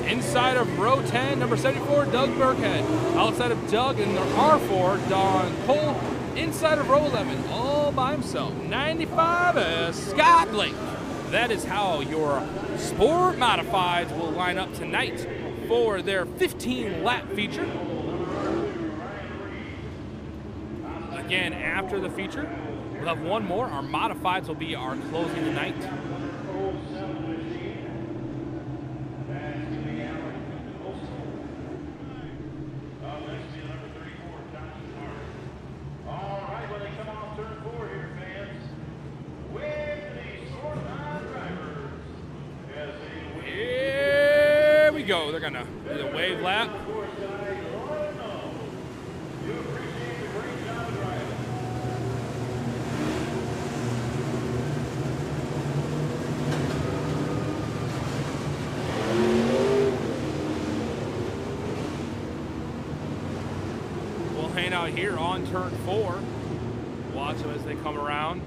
Inside of row 10, number 74, Doug Burkhead. Outside of Doug in the R4, Don Cole. Inside of row 11, all by himself, 95, Scott Blake. That is how your Sport Modifieds will line up tonight for their 15-lap feature. Again, after the feature, we'll have one more. Our Modifieds will be our closing the night. Go. They're gonna do the wave lap. We'll hang out here on turn 4. Watch them as they come around.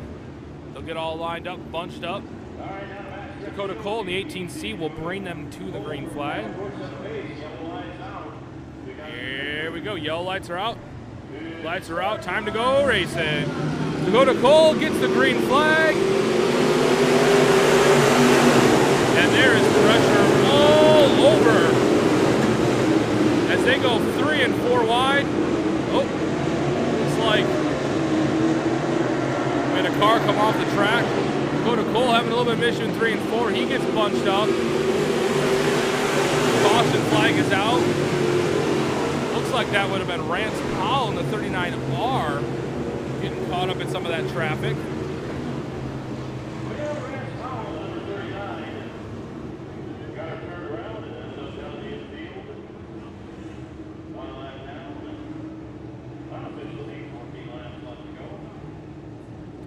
They'll get all lined up, bunched up. Dakota Cole in the 18C will bring them to the green flag. Here we go. Yellow lights are out. Lights are out. Time to go racing. Dakota Cole gets the green flag. And there is pressure all over as they go 3 and 4 wide. Oh, looks like we had a car come off the track. Dakota Cole having a little bit of mission 3 and 4. He gets bunched up. Caution flag is out. Looks like that would have been Rance Powell in the 39R getting caught up in some of that traffic.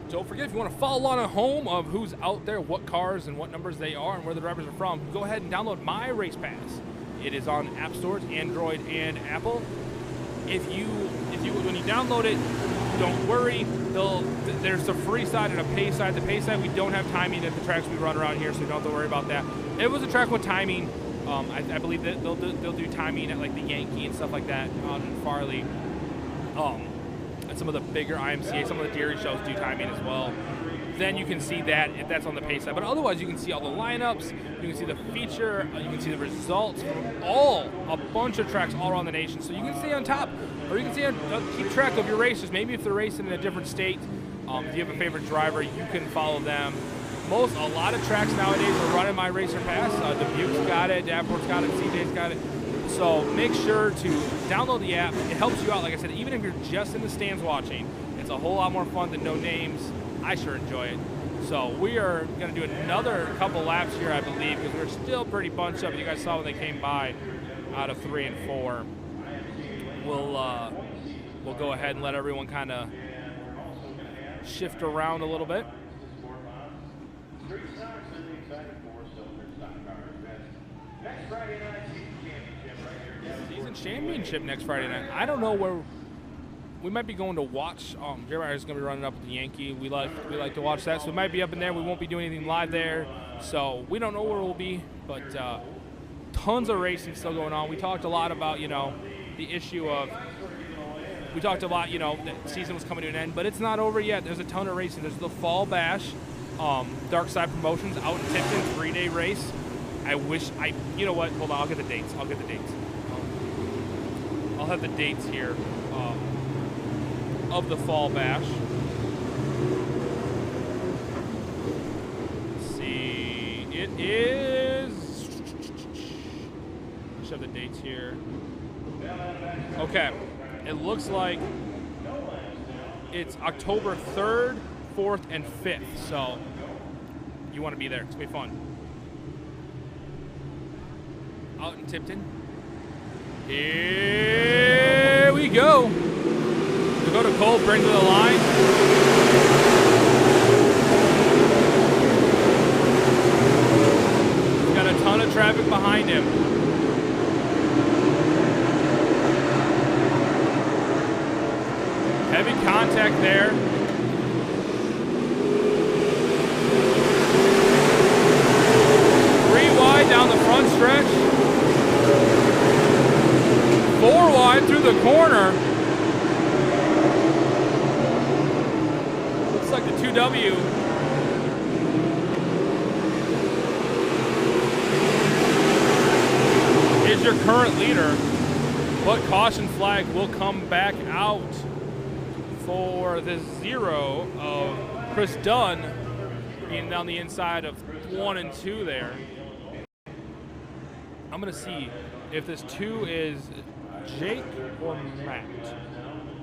Don't forget, if you want to follow along at home of who's out there, what cars and what numbers they are, and where the drivers are from, go ahead and download My Race Pass. It is on app stores, Android and Apple. When you download it, don't worry. There's a free side and a pay side. The pay side, we don't have timing at the tracks we run around here, so you don't have to worry about that. If it was a track with timing, I believe that they'll do timing at like the Yankee and stuff like that on Farley. And some of the bigger IMCA, some of the dairy shows do timing as well. Then you can see that if that's on the pay side. But otherwise, you can see all the lineups, you can see the feature, you can see the results from a bunch of tracks all around the nation. So you can stay on top, or you can stay keep track of your races. Maybe if they're racing in a different state, if you have a favorite driver, you can follow them A lot of tracks nowadays are running My Racer Pass. Dubuque's got it, Davenport's got it, CJ's got it. So make sure to download the app. It helps you out. Like I said, even if you're just in the stands watching, it's a whole lot more fun than no names. I sure enjoy it. So we are going to do another couple laps here, I believe, because we're still pretty bunched up. You guys saw when they came by out of 3 and 4. We'll go ahead and let everyone kind of shift around a little bit. Season championship next Friday night. I don't know where we might be going to watch. Jeremiah is going to be running up with the Yankee. We like to watch that, so we might be up in there. We won't be doing anything live there, so we don't know where we'll be. But tons of racing still going on. We talked a lot about the issue of. We talked a lot, the season was coming to an end, but it's not over yet. There's a ton of racing. There's the Fall Bash, Dark Side Promotions out in Tipton, 3-day race. You know what? Hold on, I'll get the dates. I'll have the dates here of the Fall Bash. Let's see, it is. I should have the dates here. Okay. It looks like it's October 3rd, 4th, and 5th, so you want to be there. It's going to be fun. Out in Tipton. Here we go. Dakota Cole brings to the line. He's got a ton of traffic behind him. Heavy contact there. 3 wide down the front stretch. 4 wide through the corner. Looks like the 2W. Is your current leader, but caution flag will come back out for the 0 of Chris Dunn being down the inside of 1 and 2 there. I'm going to see if this 2 is Jake or Matt.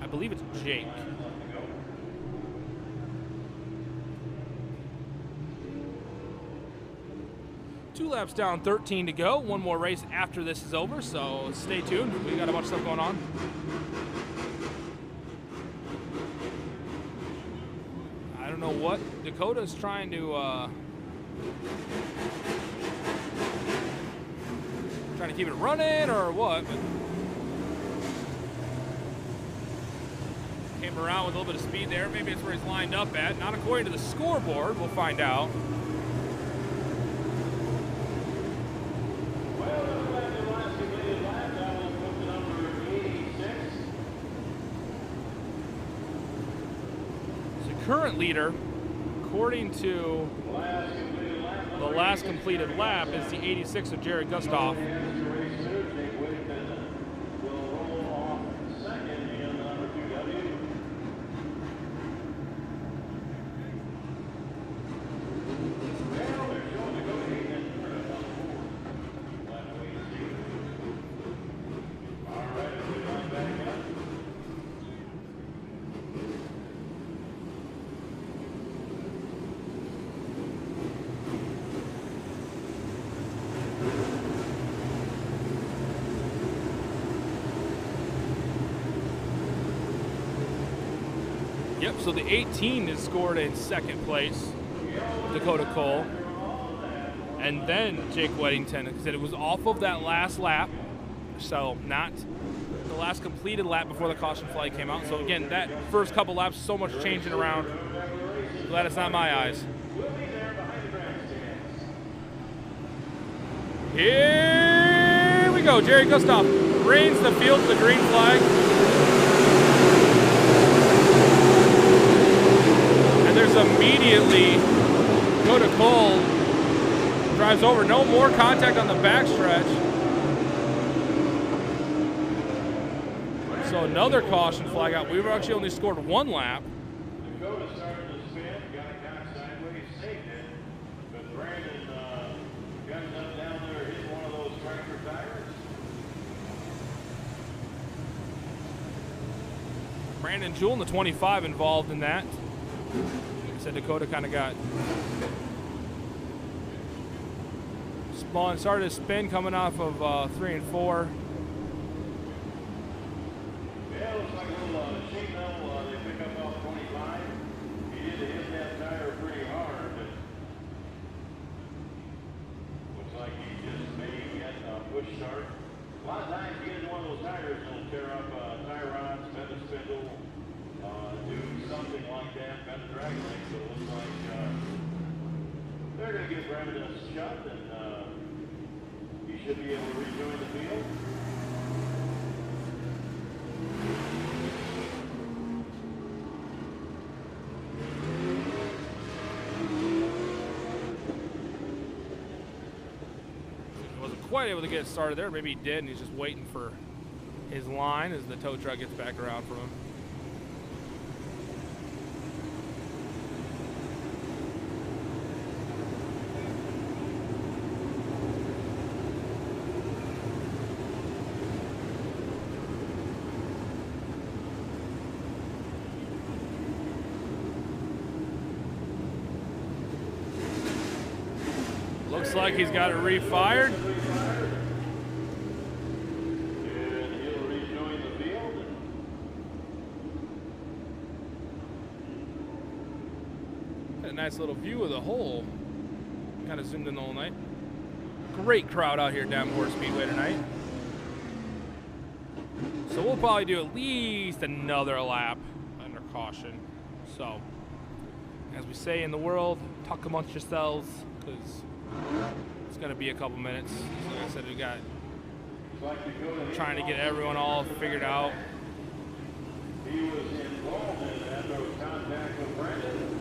I believe it's Jake. Two laps down, 13 to go. One more race after this is over, so stay tuned. We got a bunch of stuff going on. I don't know what Dakota's trying to keep it running or what, but came around with a little bit of speed there. Maybe it's where he's lined up at. Not according to the scoreboard. We'll find out. Current leader, according to the last completed lap, is the 86 of Jared Gustav. Yep, so the 18 is scored in second place, Dakota Cole. And then Jake Weddington, because it was off of that last lap, so not the last completed lap before the caution flag came out. So again, that first couple laps, so much changing around. Glad it's not my eyes. Here we go, Jerry Gustav reigns the field to the green flag. There's immediately Dakota Cole drives over. No more contact on the backstretch. So another caution flag out. We've actually only scored 1 lap. Dakota started to spin, got it down sideways, saved it. Brandon Jewell in the 25 involved in that. Like I said, Dakota kind of got spun, started to spin coming off of 3 and 4. Yeah, looks like a little sheet metal they pick up off 25. He did hit that tire pretty hard, but looks like he just maybe got a push start. A lot of times you get into one of those tires, it'll tear up tire rods, bend the spindle, do something like that, bend the drag link. So it looks like they're going to give Brandon a shot, and he should be able to rejoin the field. Quite able to get it started there. Maybe he did, and he's just waiting for his line as the tow truck gets back around from him. Looks like he's got it refired. Nice little view of the hole. Kind of zoomed in the whole night. Great crowd out here at Davenport Speedway tonight. So we'll probably do at least another lap under caution. So, as we say in the world, talk amongst yourselves, because it's going to be a couple minutes. Like I said, we got trying to get everyone all figured out. He was involved in that. There was contact with Brandon.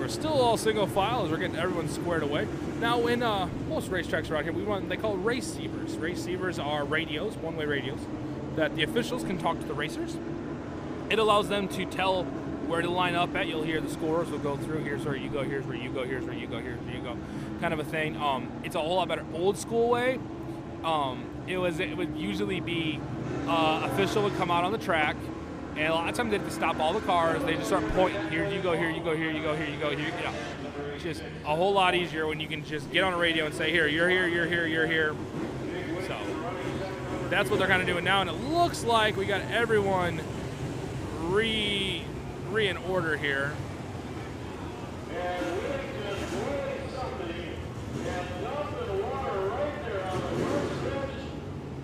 Still all single file as we're getting everyone squared away. Now, in most racetracks around here, we run, they call receivers. Receivers are radios, one-way radios, that the officials can talk to the racers. It allows them to tell where to line up at. You'll hear the scorers will go through. Here's where you go, here's where you go, here's where you go, here's where you go, kind of a thing. It's a whole lot better old school way. It would usually be official would come out on the track. And a lot of times they have to stop all the cars. They just start pointing. Here you go, here you go, here you go, here you go, here you go. It's just a whole lot easier when you can just get on a radio and say, here, you're here, you're here, you're here. So that's what they're kind of doing now. And it looks like we got everyone in order here.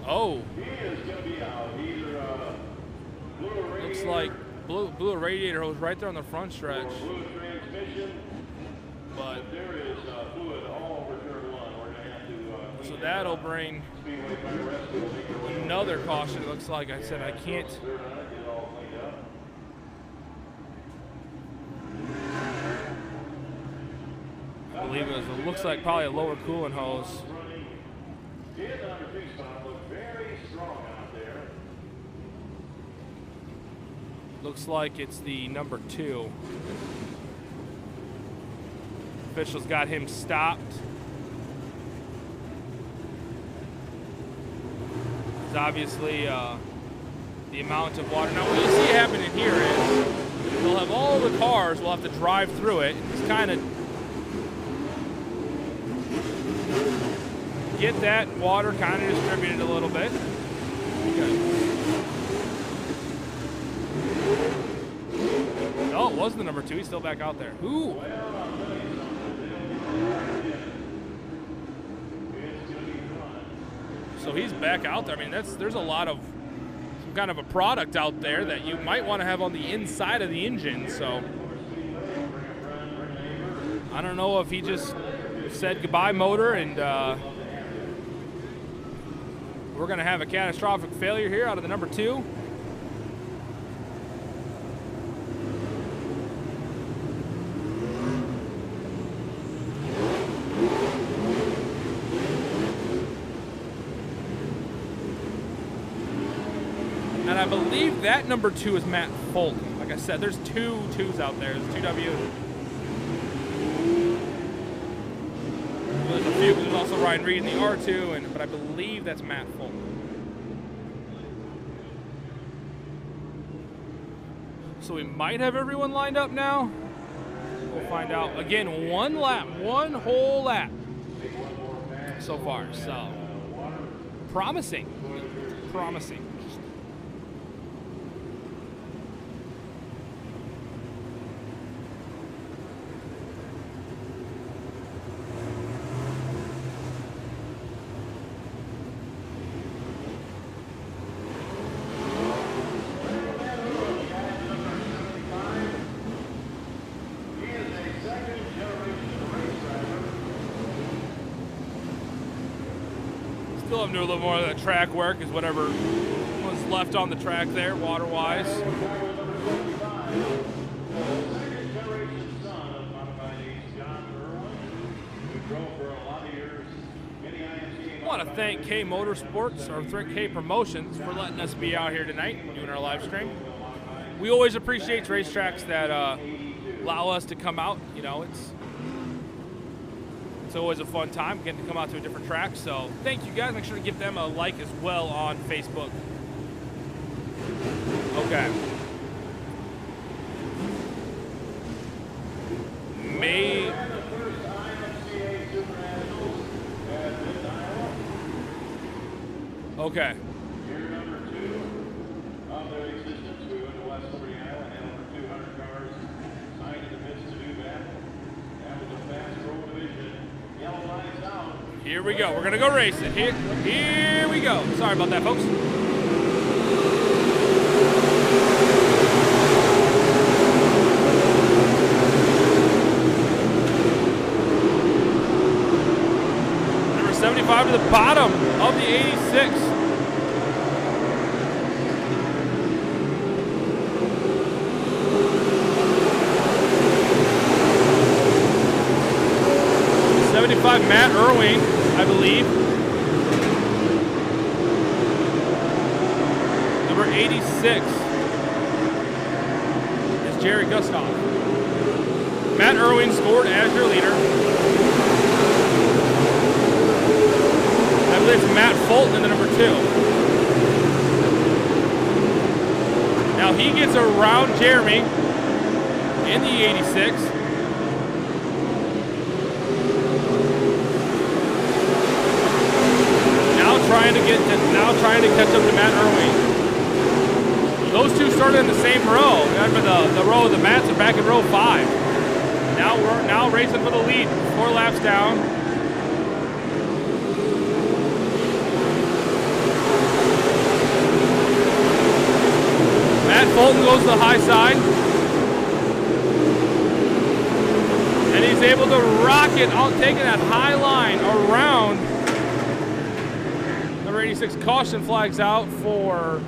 Oh. Looks like blew a radiator hose right there on the front stretch. But so that'll bring another caution. It looks like I said I can't. I believe it looks like probably a lower coolant hose. Looks like it's the number 2. Officials got him stopped. It's obviously the amount of water. Now what you see happening here is they'll have all the cars will have to drive through it and just kind of get that water kind of distributed a little bit. Okay. Oh, it was the number 2. He's still back out there. Ooh. So he's back out there. I mean, there's a lot of some kind of a product out there that you might want to have on the inside of the engine. So I don't know if he just said goodbye, motor, and we're going to have a catastrophic failure here out of the number 2. I believe that number 2 is Matt Fulton. Like I said, there's 2 2s out there. There's 2 W's. There's a few. There's also Ryan Reed in the R2, but I believe that's Matt Fulton. So we might have everyone lined up now. We'll find out. Again, one whole lap so far. So promising. Still have to do a little more of that track work, is whatever was left on the track there, water-wise. I want to thank K Motorsports, or K Promotions, for letting us be out here tonight doing our live stream. We always appreciate racetracks that allow us to come out. You know, it's always a fun time getting to come out to a different track. So thank you guys. Make sure to give them a like as well on Facebook. Okay. Okay. Year number 2 of their existence. We went to West Liberty, Iowa, and had over 200 cars signed in the midst to do that. That was a fast road division. Yellow lights out. Here we go. We're going to go race it. Here we go. Sorry about that, folks. Number 75 to the bottom of the 86. Matt Irwin, I believe. Number 86 is Jerry Gustav. Matt Irwin scored as your leader. I believe it's Matt Fulton in the number 2. Now he gets around Jeremy in the 86. Trying to catch up to Matt Irwin. Those two started in the same row. Remember the row of the Matts are back in row 5. Now we're racing for the lead. 4 laps down. Matt Fulton goes to the high side. And he's able to rock it out, taking that high line around. 86 caution flags out for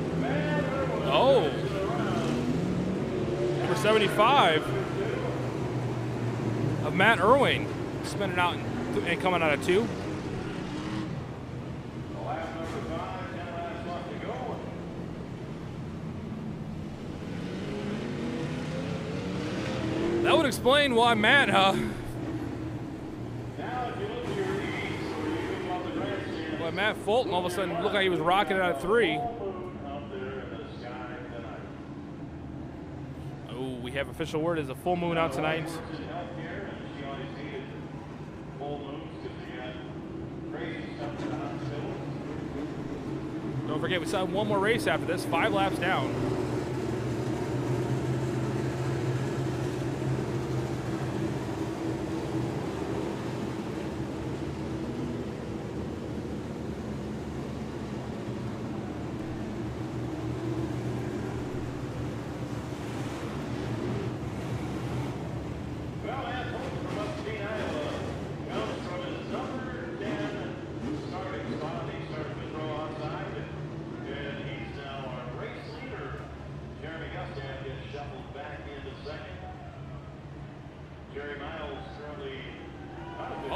number 75 of Matt Irwin, spinning out and coming out of 2. That would explain why Matt Matt Fulton all of a sudden looked like he was rocking it out of 3. Oh, we have official word. There's a full moon out tonight. Don't forget, we still have one more race after this. 5 laps down.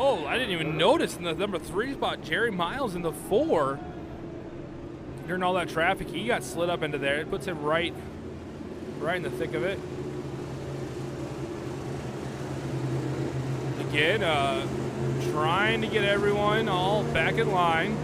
Oh, I didn't even notice in the number 3 spot, Jerry Miles in the 4. during all that traffic, he got slid up into there. It puts him right in the thick of it. Again, trying to get everyone all back in line.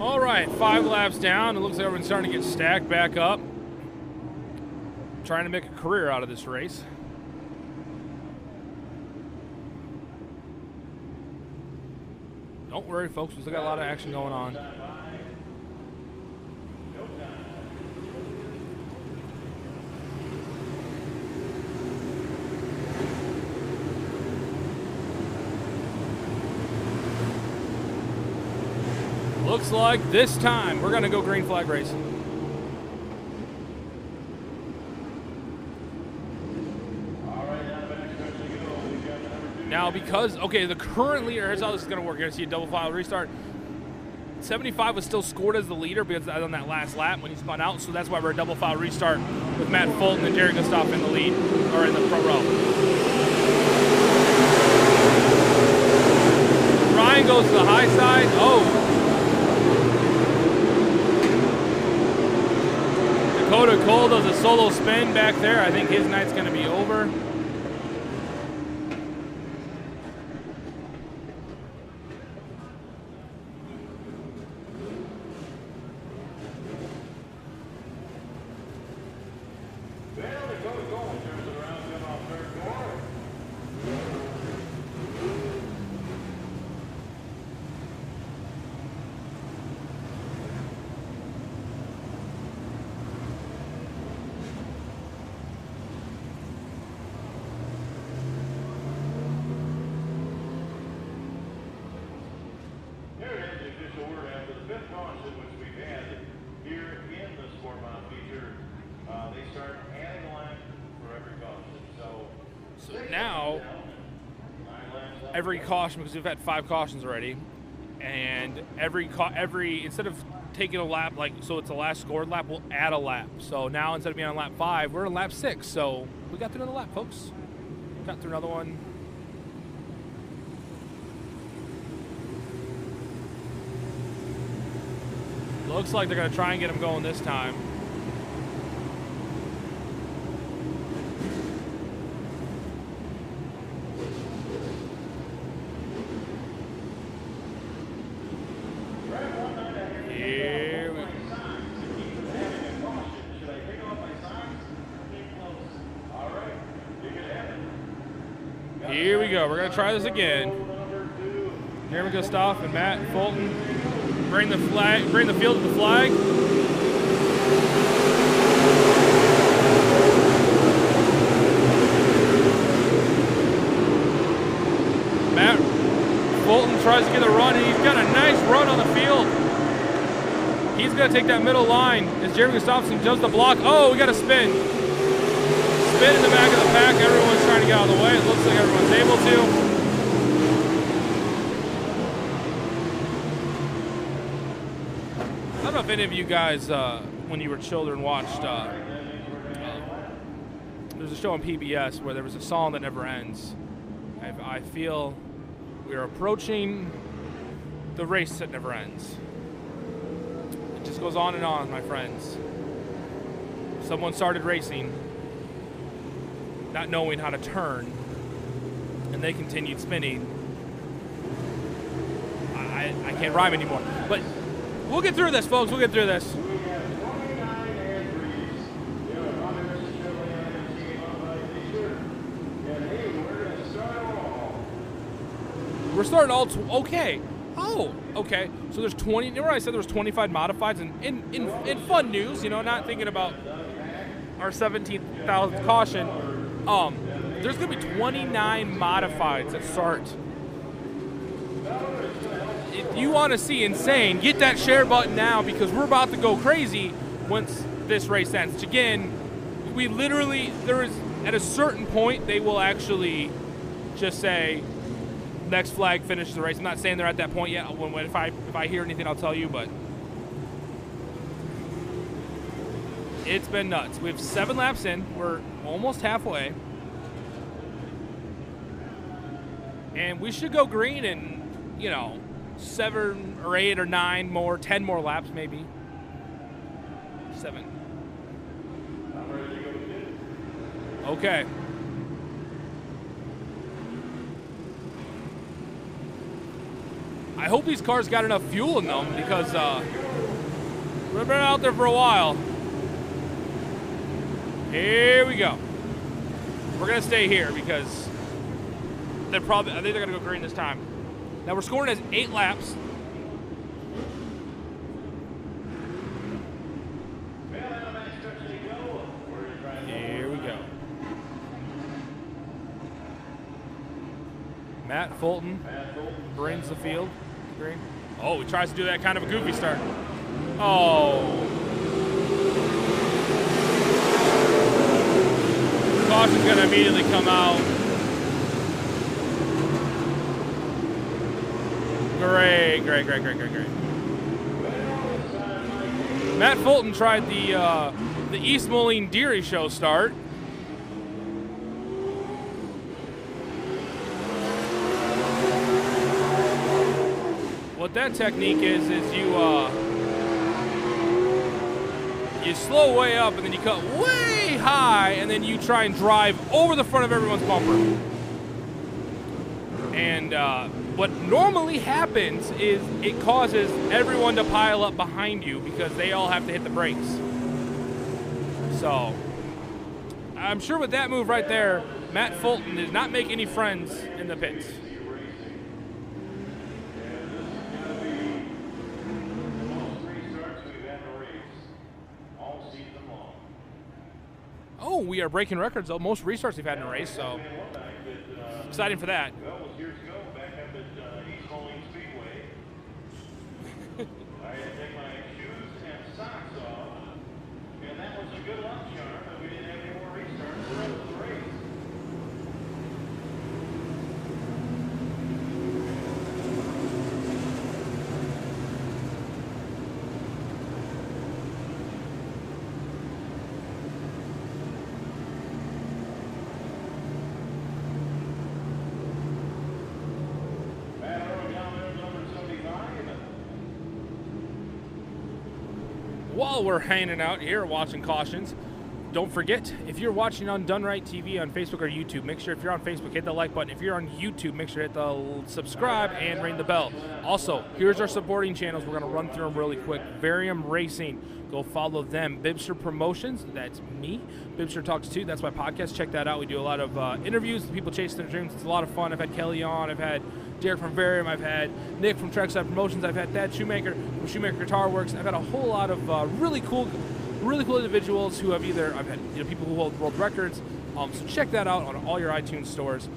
All right, 5 laps down. It looks like everyone's starting to get stacked back up. Trying to make a career out of this race. Don't worry, folks. We still got a lot of action going on. Looks like this time we're going to go green flag racing. Now, because, okay, the current leader, here's how this is going to work. You're going to see a double file restart. 75 was still scored as the leader because on that last lap when he spun out, so that's why we're a double file restart with Matt Fulton and Jerry Gustav in the lead, or in the front row. Ryan goes to the high side. Oh. Dakota Cole does a solo spin back there. I think his night's going to be over. Now, every caution, because we've had 5 cautions already, and every instead of taking a lap, like, so it's the last scored lap, we'll add a lap. So now instead of being on lap 5, we're on lap 6. So we got through another lap, folks. Got through another one. Looks like they're going to try and get him going this time. Here we go. We're going to try this again. Jeremy Gustav and Matt Fulton bring the field to the flag. Matt Fulton tries to get a run, and he's got a nice run on the field. He's going to take that middle line as Jeremy Gustafson does the block. Oh, we got a spin. Spin in the back of the pack. Everyone's trying to get out of the way. It looks like everyone's able to. I don't know if any of you guys, when you were children, watched, there's a show on PBS where there was a song that never ends. I feel we're approaching the race that never ends. It just goes on and on, my friends. Someone started racing, not knowing how to turn, and they continued spinning. I can't rhyme anymore. But we'll get through this, folks. We'll get through this. We're starting all okay. Oh, okay. So there's 20. Remember I said there was 25 modifieds, and in fun news, you know, not thinking about our 17,000 caution. There's gonna be 29 modifieds that start. If you want to see insane, get that share button now because we're about to go crazy once this race ends. Which again, we literally at a certain point they will actually just say. Next flag finishes the race. I'm not saying they're at that point yet. If I hear anything, I'll tell you. But it's been nuts. We have 7 laps in. We're almost halfway, and we should go green in 7 or 8 or 9 more, 10 more laps maybe. 7. Okay. I hope these cars got enough fuel in them because we've been out there for a while. Here we go. We're gonna stay here because I think they're gonna go green this time. Now we're scoring as 8 laps. Here we go. Matt Fulton brings the field. Green. Oh, he tries to do that kind of a goofy start. Oh. Caution's going to immediately come out. Great. Matt Fulton tried the East Moline Deary Show start. What that technique is you slow way up and then you cut way high and then you try and drive over the front of everyone's bumper. And what normally happens is it causes everyone to pile up behind you because they all have to hit the brakes. So I'm sure with that move right there, Matt Fulton did not make any friends in the pits. Oh, we are breaking records, though. Most restarts we've had in a race, so exciting for that. Well, it was years ago, back up at East Moline Speedway. I had to take my shoes and socks off, and that was a good luck charm, and we didn't have any more restarts the rest of the race. While we're hanging out here watching cautions, don't forget, if you're watching on Done Right TV on Facebook or YouTube, make sure if you're on Facebook, hit the like button. If you're on YouTube, make sure to hit the subscribe and ring the bell. Also, here's our supporting channels. We're going to run through them really quick. Varium Racing, go follow them. Bibster Promotions, that's me. Bibster Talks 2, that's my podcast. Check that out. We do a lot of interviews with people chasing their dreams. It's a lot of fun. I've had Kelly on. I've had Derek from Varium. I've had Nick from Trackside Promotions. I've had Thad Shoemaker from Shoemaker Guitar Works. I've had a whole lot of really cool individuals who have either, I've had people who hold world records. So check that out on all your iTunes stores.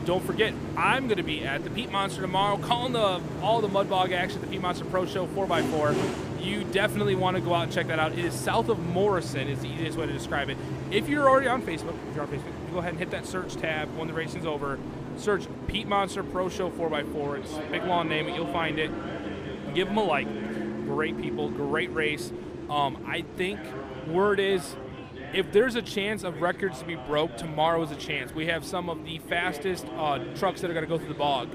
Don't forget, I'm going to be at the Pete Monster tomorrow, calling all the Mudbog action at the Pete Monster Pro Show 4x4. You definitely want to go out and check that out. It is south of Morrison is the easiest way to describe it. If you're already on Facebook, go ahead and hit that search tab when the racing's over. Search Pete Monster Pro Show 4x4. It's a big long name, but you'll find it. Give them a like. Great people, great race. I think word is, if there's a chance of records to be broke, tomorrow is a chance. We have some of the fastest trucks that are going to go through the bog.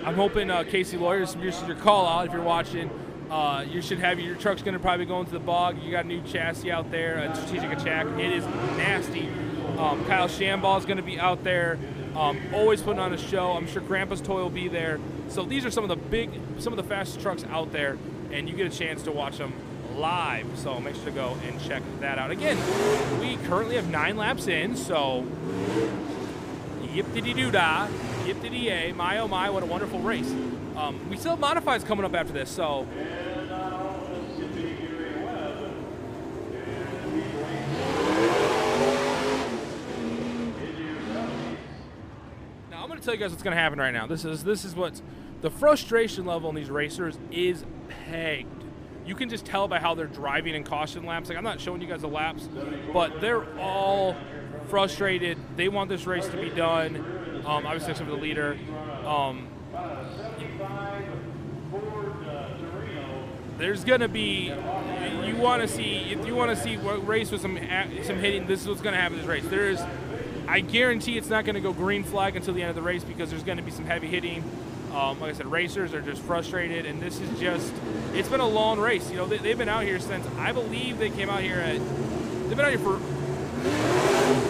I'm hoping Casey Lawyers, this is your call out if you're watching. You should have your truck's going to probably go into the bog. You got a new chassis out there, a strategic attack. It is nasty. Kyle Shamball is going to be out there. Always putting on a show. I'm sure Grandpa's Toy will be there. So these are some of the fastest trucks out there, and you get a chance to watch them live. So make sure to go and check that out. Again, we currently have 9 laps in, so yip-de-dee-doo-dah, yip-de-dee-yay, my oh my, what a wonderful race. We still have modifieds coming up after this, so. Now I'm going to tell you guys what's going to happen right now. This is what the frustration level in these racers is pegged. You can just tell by how they're driving in caution laps. Like, I'm not showing you guys the laps, but they're all frustrated. They want this race to be done. Obviously, except for the leader. There's gonna be. If you want to see what race with some hitting, this is what's gonna happen in this race. I guarantee it's not gonna go green flag until the end of the race because there's gonna be some heavy hitting. Like I said, racers are just frustrated, and this is just. It's been a long race. You know, they've been out here since I believe they came out here they've been out here for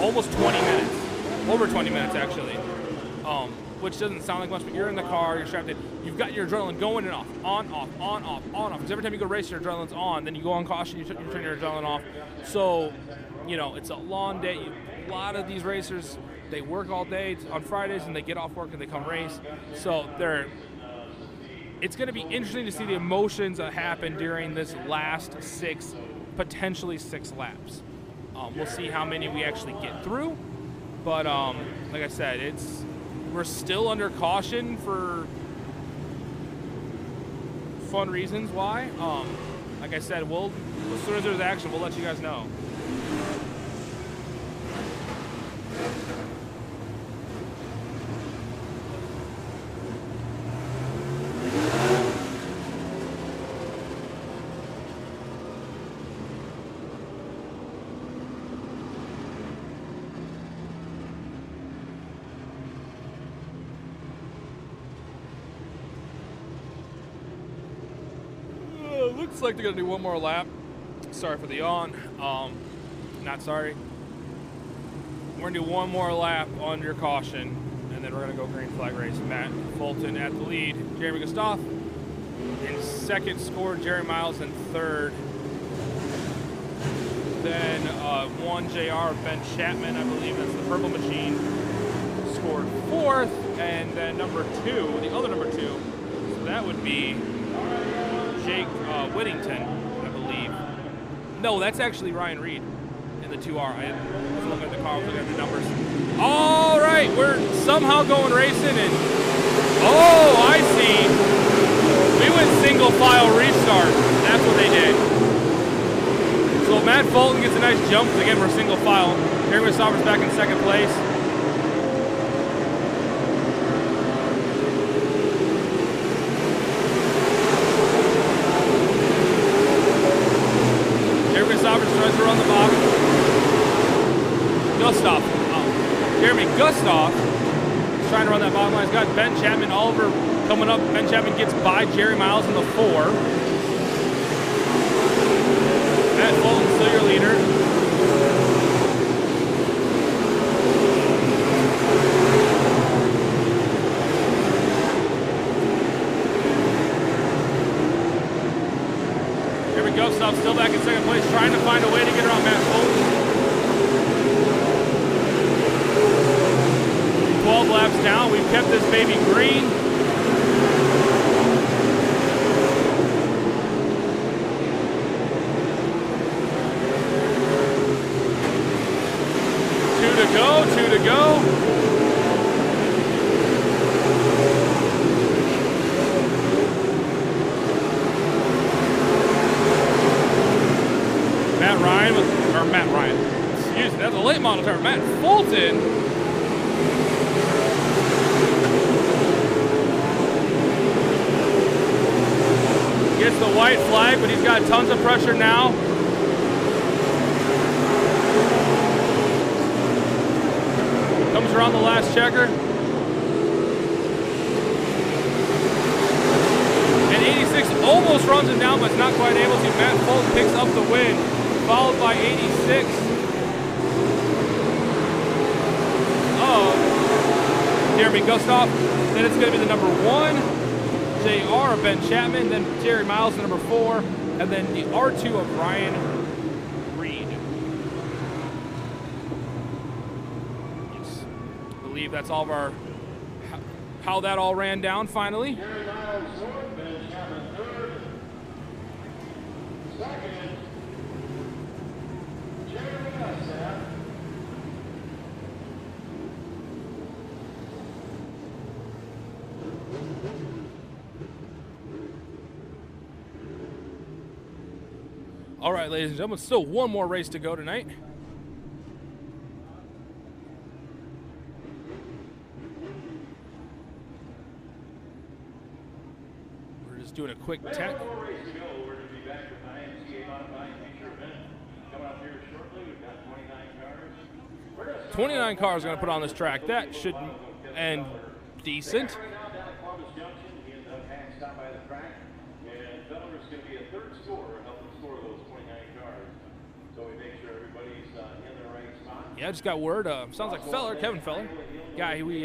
almost 20 minutes, over 20 minutes actually. Which doesn't sound like much, but you're in the car, you're strapped in, you've got your adrenaline going and off, on, off, on, off, on, off. Because every time you go race, your adrenaline's on. Then you go on caution, you turn your adrenaline off. So, you know, it's a long day. A lot of these racers, they work all day on Fridays, and they get off work and they come race. So it's going to be interesting to see the emotions that happen during this last potentially six laps. We'll see how many we actually get through. But like I said, we're still under caution for fun reasons why. Like I said, as soon as there's action, we'll let you guys know. Looks like they're gonna do one more lap. Sorry for the yawn. Not sorry. We're gonna do one more lap under caution, and then we're gonna go green flag race. Matt Fulton at the lead. Jeremy Gustav in second scored. Jerry Miles in third. Then 1 JR Ben Chapman, I believe that's the purple machine, scored fourth, and then number 2, the other number 2, so that would be Jake Whittington, I believe. No, that's actually Ryan Reed in the 2R. I was looking at the car, I was looking at the numbers. All right, we're somehow going racing, and oh, I see. We went single file restart. That's what they did. So Matt Fulton gets a nice jump, because again, we're single file. Jeremy Sauber's back in second place. Tries to run the box. Gustav. Jeremy Gustav is trying to run that bottom line. He's got Ben Chapman, Oliver coming up. Ben Chapman gets by Jerry Miles in the 4. Matt Fulton still your leader. Gustav still back in second place, trying to find a way to get around Matt Fulton. 12 laps down, we've kept this baby green. Two to go. Matt Ryan. Excuse me, that's a late model term. Matt Fulton. Gets the white flag, but he's got tons of pressure now. Comes around the last checker. And 86 almost runs him down, but it's not quite able to. Matt Fulton picks up the win, followed by 86 of Jeremy Gustav. Then it's going to be the number 1, JR of Ben Chapman. Then Jerry Miles, the number 4. And then the R2 of Ryan Reed. Yes. I believe that's all of our, how that all ran down finally. Jerry Miles fourth, Ben Chapman third. Second, Jeremy Gustav. All right, ladies and gentlemen, still one more race to go tonight. We're just doing a quick tech. One more race to go. We're going to be back with IMCA modified feature event coming up here shortly. We've got 29 cars. 29 cars are going to put on this track. That should end decent. Right now down at Columbus Junction, he ends up half stop by the track, and Feller's going to be a third scorer, helping score those 29 cars. So we make sure everybody's in the right spot. Yeah, I just got word. Sounds like Feller, Kevin Feller, guy we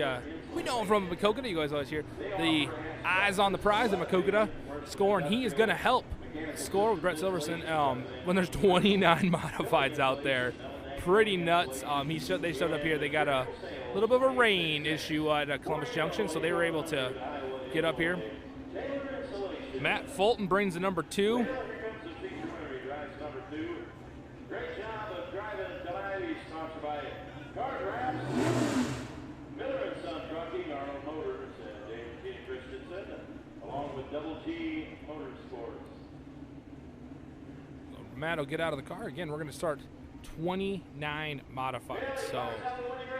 know him from Makokata. You guys always hear the eyes on the prize at Makokata score, and he is going to help score with Brett Silverson when there's 29 modifieds out there. Pretty nuts. They showed up here. They got a little bit of a rain issue at Columbus Junction, so they were able to get up here. Matt Fulton brings the number 2. Here comes the feature winner. He drives number 2. Great job of driving tonight. He's sponsored by Card Wraps, Miller and Son Trucking, Arnold Motors, and David T. Christensen, along with Double G Motorsports. Matt will get out of the car. Again, we're going to start 29 modifieds. So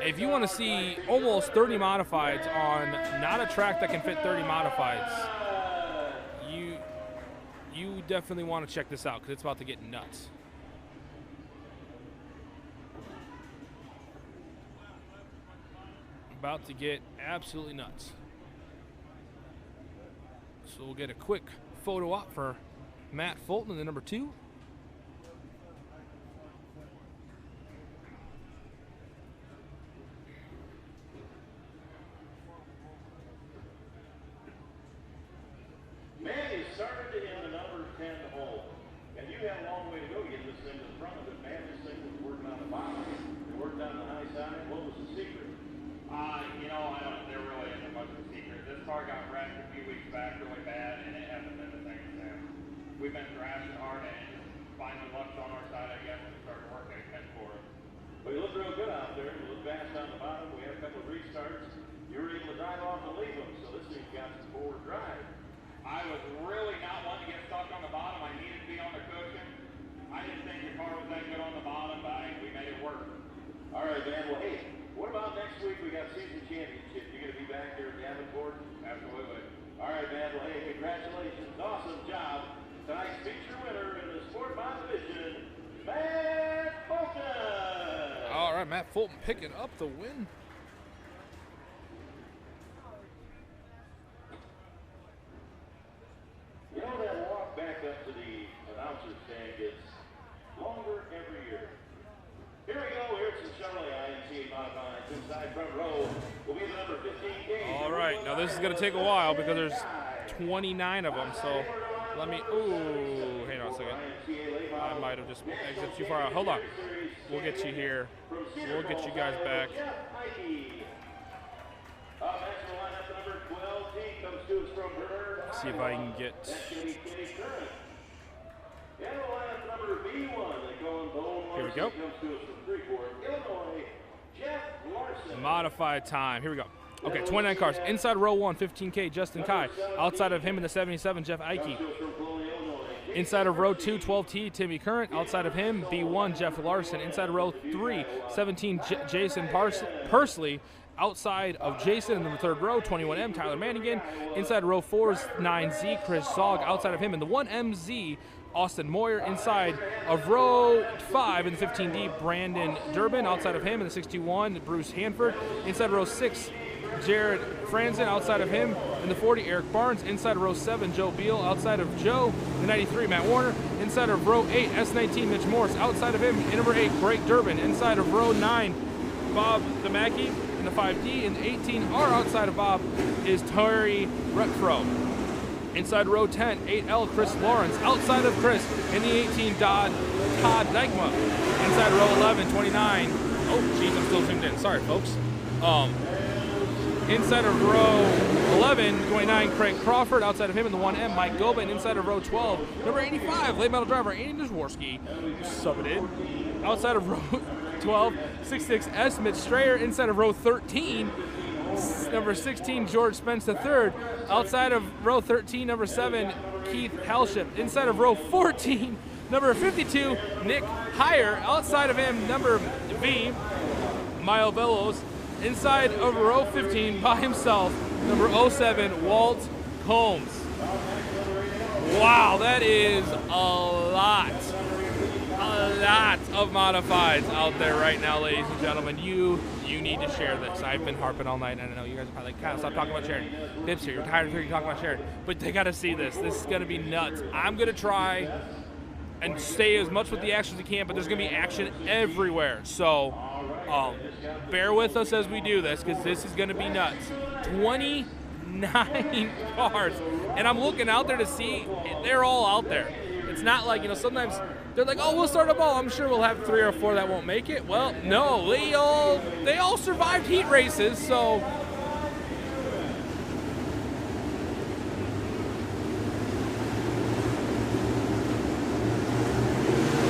if you want to see almost 30 modifieds on not a track that can fit 30 modifieds, you definitely want to check this out because it's about to get nuts. About to get absolutely nuts. So we'll get a quick photo op for Matt Fulton in the number 2. Man, you started in the number 10 hole, and you had a long way to go to get this thing to the front of it. Man, this thing was working on the bottom. It worked on the high side. What was the secret? There really isn't much of a secret. This car got wrecked a few weeks back really bad, and it hasn't been the same since. We've been thrashing hard, and it just finally lucked on our side, I guess, and started working again for us. But you looked real good out there. You looked fast on the bottom. We had a couple of restarts. You were able to drive off and leave them, so this thing's got some forward drive. I was really not wanting to get stuck on the bottom. I needed to be on the cushion. I didn't think the car was that good on the bottom, but we made it work. All right, man. Well, hey, what about next week? We got season championship. You going to be back there at Davenport? Absolutely. All right, man. Well, hey, congratulations. Awesome job. Tonight's feature winner in the Sport Mod division, Matt Fulton. All right, Matt Fulton picking up the win. You know, that walk back up to the announcer's stand gets longer every year. Here we go. Here's some Charlie IMCA modifieds. Inside front row will be the number 15K. All right, now this is going to take a while because there's 29 of them. So let me. Ooh, hang on a second. I might have just exited too far out. Hold on. We'll get you here. We'll get you guys back. See if I can get. Here we go. Modified time. Here we go. Okay, 29 cars. Inside row 1, 15K, Justin Kai. Outside of him in the 77, Jeff Ike. Inside of row 2, 12T, Timmy Current. Outside of him, B1, Jeff Larson. Inside of row 3, 17, Jason Pursley. Outside of Jason in the third row, 21M, Tyler Mannigan. Inside row 4 is 9Z, Chris Zog. Outside of him in the 1MZ, Austin Moyer. Inside of row 5 in the 15D, Brandon Durbin. Outside of him in the 61, Bruce Hanford. Inside row 6, Jared Franzen. Outside of him in the 40, Eric Barnes. Inside row 7, Joe Beal. Outside of Joe, the 93, Matt Warner. Inside of row 8, S19, Mitch Morris. Outside of him, in number 8, Greg Durbin. Inside of row 9, Bob Damaki. In the 5D. In the 18R outside of Bob is Terry Retro. Inside row 10, 8L, Chris Lawrence. Outside of Chris in the 18, Todd Dykma. Inside row 11, 29. Oh, jeez, I'm still zoomed in. Sorry, folks. Inside of row 11, 29, Craig Crawford. Outside of him in the 1M, Mike Goba. And inside of row 12, number 85, late model driver, Andy Dvorsky. Subbed in. Outside of row 12, 66S, Mitch Strayer. Inside of row 13, number 16, George Spence III. Outside of row 13, number 7, Keith Halship. Inside of row 14, number 52, Nick Heyer. Outside of him, number V, Mile Velos. Inside of row 15, by himself, number 07, Walt Combs. Wow, that is a lot of modifieds out there right now, ladies and gentlemen. You need to share this. I've been harping all night, and I know you guys are probably like, kind of stop talking about sharing. Bibbs here, you're tired of hearing talking about sharing, but they got to see this. This is going to be nuts. I'm going to try and stay as much with the action as we can, but there's going to be action everywhere. So bear with us as we do this, because this is going to be nuts. 29 cars, and I'm looking out there to see, they're all out there. It's not like, sometimes they're like, oh, we'll start them all. I'm sure we'll have 3 or 4 that won't make it. Well, no, they all survived heat races, so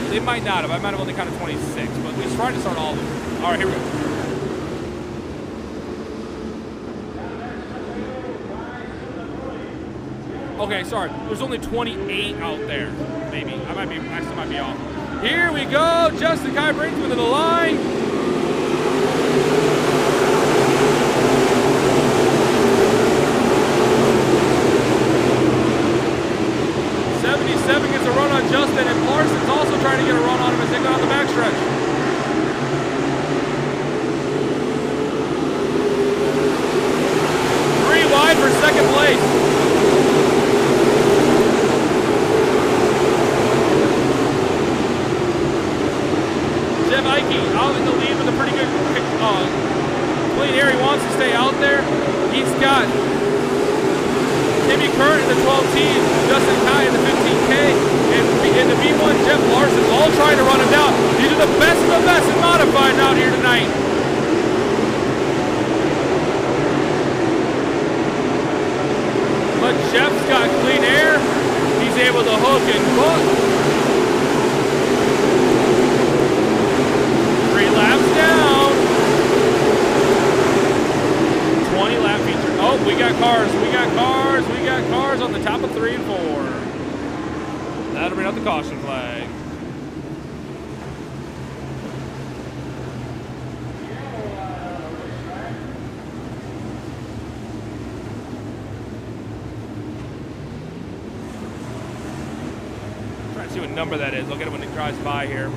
they might not have. I might have only counted 26, but we tried to start all of them. All right, here we go. Okay, sorry. There's only 28 out there. Maybe. I still might be off. Here we go. Justin Kai brings me to the line. 77 gets a run on Justin, and Larson's also trying to get a run on him as they go down the backstretch. Three wide for second place. Jeff Ike out in the lead with a pretty good clean air. He wants to stay out there. He's got Timmy Curran in the 12 team, Justin Kai in the 15K, and in the B1, Jeff Larson, all trying to run him down. These are the best of the best in modified out here tonight. But Jeff's got clean air. He's able to hook and hook. 3 laps down. 20 lap feature. Oh, we got cars. We got cars on the top of 3 and 4. That'll bring out the caution flag. Try to see what number that is. I'll get it when it drives by here.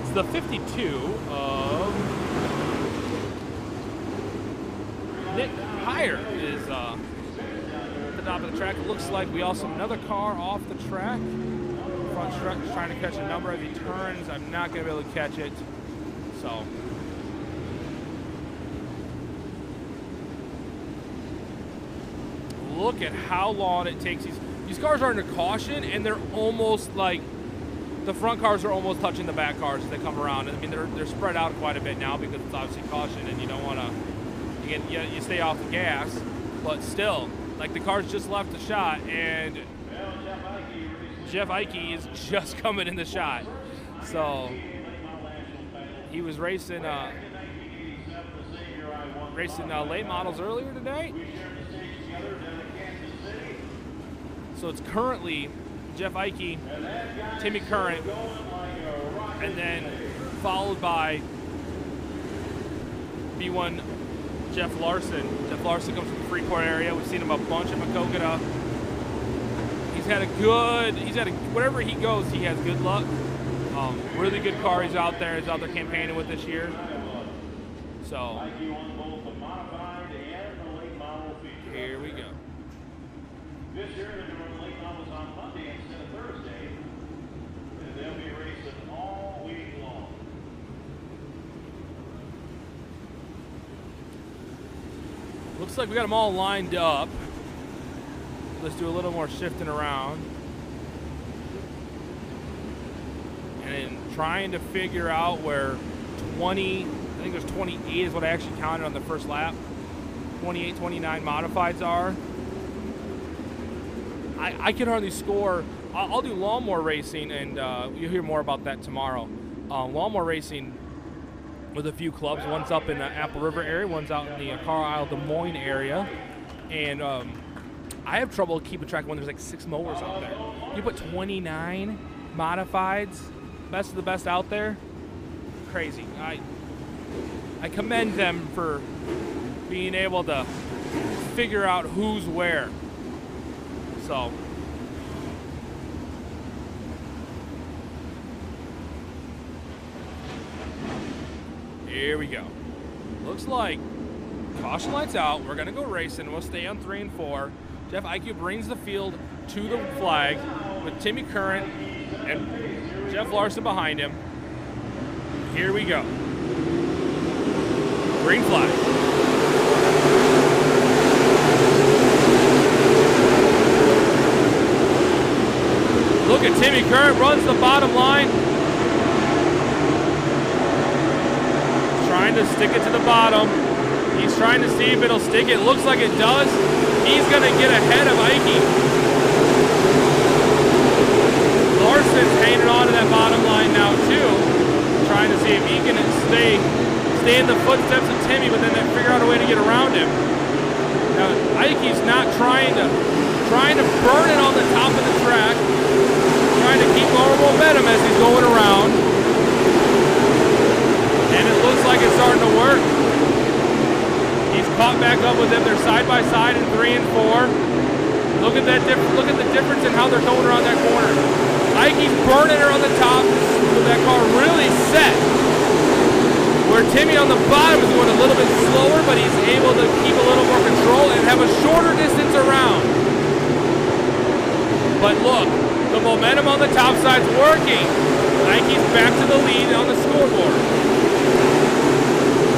It's the 52 of Nick Heyer is at the top of the track. It looks like we also have another car off the track. Front stretch trying to catch a number as he turns. I'm not going to be able to catch it. So look at how long it takes. These cars are under caution, and they're almost like the front cars are almost touching the back cars as they come around. I mean, they're spread out quite a bit now because it's obviously caution, and you don't want to. You stay off the gas, but still, like the car's just left the shot, and Jeff Ike is just coming in the shot. So he was racing late models earlier tonight. So it's currently Jeff Ike, Timmy Curran, and then followed by B1 Jeff Larson. Jeff Larson comes from the Freeport area. We've seen him a bunch at Maquoketa. Wherever he goes, he has good luck. Really good car he's out there campaigning with this year. So here we go. This year they're doing late models on Monday instead of Thursday, and they'll be racing all week long. Looks like we got them all lined up. Let's do a little more shifting around. And then trying to figure out where 20, I think there's 28 is what I actually counted on the first lap. 28, 29 modifieds are. I can hardly score. I'll do lawnmower racing, and you'll hear more about that tomorrow. Lawnmower racing with a few clubs. One's up in the Apple River area, one's out in the Carlisle, Des Moines area. And I have trouble keeping track when there's like 6 mowers out there. You put 29 modifieds, best of the best out there. Crazy. I commend them for being able to figure out who's where. So here we go. Looks like caution lights out. We're gonna go racing. We'll stay on 3 and 4. Jeff IQ brings the field to the flag with Timmy Current and Jeff Larson behind him. Here we go. Green flag. Look at Timmy Current, runs the bottom line. Trying to stick it to the bottom. He's trying to see if it'll stick. It looks like it does. He's going to get ahead of Ike. Larson's hanging on to that bottom line now too. Trying to see if he can stay in the footsteps of Timmy, but then figure out a way to get around him. Now, Ike's not trying to burn it on the top of the track. Trying to keep more momentum as he's going around. And it looks like it's starting to work. He's caught back up with them. They're side by side in 3 and 4. Look at that! Look at the difference in how they're going around that corner. Ike's burning her on the top with that car really set. Where Timmy on the bottom is going a little bit slower, but he's able to keep a little more control and have a shorter distance around. But look, the momentum on the top side's working. Ike's back to the lead on the scoreboard.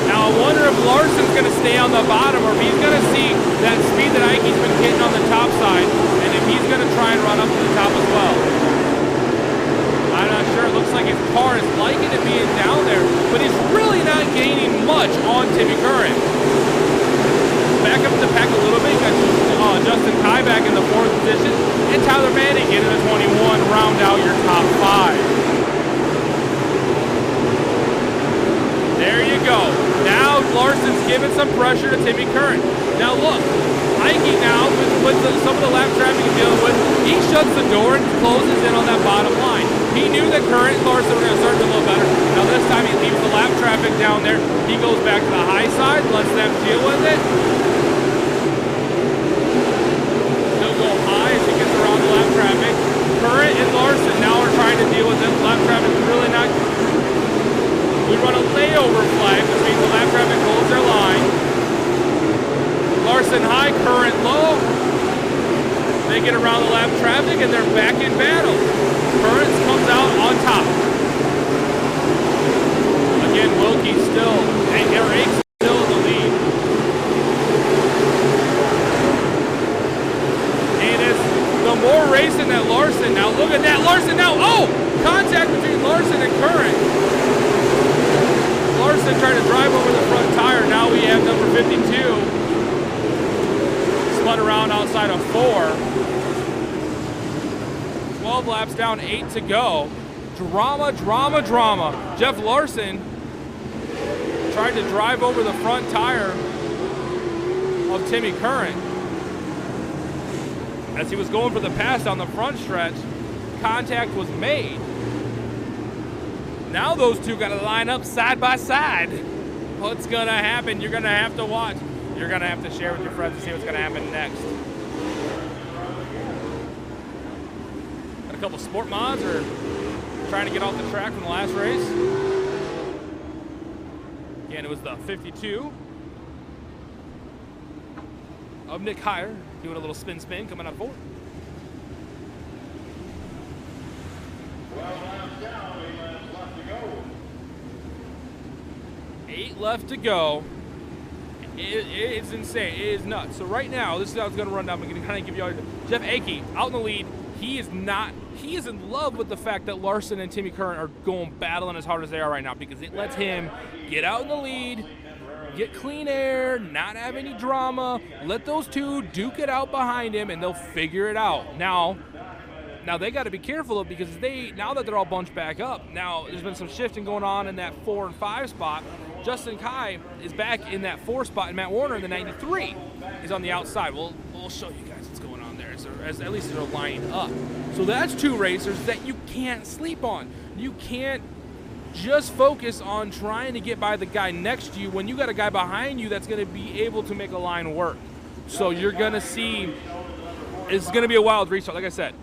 Now I wonder if Larson's going to stay on the bottom or if he's going to see that speed that Ike's been getting on the top side and if he's going to try and run up to the top as well. I'm not sure. It looks like his car is liking it being down there, but he's really not gaining much on Timmy Current. Back up the pack a little bit. You got Justin Kai back in the 4th position and Tyler Manning in the 21, round out your top 5. There you go. Now Larson's giving some pressure to Timmy Current. Now look, Ike now, with some of the lap traffic he's dealing with, he shuts the door and closes in on that bottom line. He knew that Current and Larson were going to start a little better. Now this time he leaves the lap traffic down there. He goes back to the high side, lets them deal with it. He'll go high as he gets around the lap traffic. Current and Larson now are trying to deal with it. Lap traffic is really not... We run a layover flag, which means the lap traffic holds their line. Larson high, Current low. They get around the lap traffic and they're back in battle. Current comes out on top. Again, Wilkie still, Ake's still in the lead. And it's the more racing that Larson, now look at that, Larson now, oh! Contact between Larson and Current. Larson trying to drive over the front tire. Now we have number 52 spun around outside of 4. 12 laps down, 8 to go. Drama, drama, drama. Jeff Larson tried to drive over the front tire of Timmy Current. As he was going for the pass down the front stretch, contact was made. Now those two got to line up side by side. What's going to happen? You're going to have to watch. You're going to have to share with your friends to see what's going to happen next. Got a couple sport mods are trying to get off the track from the last race. Again, it was the 52 of Nick Heyer doing a little spin coming out 4. 12 laps down, 8 laps left to go. 8 left to go. It's insane. It is nuts. So right now, this is how it's going to run down. I'm going to kind of give you all. Jeff Akey out in the lead. He is in love with the fact that Larson and Timmy Curran are going battling as hard as they are right now, because it lets him get out in the lead, get clean air, not have any drama, let those two duke it out behind him, and they'll figure it out. Now they got to be careful of, because now that they're all bunched back up, now there's been some shifting going on in that 4 and 5 spot. Justin Kai is back in that 4 spot, and Matt Warner in the 93 is on the outside. We'll show you guys what's going on there, as at least they're lining up. So that's 2 racers that you can't sleep on. You can't just focus on trying to get by the guy next to you when you got a guy behind you that's going to be able to make a line work. So you're going to see, it's going to be a wild restart. Like I said,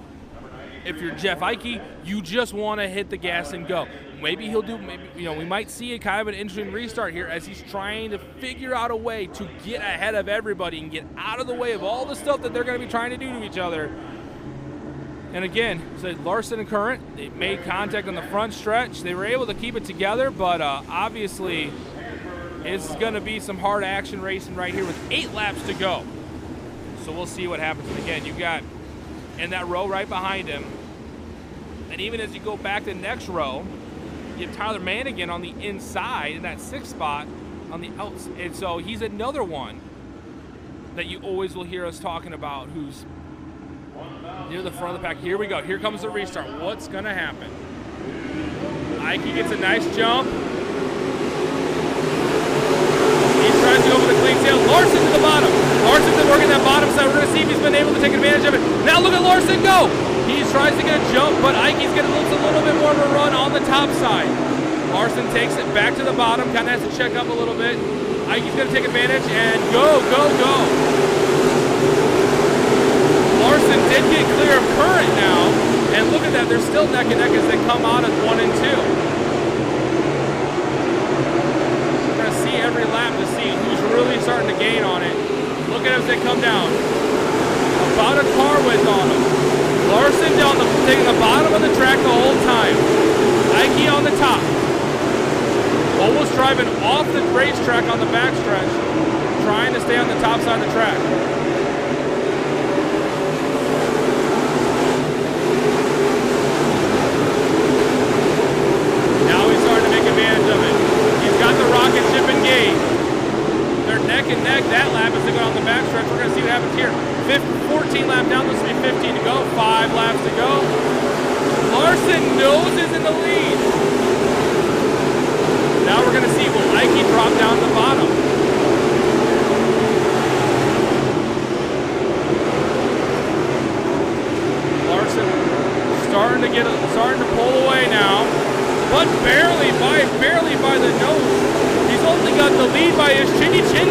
if you're Jeff Ikey, you just want to hit the gas and go. Maybe we might see a kind of an interesting restart here as he's trying to figure out a way to get ahead of everybody and get out of the way of all the stuff that they're going to be trying to do to each other. And again, so Larson and Curran, they made contact on the front stretch. They were able to keep it together, but obviously it's going to be some hard action racing right here with 8 laps to go. So we'll see what happens. And again, you've got in that row right behind him, and even as you go back to the next row, you have Tyler Mannigan on the inside in that 6th spot on the outside. And so he's another one that you always will hear us talking about, who's near the front of the pack. Here we go. Here comes the restart. What's going to happen? Ikey gets a nice jump. He tries to go for the clean tail. Larson to the bottom. Larson's been working that bottom side. We're going to see if he's been able to take advantage of it. Now look at Larson go. He tries to get a jump, but Ikey's getting a little bit more of a run on the top side. Larson takes it back to the bottom. Kind of has to check up a little bit. Ikey's going to take advantage and go. Larson did get clear of Curran now, and look at that, they're still neck and neck as they come out of 1 and 2. We're going to see every lap to see who's really starting to gain on it. Look at them as they come down. About a car width on them. Larson taking the bottom of the track the whole time. Ikey on the top. Almost driving off the racetrack on the backstretch, trying to stay on the top side of the track. Advantage of it. He's got the rocket ship engaged. They're neck and neck that lap as they go on the backstretch. We're going to see what happens here. 14 lap down, this will be 15 to go. 5 laps to go. Larson noses in the lead. Now we're going to see, will Ikey drop down the bottom? Larson starting to pull away now. But barely by the nose. He's only got the lead by his chinny chin.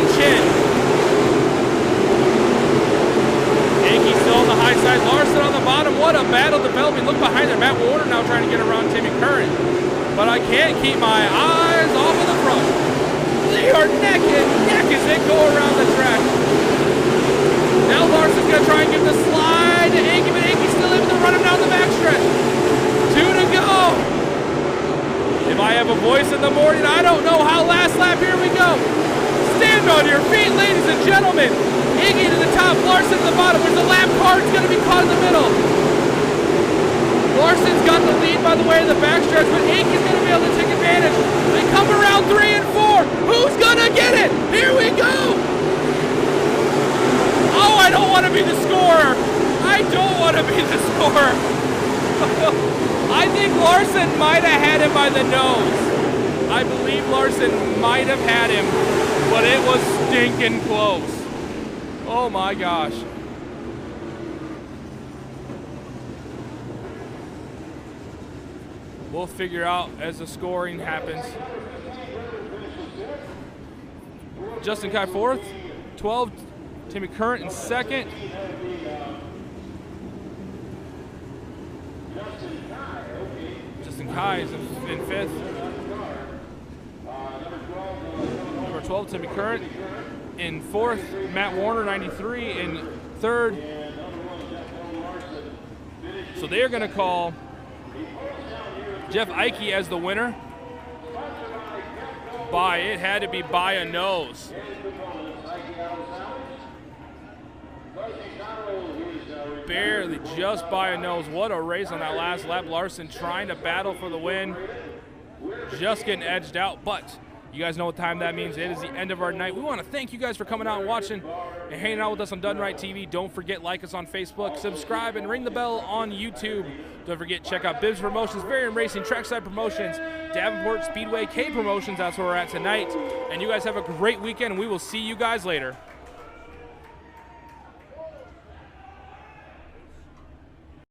Akey still on the high side. Larson on the bottom. What a battle developing. Look behind there. Matt Warner now trying to get around Timmy Curran. But I can't keep my eyes off of the front. They are neck and neck as they go around the track. Now Larson's going to try and give the slide to Akey, but Akey's still able to run him down the backstretch. 2 to go. If I have a voice in the morning, I don't know how. Last lap, here we go. Stand on your feet, ladies and gentlemen. Iggy to the top, Larson to the bottom. Where's the lap car? It's going to be caught in the middle. Larson's got the lead by the way of the backstretch, but Iggy's going to be able to take advantage. They come around 3 and 4. Who's going to get it? Here we go. Oh, I don't want to be the scorer. I don't want to be the scorer. I think Larson might have had him by the nose. I believe Larson might have had him, but it was stinking close. Oh my gosh. We'll figure out as the scoring happens. Justin Kai 4th, 12, Timmy Curran in 2nd. Kai is in 5th. Number 12, Timmy Curran. In 4th, Matt Warner, 93. In 3rd. So they are going to call Jeff Ikey as the winner. It had to be by a nose. barely just by a nose. What a race on that last lap. Larson trying to battle for the win. Just getting edged out, but you guys know what time that means. It is the end of our night. We want to thank you guys for coming out and watching and hanging out with us on Done Right TV. Don't forget, like us on Facebook, subscribe, and ring the bell on YouTube. Don't forget, check out Bibbs Promotions, Variant Racing, Trackside Promotions, Davenport Speedway, K Promotions. That's where we're at tonight. And you guys have a great weekend, and we will see you guys later.